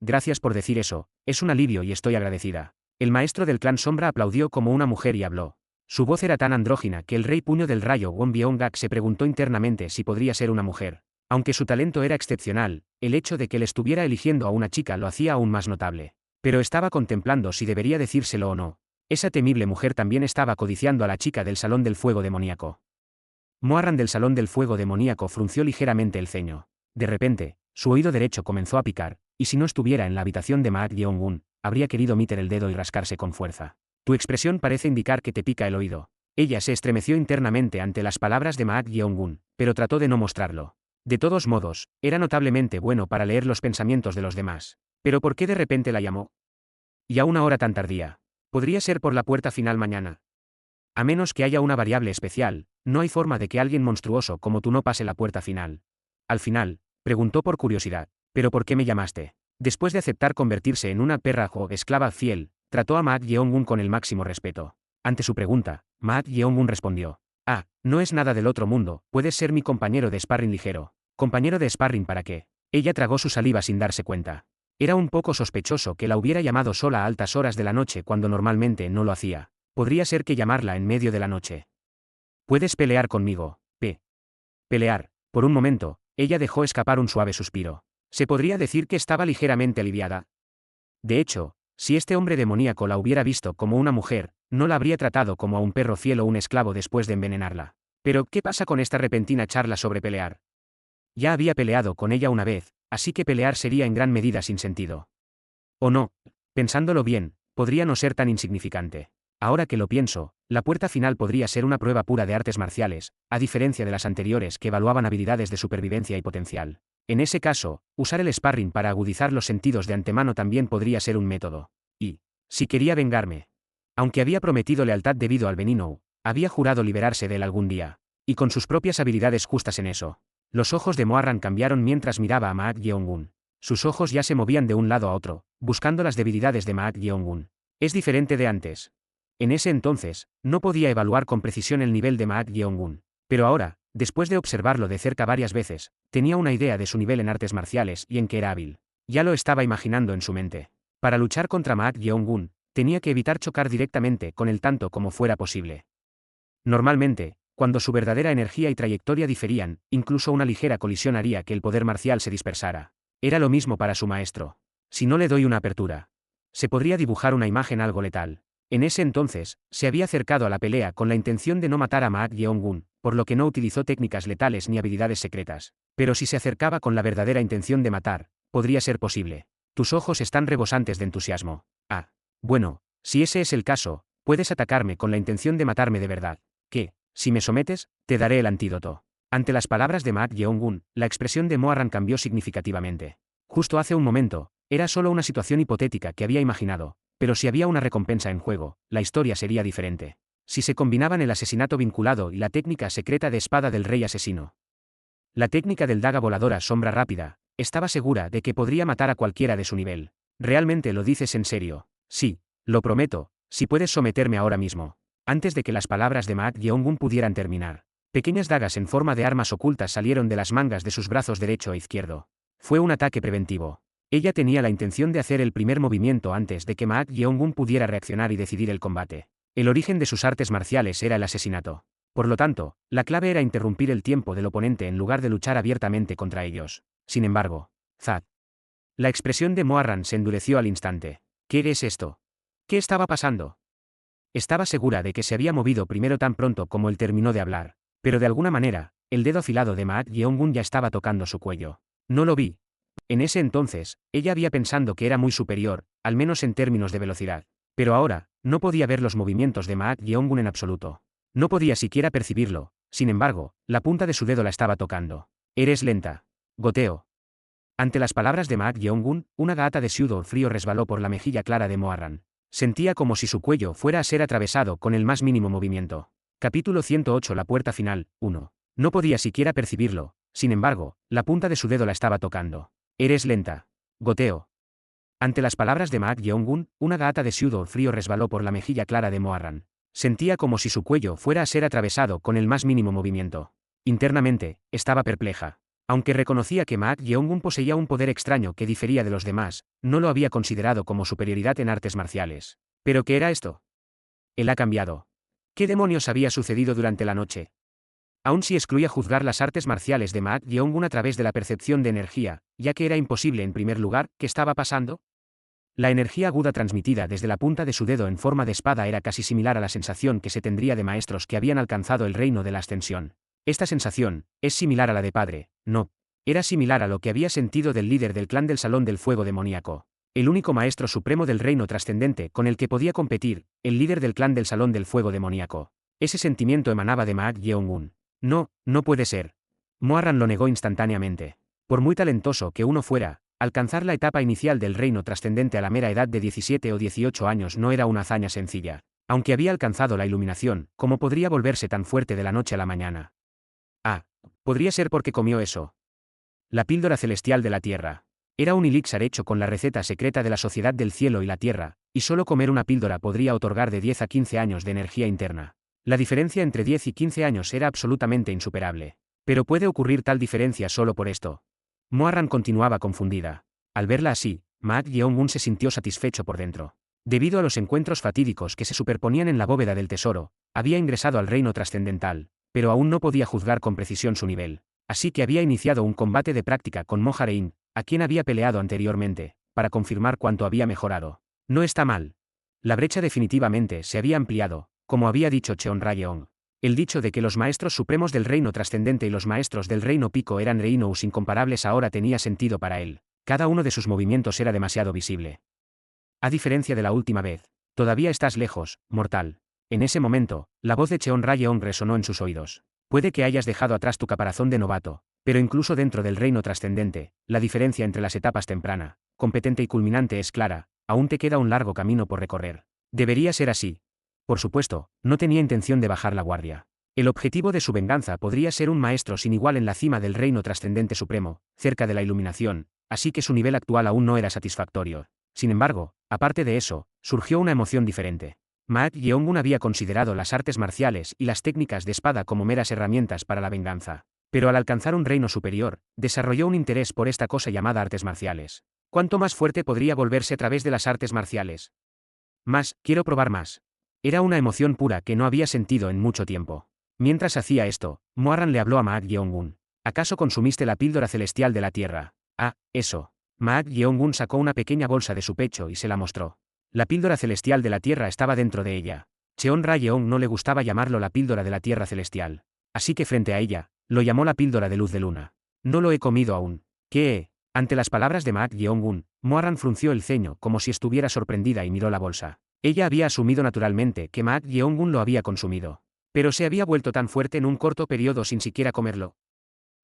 Gracias por decir eso, es un alivio y estoy agradecida. El maestro del clan Sombra aplaudió como una mujer y habló. Su voz era tan andrógina que el rey puño del rayo Wonbionga se preguntó internamente si podría ser una mujer. Aunque su talento era excepcional, el hecho de que él estuviera eligiendo a una chica lo hacía aún más notable. Pero estaba contemplando si debería decírselo o no. Esa temible mujer también estaba codiciando a la chica del Salón del Fuego Demoníaco. Moarran del Salón del Fuego Demoníaco frunció ligeramente el ceño. De repente, su oído derecho comenzó a picar, y si no estuviera en la habitación de Maak Yeong-un, habría querido meter el dedo y rascarse con fuerza. Tu expresión parece indicar que te pica el oído. Ella se estremeció internamente ante las palabras de Maak Yeong-un, pero trató de no mostrarlo. De todos modos, era notablemente bueno para leer los pensamientos de los demás. ¿Pero por qué de repente la llamó? Y a una hora tan tardía. Podría ser por la puerta final mañana. A menos que haya una variable especial, no hay forma de que alguien monstruoso como tú no pase la puerta final. Al final, preguntó por curiosidad. ¿Pero por qué me llamaste? Después de aceptar convertirse en una perra o esclava fiel, trató a Maak Yeong-un con el máximo respeto. Ante su pregunta, Maak Yeong-un respondió: no es nada del otro mundo, puedes ser mi compañero de sparring ligero. ¿Compañero de sparring para qué? Ella tragó su saliva sin darse cuenta. Era un poco sospechoso que la hubiera llamado sola a altas horas de la noche cuando normalmente no lo hacía. Podría ser que llamarla en medio de la noche. ¿Puedes pelear conmigo? Pelear. Por un momento, ella dejó escapar un suave suspiro. Se podría decir que estaba ligeramente aliviada. De hecho, si este hombre demoníaco la hubiera visto como una mujer, no la habría tratado como a un perro fiel o un esclavo después de envenenarla. Pero, ¿qué pasa con esta repentina charla sobre pelear? Ya había peleado con ella una vez, así que pelear sería en gran medida sin sentido. O no, pensándolo bien, podría no ser tan insignificante. Ahora que lo pienso, la puerta final podría ser una prueba pura de artes marciales, a diferencia de las anteriores que evaluaban habilidades de supervivencia y potencial. En ese caso, usar el sparring para agudizar los sentidos de antemano también podría ser un método. Y, si quería vengarme. Aunque había prometido lealtad debido al veneno, había jurado liberarse de él algún día. Y con sus propias habilidades justas en eso. Los ojos de Moarran cambiaron mientras miraba a Maak Yeong-un. Sus ojos ya se movían de un lado a otro, buscando las debilidades de Maak Yeong-un. Es diferente de antes. En ese entonces, no podía evaluar con precisión el nivel de Maak Yeong-un. Pero ahora, después de observarlo de cerca varias veces, tenía una idea de su nivel en artes marciales y en que era hábil. Ya lo estaba imaginando en su mente. Para luchar contra Maak Yeong-un, tenía que evitar chocar directamente con él tanto como fuera posible. Normalmente, cuando su verdadera energía y trayectoria diferían, incluso una ligera colisión haría que el poder marcial se dispersara. Era lo mismo para su maestro. Si no le doy una apertura, se podría dibujar una imagen algo letal. En ese entonces, se había acercado a la pelea con la intención de no matar a Maak Yeong-un, por lo que no utilizó técnicas letales ni habilidades secretas. Pero si se acercaba con la verdadera intención de matar, podría ser posible. Tus ojos están rebosantes de entusiasmo. Ah. Bueno, si ese es el caso, puedes atacarme con la intención de matarme de verdad. ¿Qué? Si me sometes, te daré el antídoto. Ante las palabras de Mak Yeong-gun, la expresión de Moarran cambió significativamente. Justo hace un momento, era solo una situación hipotética que había imaginado, pero si había una recompensa en juego, la historia sería diferente. Si se combinaban el asesinato vinculado y la técnica secreta de espada del rey asesino. La técnica del daga voladora sombra rápida, estaba segura de que podría matar a cualquiera de su nivel. ¿Realmente lo dices en serio? Sí, lo prometo, si puedes someterme ahora mismo. Antes de que las palabras de Mak Yeong-gun pudieran terminar, pequeñas dagas en forma de armas ocultas salieron de las mangas de sus brazos derecho e izquierdo. Fue un ataque preventivo. Ella tenía la intención de hacer el primer movimiento antes de que Mak Yeong-gun pudiera reaccionar y decidir el combate. El origen de sus artes marciales era el asesinato. Por lo tanto, la clave era interrumpir el tiempo del oponente en lugar de luchar abiertamente contra ellos. Sin embargo, Zad. La expresión de Moarran se endureció al instante. ¿Qué es esto? ¿Qué estaba pasando? Estaba segura de que se había movido primero tan pronto como él terminó de hablar, pero de alguna manera, el dedo afilado de Mak Yeong-gun ya estaba tocando su cuello. No lo vi. En ese entonces, ella había pensado que era muy superior, al menos en términos de velocidad. Pero ahora, no podía ver los movimientos de Mak Yeong-gun en absoluto. No podía siquiera percibirlo, sin embargo, la punta de su dedo la estaba tocando. Eres lenta. Goteo. Ante las palabras de Mak Yeong-gun, una gata de sudor frío resbaló por la mejilla clara de Moarran. Sentía como si su cuello fuera a ser atravesado con el más mínimo movimiento. Capítulo 108 La puerta final, 1. No podía siquiera percibirlo, sin embargo, la punta de su dedo la estaba tocando. Eres lenta. Goteo. Ante las palabras de Mak Yeong-gun, una gata de sudor frío resbaló por la mejilla clara de Moarran. Sentía como si su cuello fuera a ser atravesado con el más mínimo movimiento. Internamente, estaba perpleja. Aunque reconocía que Mak Yeong-gun poseía un poder extraño que difería de los demás, no lo había considerado como superioridad en artes marciales. ¿Pero qué era esto? Él ha cambiado. ¿Qué demonios había sucedido durante la noche? Aun si excluía juzgar las artes marciales de Mak Yeong-gun a través de la percepción de energía, ya que era imposible en primer lugar, ¿qué estaba pasando? La energía aguda transmitida desde la punta de su dedo en forma de espada era casi similar a la sensación que se tendría de maestros que habían alcanzado el reino de la ascensión. Esta sensación es similar a la de padre, no. Era similar a lo que había sentido del líder del clan del Salón del Fuego demoníaco. El único maestro supremo del reino trascendente con el que podía competir, el líder del clan del Salón del Fuego demoníaco. Ese sentimiento emanaba de Mak Yeong-gun. No, no puede ser. Moarran lo negó instantáneamente. Por muy talentoso que uno fuera, alcanzar la etapa inicial del reino trascendente a la mera edad de 17 o 18 años no era una hazaña sencilla. Aunque había alcanzado la iluminación, ¿cómo podría volverse tan fuerte de la noche a la mañana? Ah, podría ser porque comió eso. La píldora celestial de la tierra. Era un elixir hecho con la receta secreta de la sociedad del cielo y la tierra, y solo comer una píldora podría otorgar de 10 a 15 años de energía interna. La diferencia entre 10 y 15 años era absolutamente insuperable. Pero puede ocurrir tal diferencia solo por esto. Moarran continuaba confundida. Al verla así, Mak Yeong-gun se sintió satisfecho por dentro. Debido a los encuentros fatídicos que se superponían en la bóveda del tesoro, había ingresado al reino trascendental, pero aún no podía juzgar con precisión su nivel. Así que había iniciado un combate de práctica con Moharein, a quien había peleado anteriormente, para confirmar cuánto había mejorado. No está mal. La brecha definitivamente se había ampliado, como había dicho Cheon Rayeong. El dicho de que los maestros supremos del reino trascendente y los maestros del reino pico eran reinos incomparables ahora tenía sentido para él. Cada uno de sus movimientos era demasiado visible. A diferencia de la última vez, todavía estás lejos, mortal. En ese momento, la voz de Cheon Rayeong resonó en sus oídos. Puede que hayas dejado atrás tu caparazón de novato, pero incluso dentro del reino trascendente, la diferencia entre las etapas temprana, competente y culminante es clara, aún te queda un largo camino por recorrer. Debería ser así. Por supuesto, no tenía intención de bajar la guardia. El objetivo de su venganza podría ser un maestro sin igual en la cima del reino trascendente supremo, cerca de la iluminación, así que su nivel actual aún no era satisfactorio. Sin embargo, aparte de eso, surgió una emoción diferente. Mak Yeong-gun había considerado las artes marciales y las técnicas de espada como meras herramientas para la venganza. Pero al alcanzar un reino superior, desarrolló un interés por esta cosa llamada artes marciales. ¿Cuánto más fuerte podría volverse a través de las artes marciales? Más, quiero probar más. Era una emoción pura que no había sentido en mucho tiempo. Mientras hacía esto, Moarran le habló a Mak Yeong-gun. ¿Acaso consumiste la píldora celestial de la tierra? Ah, eso. Mak Yeong-gun sacó una pequeña bolsa de su pecho y se la mostró. La píldora celestial de la tierra estaba dentro de ella. Cheon Rayeong no le gustaba llamarlo la píldora de la tierra celestial. Así que frente a ella, lo llamó la píldora de luz de luna. No lo he comido aún. ¿Qué? Ante las palabras de Mak Yeong-un, Moarran frunció el ceño como si estuviera sorprendida y miró la bolsa. Ella había asumido naturalmente que Mak Yeong-un lo había consumido. Pero se había vuelto tan fuerte en un corto periodo sin siquiera comerlo.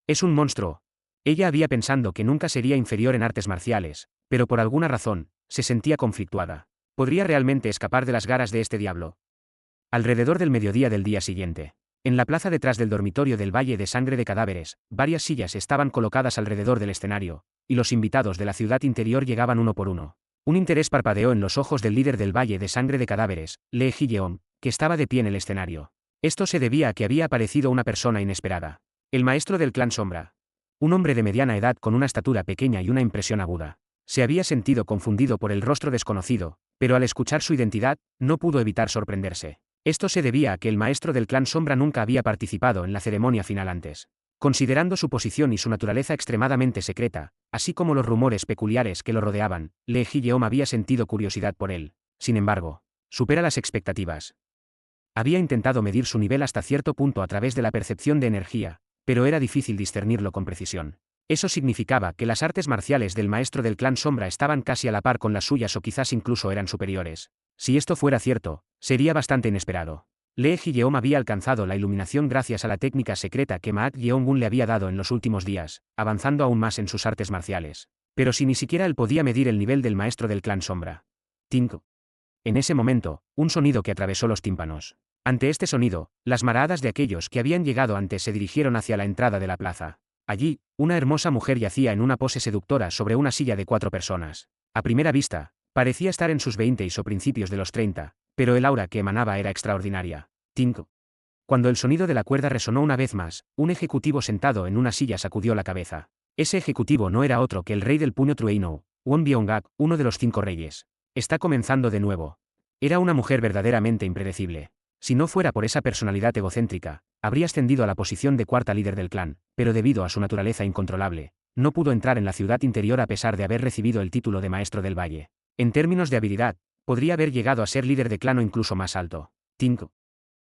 Es un monstruo. Ella había pensado que nunca sería inferior en artes marciales, pero por alguna razón, se sentía conflictuada. ¿Podría realmente escapar de las garras de este diablo? Alrededor del mediodía del día siguiente. En la plaza detrás del dormitorio del Valle de Sangre de Cadáveres, varias sillas estaban colocadas alrededor del escenario, y los invitados de la ciudad interior llegaban uno por uno. Un interés parpadeó en los ojos del líder del Valle de Sangre de Cadáveres, Lee Ji-yeon, que estaba de pie en el escenario. Esto se debía a que había aparecido una persona inesperada. El maestro del clan Sombra. Un hombre de mediana edad con una estatura pequeña y una impresión aguda. Se había sentido confundido por el rostro desconocido, pero al escuchar su identidad, no pudo evitar sorprenderse. Esto se debía a que el maestro del clan Sombra nunca había participado en la ceremonia final antes. Considerando su posición y su naturaleza extremadamente secreta, así como los rumores peculiares que lo rodeaban, Lee Ji-yeon había sentido curiosidad por él. Sin embargo, supera las expectativas. Había intentado medir su nivel hasta cierto punto a través de la percepción de energía, pero era difícil discernirlo con precisión. Eso significaba que las artes marciales del maestro del clan Sombra estaban casi a la par con las suyas o quizás incluso eran superiores. Si esto fuera cierto, sería bastante inesperado. Lee Ji-yeon había alcanzado la iluminación gracias a la técnica secreta que Mak Yeong-un le había dado en los últimos días, avanzando aún más en sus artes marciales. Pero si ni siquiera él podía medir el nivel del maestro del clan Sombra. Tink. En ese momento, un sonido que atravesó los tímpanos. Ante este sonido, las maradas de aquellos que habían llegado antes se dirigieron hacia la entrada de la plaza. Allí, una hermosa mujer yacía en una pose seductora sobre una silla de 4 personas. A primera vista, parecía estar en sus 20 o principios de los 30, pero el aura que emanaba era extraordinaria. Tink. Cuando el sonido de la cuerda resonó una vez más, un ejecutivo sentado en una silla sacudió la cabeza. Ese ejecutivo no era otro que el rey del puño Trueino, Won Byung-gak, uno de los 5 reyes. Está comenzando de nuevo. Era una mujer verdaderamente impredecible. Si no fuera por esa personalidad egocéntrica, habría ascendido a la posición de cuarta líder del clan, pero debido a su naturaleza incontrolable, no pudo entrar en la ciudad interior a pesar de haber recibido el título de maestro del valle. En términos de habilidad, podría haber llegado a ser líder de clan o incluso más alto. Tink.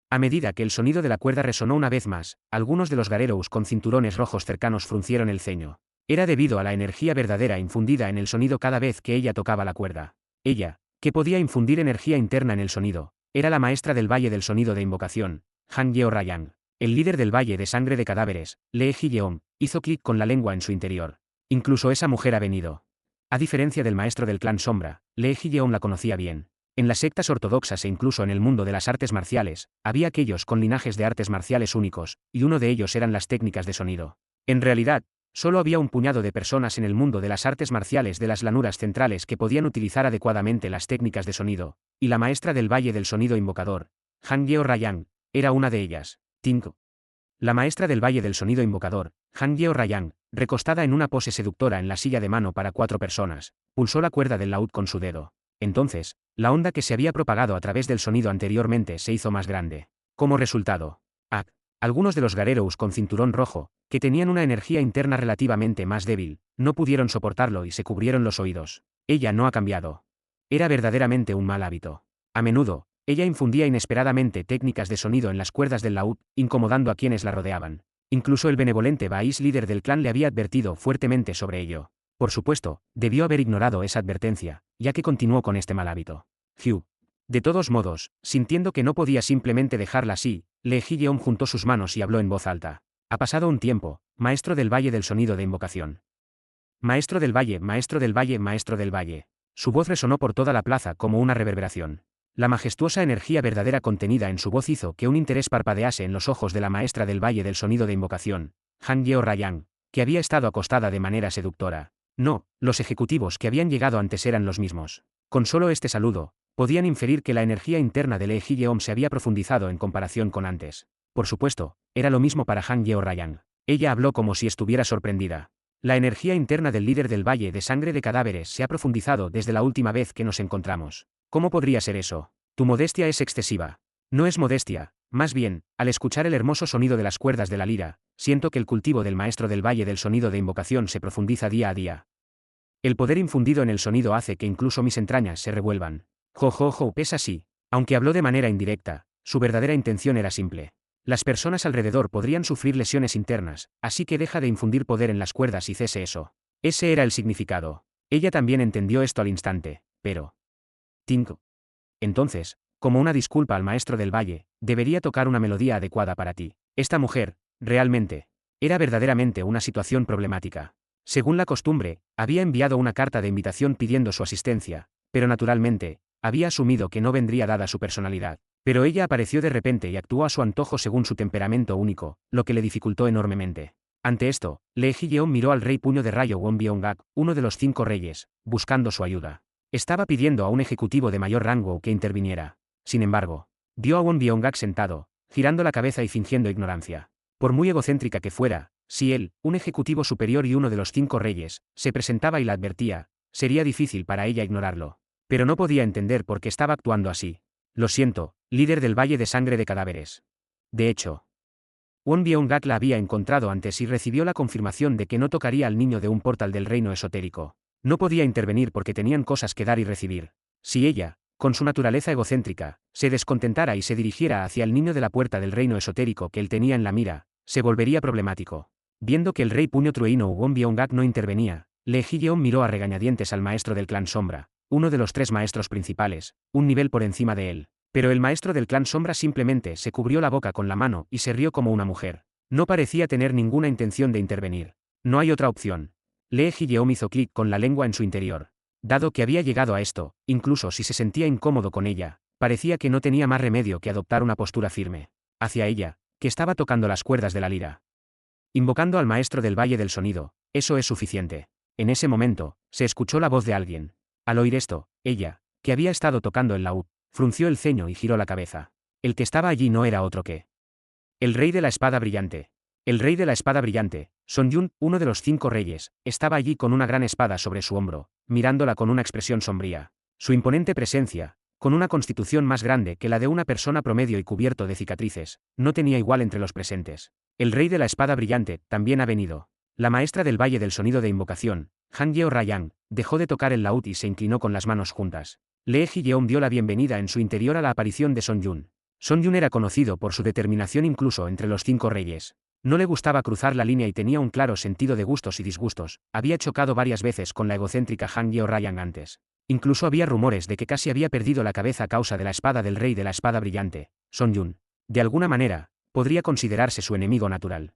A medida que el sonido de la cuerda resonó una vez más, algunos de los Garerous con cinturones rojos cercanos fruncieron el ceño. Era debido a la energía verdadera infundida en el sonido cada vez que ella tocaba la cuerda. Ella, que podía infundir energía interna en el sonido, era la maestra del Valle del Sonido de Invocación, Han Yeo-rayang. El líder del Valle de Sangre de Cadáveres, Lee Ji-yeon, hizo clic con la lengua en su interior. Incluso esa mujer ha venido. A diferencia del maestro del clan Sombra, Lee Ji-yeon la conocía bien. En las sectas ortodoxas e incluso en el mundo de las artes marciales, había aquellos con linajes de artes marciales únicos, y uno de ellos eran las técnicas de sonido. En realidad, solo había un puñado de personas en el mundo de las artes marciales de las llanuras centrales que podían utilizar adecuadamente las técnicas de sonido, y la maestra del Valle del Sonido Invocador, Han Yeo-rayang, era una de ellas. Tink. La maestra del Valle del Sonido Invocador, Han Yeo-rayang, recostada en una pose seductora en la silla de mano para 4 personas, pulsó la cuerda del laúd con su dedo. Entonces, la onda que se había propagado a través del sonido anteriormente se hizo más grande. Como resultado, algunos de los Garerous con cinturón rojo, que tenían una energía interna relativamente más débil, no pudieron soportarlo y se cubrieron los oídos. Ella no ha cambiado. Era verdaderamente un mal hábito. A menudo, ella infundía inesperadamente técnicas de sonido en las cuerdas del laúd, incomodando a quienes la rodeaban. Incluso el benevolente Bais líder del clan le había advertido fuertemente sobre ello. Por supuesto, debió haber ignorado esa advertencia, ya que continuó con este mal hábito. Hugh. De todos modos, sintiendo que no podía simplemente dejarla así, Lee Ji-yeon juntó sus manos y habló en voz alta. Ha pasado un tiempo, maestro del Valle del Sonido de Invocación. Maestro del Valle, maestro del Valle, maestro del Valle. Su voz resonó por toda la plaza como una reverberación. La majestuosa energía verdadera contenida en su voz hizo que un interés parpadease en los ojos de la maestra del Valle del Sonido de Invocación, Han Yeo-rayang, que había estado acostada de manera seductora. No, los ejecutivos que habían llegado antes eran los mismos. Con solo este saludo, podían inferir que la energía interna de Lee Ji-yeon se había profundizado en comparación con antes. Por supuesto, era lo mismo para Han Yeo-rayang. Ella habló como si estuviera sorprendida. La energía interna del líder del Valle de Sangre de Cadáveres se ha profundizado desde la última vez que nos encontramos. ¿Cómo podría ser eso? Tu modestia es excesiva. No es modestia, más bien, al escuchar el hermoso sonido de las cuerdas de la lira, siento que el cultivo del maestro del Valle del Sonido de Invocación se profundiza día a día. El poder infundido en el sonido hace que incluso mis entrañas se revuelvan. Es así. Aunque habló de manera indirecta, su verdadera intención era simple. Las personas alrededor podrían sufrir lesiones internas, así que deja de infundir poder en las cuerdas y cese eso. Ese era el significado. Ella también entendió esto al instante, pero... Tink. Entonces, como una disculpa al maestro del valle, debería tocar una melodía adecuada para ti. Esta mujer, realmente, era verdaderamente una situación problemática. Según la costumbre, había enviado una carta de invitación pidiendo su asistencia, pero naturalmente, había asumido que no vendría dada su personalidad. Pero ella apareció de repente y actuó a su antojo según su temperamento único, lo que le dificultó enormemente. Ante esto, Lee Ji-yeon miró al rey Puño de Rayo Won Byung-gak, uno de los 5 reyes, buscando su ayuda. Estaba pidiendo a un ejecutivo de mayor rango que interviniera. Sin embargo, vio a Won Byung-gak sentado, girando la cabeza y fingiendo ignorancia. Por muy egocéntrica que fuera, si él, un ejecutivo superior y uno de los 5 reyes, se presentaba y la advertía, sería difícil para ella ignorarlo. Pero no podía entender por qué estaba actuando así. Lo siento, líder del Valle de Sangre de Cadáveres. De hecho, Won Byung-gak la había encontrado antes y recibió la confirmación de que no tocaría al niño de un portal del reino esotérico. No podía intervenir porque tenían cosas que dar y recibir. Si ella, con su naturaleza egocéntrica, se descontentara y se dirigiera hacia el niño de la puerta del reino esotérico que él tenía en la mira, se volvería problemático. Viendo que el rey Puño Trueno Won Byung-gak no intervenía, Lee Ji-yeon miró a regañadientes al maestro del clan Sombra, uno de los 3 maestros principales, un nivel por encima de él. Pero el maestro del clan Sombra simplemente se cubrió la boca con la mano y se rió como una mujer. No parecía tener ninguna intención de intervenir. No hay otra opción. Lee Ji-yeon hizo clic con la lengua en su interior. Dado que había llegado a esto, incluso si se sentía incómodo con ella, parecía que no tenía más remedio que adoptar una postura firme. Hacia ella, que estaba tocando las cuerdas de la lira. Invocando al maestro del Valle del Sonido, eso es suficiente. En ese momento, se escuchó la voz de alguien. Al oír esto, ella, que había estado tocando el laúd, frunció el ceño y giró la cabeza. El que estaba allí no era otro que el rey de la espada brillante. El rey de la espada brillante, Son Yun, uno de los 5 reyes, estaba allí con una gran espada sobre su hombro, mirándola con una expresión sombría. Su imponente presencia, con una constitución más grande que la de una persona promedio y cubierto de cicatrices, no tenía igual entre los presentes. El rey de la espada brillante también ha venido. La maestra del Valle del Sonido de Invocación, Han Yeo Rayang, dejó de tocar el laúd y se inclinó con las manos juntas. Lee Ji-yeon dio la bienvenida en su interior a la aparición de Son Yun. Son Yun era conocido por su determinación incluso entre los 5 reyes. No le gustaba cruzar la línea y tenía un claro sentido de gustos y disgustos. Había chocado varias veces con la egocéntrica Han Yeo Rayang antes. Incluso había rumores de que casi había perdido la cabeza a causa de la espada del rey de la espada brillante, Son Yun. De alguna manera, podría considerarse su enemigo natural.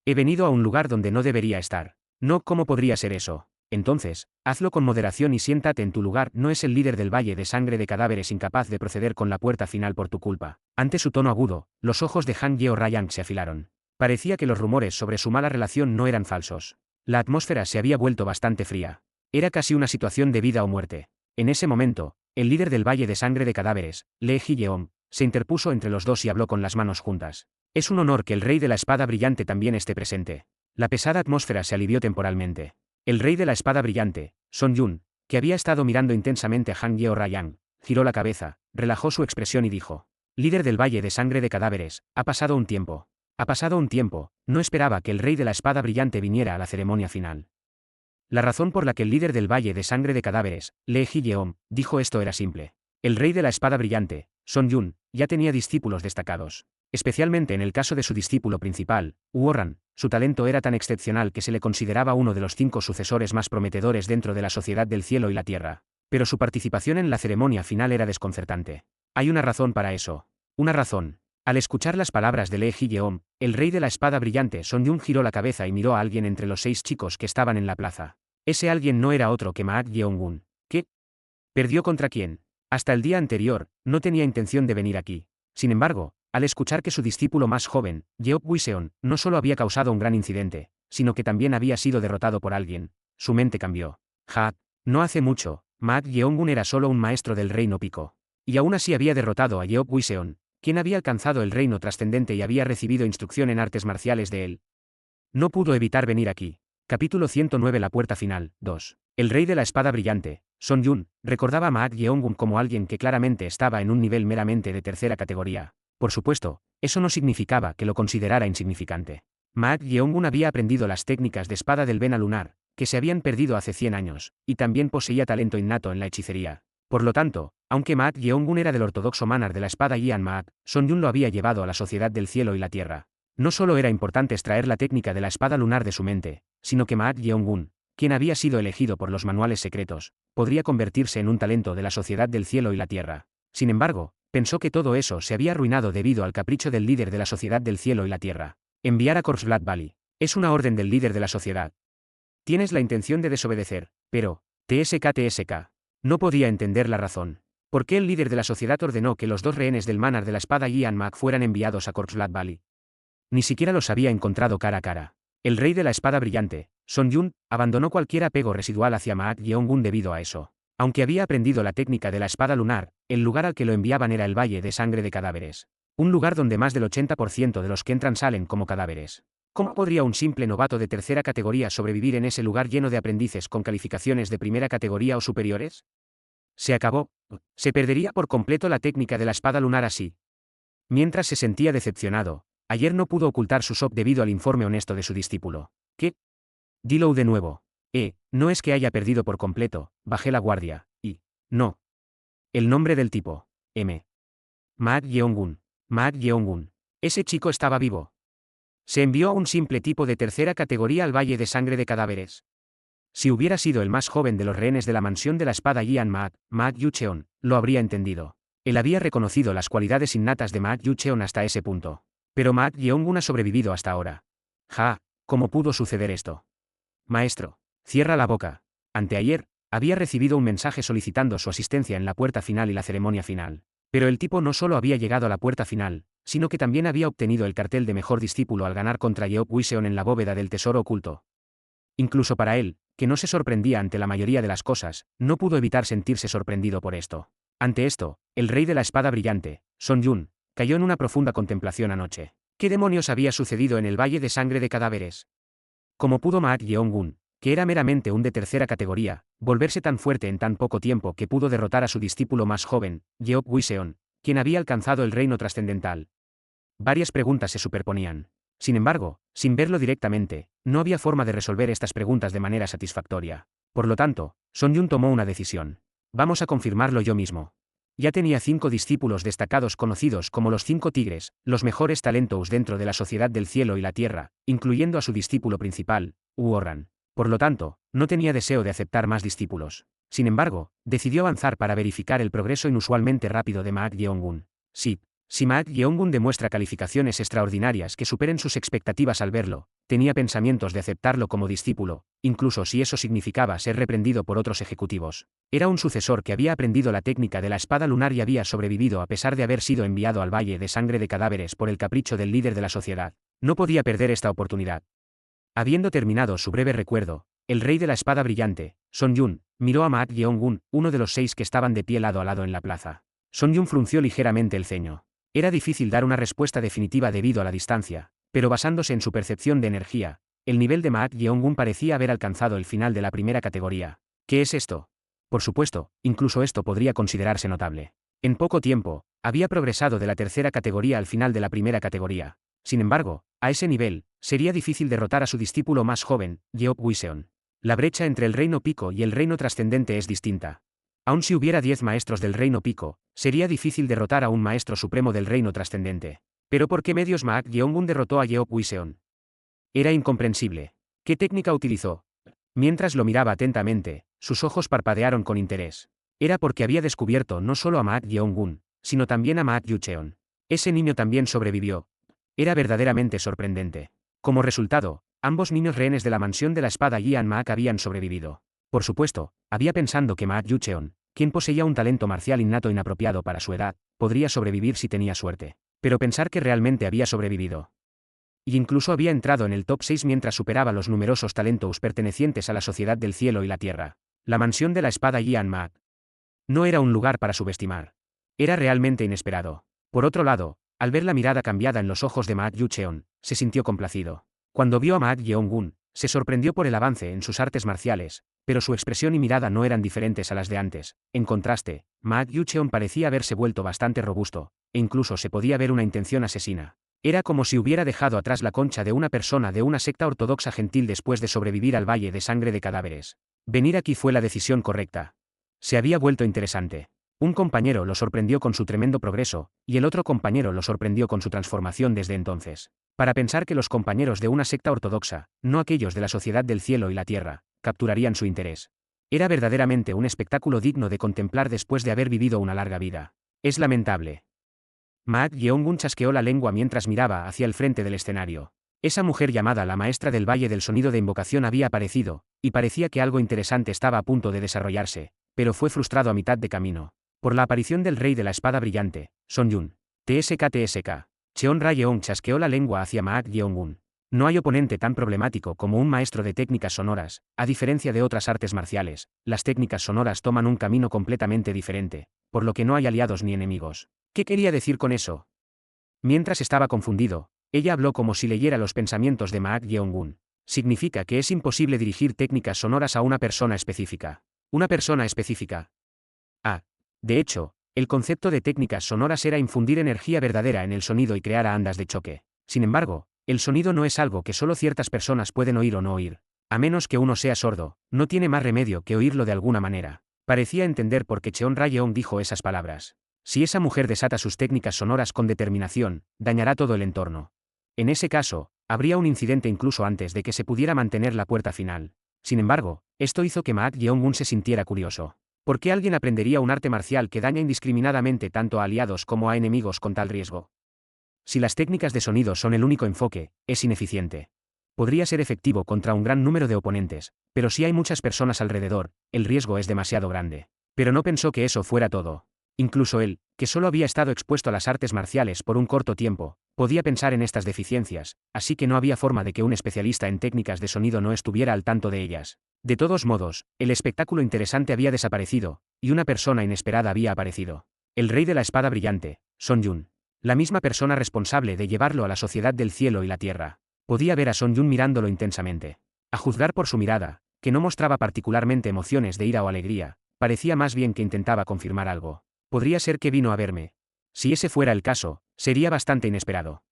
He venido a un lugar donde no debería estar. No, ¿cómo podría ser eso? Entonces, hazlo con moderación y siéntate en tu lugar. No es el líder del Valle de Sangre de Cadáveres incapaz de proceder con la puerta final por tu culpa. Ante su tono agudo, los ojos de Han Yeo Rayang se afilaron. Parecía que los rumores sobre su mala relación no eran falsos. La atmósfera se había vuelto bastante fría. Era casi una situación de vida o muerte. En ese momento, el líder del Valle de Sangre de Cadáveres, Lee Ji-yeon, se interpuso entre los dos y habló con las manos juntas. Es un honor que el rey de la espada brillante también esté presente. La pesada atmósfera se alivió temporalmente. El rey de la espada brillante, Son Yun, que había estado mirando intensamente a Han Yeo Rayang, giró la cabeza, relajó su expresión y dijo: líder del Valle de Sangre de Cadáveres, ha pasado un tiempo. Ha pasado un tiempo, no esperaba que el rey de la espada brillante viniera a la ceremonia final. La razón por la que el líder del Valle de Sangre de Cadáveres, Lee Ji-yeon, dijo esto era simple. El rey de la espada brillante, Son Yun, ya tenía discípulos destacados. Especialmente en el caso de su discípulo principal, Warren, su talento era tan excepcional que se le consideraba uno de los 5 sucesores más prometedores dentro de la sociedad del cielo y la tierra. Pero su participación en la ceremonia final era desconcertante. Hay una razón para eso. Una razón. Al escuchar las palabras de Lee Ji-yeon, el rey de la espada brillante Son Yun giró la cabeza y miró a alguien entre los 6 chicos que estaban en la plaza. Ese alguien no era otro que Maak Yeong-gun. ¿Qué? ¿Perdió contra quién? Hasta el día anterior, no tenía intención de venir aquí. Sin embargo, al escuchar que su discípulo más joven, Yeop Wiseon, no solo había causado un gran incidente, sino que también había sido derrotado por alguien, su mente cambió. No hace mucho, Maak Yeong-gun era solo un maestro del reino Pico. Y aún así había derrotado a Yeop Wiseon, quien había alcanzado el reino trascendente y había recibido instrucción en artes marciales de él. No pudo evitar venir aquí. Capítulo 109. La puerta final, 2. El rey de la espada brillante, Son Yun, recordaba a Maak Yeong-gun como alguien que claramente estaba en un nivel meramente de tercera categoría. Por supuesto, eso no significaba que lo considerara insignificante. Maak Yeong-gun había aprendido las técnicas de espada del Vena lunar, que se habían perdido hace 100 años, y también poseía talento innato en la hechicería. Por lo tanto, aunque Maak Yeong-gun era del ortodoxo manar de la espada Yan Maak, Son Yun lo había llevado a la sociedad del cielo y la tierra. No solo era importante extraer la técnica de la espada lunar de su mente, sino que Maak Yeong-gun, quien había sido elegido por los manuales secretos, podría convertirse en un talento de la Sociedad del Cielo y la Tierra. Sin embargo, pensó que todo eso se había arruinado debido al capricho del líder de la Sociedad del Cielo y la Tierra. Enviar a Corpse Blood Valley. Es una orden del líder de la sociedad. Tienes la intención de desobedecer, pero, TSK. No podía entender la razón. ¿Por qué el líder de la sociedad ordenó que los dos rehenes del Manar de la espada Ian Mac fueran enviados a Corpse Blood Valley? Ni siquiera los había encontrado cara a cara. El rey de la espada brillante, Son Yun, abandonó cualquier apego residual hacia Maat Yeongun debido a eso. Aunque había aprendido la técnica de la espada lunar, el lugar al que lo enviaban era el Valle de Sangre de Cadáveres. Un lugar donde más del 80% de los que entran salen como cadáveres. ¿Cómo podría un simple novato de tercera categoría sobrevivir en ese lugar lleno de aprendices con calificaciones de primera categoría o superiores? Se acabó. Se perdería por completo la técnica de la espada lunar así. Mientras se sentía decepcionado, ayer no pudo ocultar su shock debido al informe honesto de su discípulo. ¿Qué? Dilo de nuevo. No es que haya perdido por completo, bajé la guardia, y... No. El nombre del tipo. Maat Yeongun. Maat Yeongun. Ese chico estaba vivo. Se envió a un simple tipo de tercera categoría al Valle de Sangre de Cadáveres. Si hubiera sido el más joven de los rehenes de la mansión de la espada Ian Maat Yucheon, lo habría entendido. Él había reconocido las cualidades innatas de Maat Yucheon hasta ese punto. Pero Maat Yeongun ha sobrevivido hasta ahora. ¿Cómo pudo suceder esto? Maestro, cierra la boca. Anteayer, había recibido un mensaje solicitando su asistencia en la puerta final y la ceremonia final. Pero el tipo no solo había llegado a la puerta final, sino que también había obtenido el cartel de mejor discípulo al ganar contra Yeop Wiseon en la bóveda del tesoro oculto. Incluso para él, que no se sorprendía ante la mayoría de las cosas, no pudo evitar sentirse sorprendido por esto. Ante esto, el rey de la espada brillante, Son Yun, cayó en una profunda contemplación anoche. ¿Qué demonios había sucedido en el Valle de Sangre de Cadáveres? ¿Cómo pudo Maat Yeongun, que era meramente un de tercera categoría, volverse tan fuerte en tan poco tiempo que pudo derrotar a su discípulo más joven, Yeop Wiseon, quien había alcanzado el reino trascendental? Varias preguntas se superponían. Sin embargo, sin verlo directamente, no había forma de resolver estas preguntas de manera satisfactoria. Por lo tanto, Son Yun tomó una decisión. Vamos a confirmarlo yo mismo. Ya tenía 5 discípulos destacados conocidos como los 5 tigres, los mejores talentos dentro de la Sociedad del Cielo y la Tierra, incluyendo a su discípulo principal, Uorran. Por lo tanto, no tenía deseo de aceptar más discípulos. Sin embargo, decidió avanzar para verificar el progreso inusualmente rápido de Maat Yeongun. Si Maat Yeongun demuestra calificaciones extraordinarias que superen sus expectativas al verlo, tenía pensamientos de aceptarlo como discípulo, incluso si eso significaba ser reprendido por otros ejecutivos. Era un sucesor que había aprendido la técnica de la espada lunar y había sobrevivido a pesar de haber sido enviado al Valle de Sangre de Cadáveres por el capricho del líder de la sociedad. No podía perder esta oportunidad. Habiendo terminado su breve recuerdo, el rey de la espada brillante, Son Yun, miró a Maat Yeongun, uno de los 6 que estaban de pie lado a lado en la plaza. Son Yun frunció ligeramente el ceño. Era difícil dar una respuesta definitiva debido a la distancia, pero basándose en su percepción de energía, el nivel de Maat Yeongun parecía haber alcanzado el final de la primera categoría. ¿Qué es esto? Por supuesto, incluso esto podría considerarse notable. En poco tiempo, había progresado de la tercera categoría al final de la primera categoría. Sin embargo, a ese nivel, sería difícil derrotar a su discípulo más joven, Yeop Wiseon. La brecha entre el Reino Pico y el Reino Trascendente es distinta. Aun si hubiera 10 maestros del Reino Pico, sería difícil derrotar a un maestro supremo del Reino Trascendente. ¿Pero por qué medios Maat Yeongun derrotó a Yeop Wiseon? Era incomprensible. ¿Qué técnica utilizó? Mientras lo miraba atentamente, sus ojos parpadearon con interés. Era porque había descubierto no solo a Maat Yeongun, sino también a Maat Yucheon. Ese niño también sobrevivió. Era verdaderamente sorprendente. Como resultado, ambos niños rehenes de la mansión de la espada Ian Maak habían sobrevivido. Por supuesto, había pensado que Maat Yucheon, quien poseía un talento marcial innato inapropiado para su edad, podría sobrevivir si tenía suerte. Pero pensar que realmente había sobrevivido. Y incluso había entrado en el top 6 mientras superaba los numerosos talentos pertenecientes a la Sociedad del Cielo y la Tierra. La mansión de la espada Ian Maat no era un lugar para subestimar. Era realmente inesperado. Por otro lado, al ver la mirada cambiada en los ojos de Maat Yucheon, se sintió complacido. Cuando vio a Maat Yeongun, se sorprendió por el avance en sus artes marciales, pero su expresión y mirada no eran diferentes a las de antes. En contraste, Maat Yucheon parecía haberse vuelto bastante robusto, e incluso se podía ver una intención asesina. Era como si hubiera dejado atrás la concha de una persona de una secta ortodoxa gentil después de sobrevivir al Valle de Sangre de Cadáveres. Venir aquí fue la decisión correcta. Se había vuelto interesante. Un compañero lo sorprendió con su tremendo progreso, y el otro compañero lo sorprendió con su transformación desde entonces. Para pensar que los compañeros de una secta ortodoxa, no aquellos de la Sociedad del Cielo y la Tierra, capturarían su interés. Era verdaderamente un espectáculo digno de contemplar después de haber vivido una larga vida. Es lamentable. Mak Yeong-gun chasqueó la lengua mientras miraba hacia el frente del escenario. Esa mujer llamada la maestra del Valle del Sonido de Invocación había aparecido, y parecía que algo interesante estaba a punto de desarrollarse, pero fue frustrado a mitad de camino. Por la aparición del Rey de la Espada Brillante, Sonjun. TSK. Cheon Ra-yeong chasqueó la lengua hacia Mak Yeong-gun. No hay oponente tan problemático como un maestro de técnicas sonoras. A diferencia de otras artes marciales, las técnicas sonoras toman un camino completamente diferente, por lo que no hay aliados ni enemigos. ¿Qué quería decir con eso? Mientras estaba confundido, ella habló como si leyera los pensamientos de Mak Yeong-gun. Significa que es imposible dirigir técnicas sonoras a una persona específica. Una persona específica. De hecho, el concepto de técnicas sonoras era infundir energía verdadera en el sonido y crear ondas de choque. Sin embargo, el sonido no es algo que solo ciertas personas pueden oír o no oír. A menos que uno sea sordo, no tiene más remedio que oírlo de alguna manera. Parecía entender por qué Cheon Ra-yeong dijo esas palabras. Si esa mujer desata sus técnicas sonoras con determinación, dañará todo el entorno. En ese caso, habría un incidente incluso antes de que se pudiera mantener la puerta final. Sin embargo, esto hizo que Mak Yeong-gun se sintiera curioso. ¿Por qué alguien aprendería un arte marcial que daña indiscriminadamente tanto a aliados como a enemigos con tal riesgo? Si las técnicas de sonido son el único enfoque, es ineficiente. Podría ser efectivo contra un gran número de oponentes, pero si hay muchas personas alrededor, el riesgo es demasiado grande. Pero no pensó que eso fuera todo. Incluso él, que solo había estado expuesto a las artes marciales por un corto tiempo, podía pensar en estas deficiencias, así que no había forma de que un especialista en técnicas de sonido no estuviera al tanto de ellas. De todos modos, el espectáculo interesante había desaparecido, y una persona inesperada había aparecido. El Rey de la Espada Brillante, Sonjun. La misma persona responsable de llevarlo a la sociedad del cielo y la tierra. Podía ver a Sonjun mirándolo intensamente. A juzgar por su mirada, que no mostraba particularmente emociones de ira o alegría, parecía más bien que intentaba confirmar algo. Podría ser que vino a verme. Si ese fuera el caso, sería bastante inesperado.